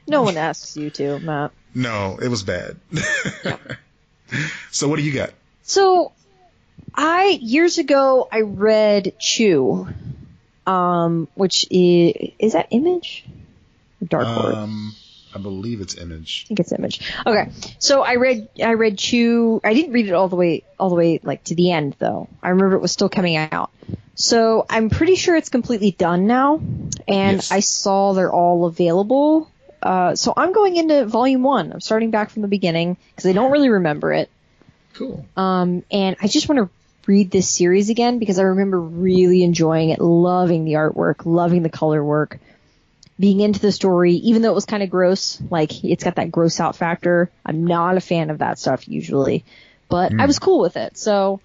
No one asks you to, Matt. No, it was bad. So what do you got? So years ago I read Chew. Which is that Image? Dark Horse. I believe it's Image. I think it's Image. Okay. So I read Chew. I didn't read it all the way like to the end though. I remember it was still coming out. So I'm pretty sure it's completely done now. And I saw they're all available. So I'm going into volume 1. I'm starting back from the beginning because I don't really remember it. Cool. And I just want to read this series again because I remember really enjoying it, loving the artwork, loving the color work, being into the story, even though it was kind of gross. Like, it's got that gross out factor. I'm not a fan of that stuff usually, but I was cool with it. So,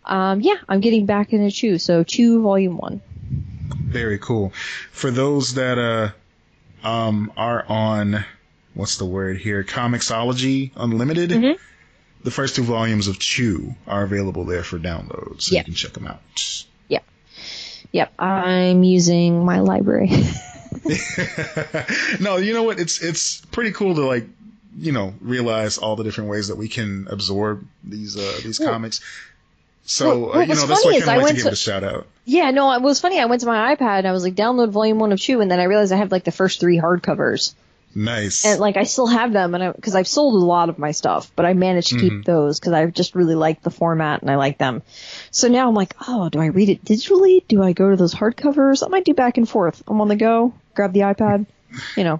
I'm getting back into Chew. So Chew Volume 1. Very cool. For those that are on, what's the word here, Comixology Unlimited, the first 2 volumes of Chew are available there for download, so you can check them out. Yep. I'm using my library. No, you know what? It's pretty cool to, like, you know, realize all the different ways that we can absorb these comics. So, that's why I kind of like to give it a shout out. Yeah, no, it was funny. I went to my iPad and I was like, download volume 1 of Chew, and then I realized I have like the first 3 hardcovers. Nice. And like I still have them, and because I've sold a lot of my stuff, but I managed to keep those because I just really like the format and I like them. So now I'm like, oh, do I read it digitally? Do I go to those hardcovers? I might do back and forth. I'm on the go, grab the iPad, you know.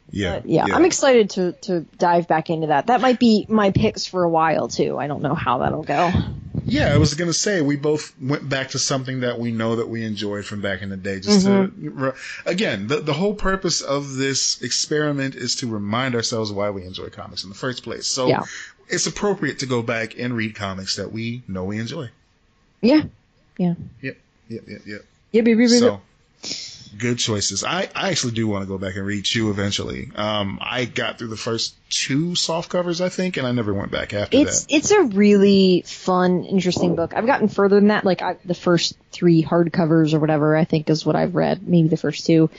Yeah. I'm excited to dive back into that. That might be my picks for a while too. I don't know how that'll go. Yeah, I was going to say, we both went back to something that we know that we enjoyed from back in the day. Just to, again, the whole purpose of this experiment is to remind ourselves why we enjoy comics in the first place. So it's appropriate to go back and read comics that we know we enjoy. Yeah. Yep. So, good choices. I actually do want to go back and read Chew eventually. I got through the first 2 soft covers, I think, and I never went back after that. It's a really fun, interesting book. I've gotten further than that. Like the first 3 hardcovers or whatever, I think is what I've read. Maybe the first 2.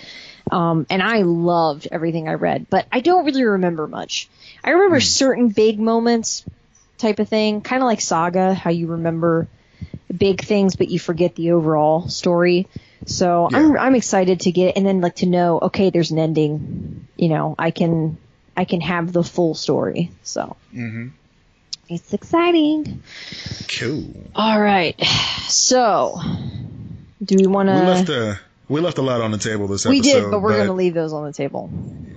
And I loved everything I read, but I don't really remember much. I remember certain big moments type of thing, kind of like Saga, how you remember big things, but you forget the overall story. So I'm excited to get, and then like to know, okay, there's an ending, you know, I can have the full story. So it's exciting. Cool. All right. So do we want to? We left a lot on the table this episode. We did, but we're going to leave those on the table.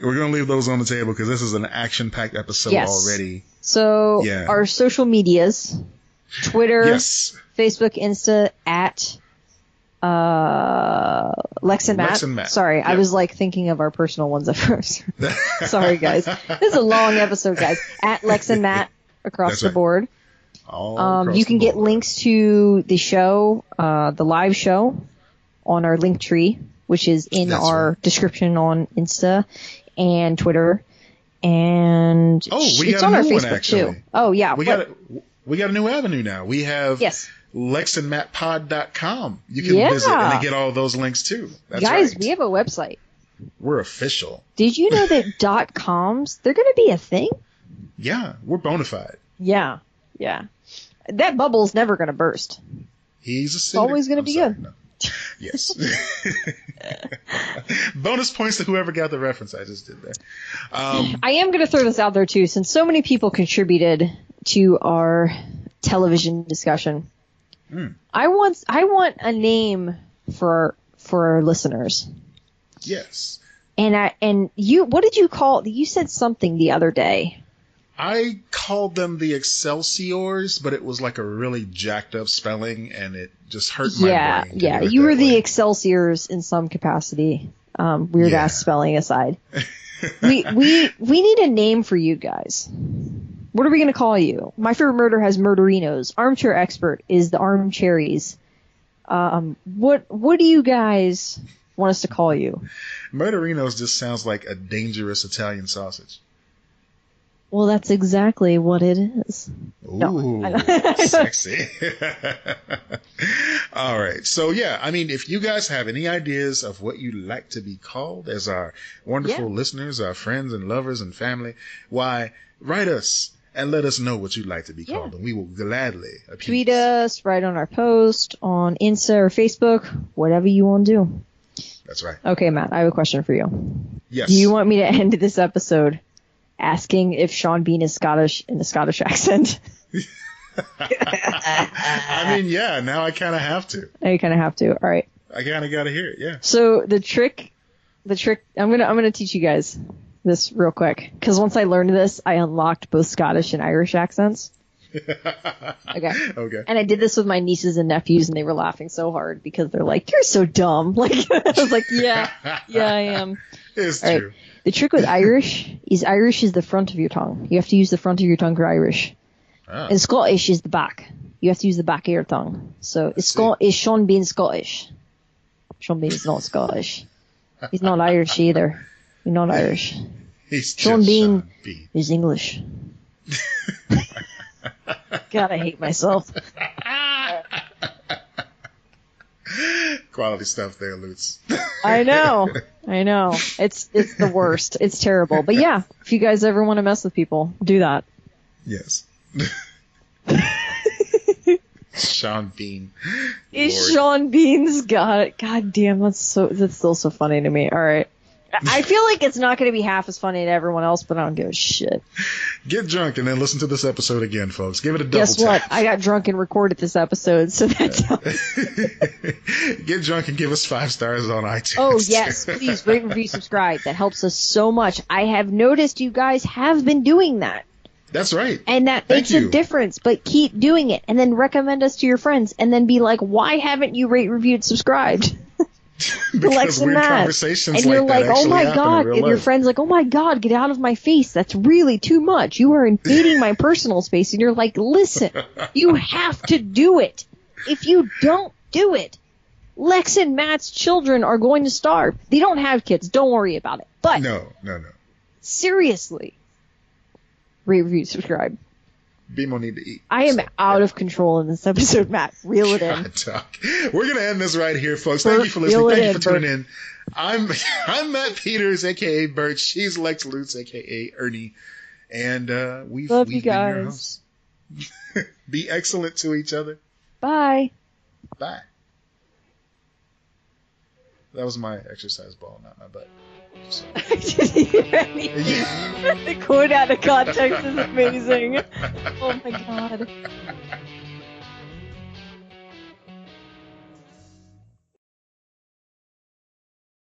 We're going to leave those on the table because this is an action-packed episode already. So our social medias, Twitter, Facebook, Insta, at Lex and Matt. Sorry, I was like thinking of our personal ones at first. Sorry, guys. This is a long episode, guys. At Lex and Matt across the board. You can get links to the show, the live show, on our link tree, which is in our description on Insta and Twitter, and it's on our Facebook too. Oh yeah, we got a new avenue now. We have lexandmattpod.com. You can visit and get all those links too. That's guys, right. we have a website. We're official. Did you know that .coms, they're going to be a thing? Yeah, we're bona fide. Yeah. That bubble's never going to burst. He's a It's always going to be good. No. Yes. Bonus points to whoever got the reference I just did there. I am going to throw this out there too, since so many people contributed to our television discussion. I want a name for our listeners. Yes. And you, what did you call? You said something the other day. I called them the Excelsiors, but it was like a really jacked up spelling, and it just hurt my brain. Yeah, you were the Excelsiors in some capacity. Weird ass spelling aside. we need a name for you guys. What are we going to call you? My Favorite Murder has Murderinos. Armchair Expert is the Armcherries. What do you guys want us to call you? Murderinos just sounds like a dangerous Italian sausage. Well, that's exactly what it is. Ooh, sexy. All right. So, yeah, I mean, if you guys have any ideas of what you'd like to be called as our wonderful listeners, our friends and lovers and family, why, write us and let us know what you'd like to be called, and we will gladly appease. Tweet us, write on our post, on Insta or Facebook, whatever you want to do. That's right. Okay, Matt, I have a question for you. Yes. Do you want me to end this episode asking if Sean Bean is Scottish in a Scottish accent? I mean, yeah, now I kind of have to. Now you kind of have to. All right. I kind of got to hear it, yeah. So the trick, I'm gonna teach you guys this real quick, because once I learned this, I unlocked both Scottish and Irish accents. Okay. And I did this with my nieces and nephews, and they were laughing so hard because they're like, "You're so dumb." Like I was like, "Yeah, I am." It's All true. Right. The trick with Irish is the front of your tongue. You have to use the front of your tongue for Irish. Oh. And Scottish is the back. You have to use the back of your tongue. So is Sean Bean Scottish? Sean Bean is not Scottish. He's not Irish either. He's not Irish. He's Sean Bean Sean Bean is English. God, I hate myself. Quality stuff there, Lutz. I know. It's the worst. It's terrible. But yeah, if you guys ever want to mess with people, do that. Yes. Sean Bean. Is Sean Bean's God damn, that's still so funny to me. All right. I feel like it's not going to be half as funny to everyone else, but I don't give a shit. Get drunk and then listen to this episode again, folks. Give it a double Guess tap. what? I got drunk and recorded this episode, so that's Get drunk and give us 5 stars on iTunes. Oh, yes. Please rate, review, subscribe. That helps us so much. I have noticed you guys have been doing that. That's right. And that makes a difference, but keep doing it. And then recommend us to your friends. And then be like, why haven't you rate, reviewed, subscribed? Because weird conversations and you're like that oh my happen god, in real and your life. friend's like, oh my god, get out of my face, that's really too much, you are invading my personal space. And you're like, listen, you have to do it. If you don't do it, Lex and Matt's children are going to starve. They don't have kids, don't worry about it, but no seriously, rate, review, subscribe. BMO need to eat. I am out of control in this episode, Matt. Reel it in. We're going to end this right here, folks. Thank you for listening. Thank you for tuning in. I'm Matt Peters, a.k.a. Birch. She's Lex Lutz, a.k.a. Ernie. And we've Love you been your guys. hosts. Be excellent to each other. Bye. Bye. That was my exercise ball, not my butt. So. The quote out of context is amazing. Oh my god.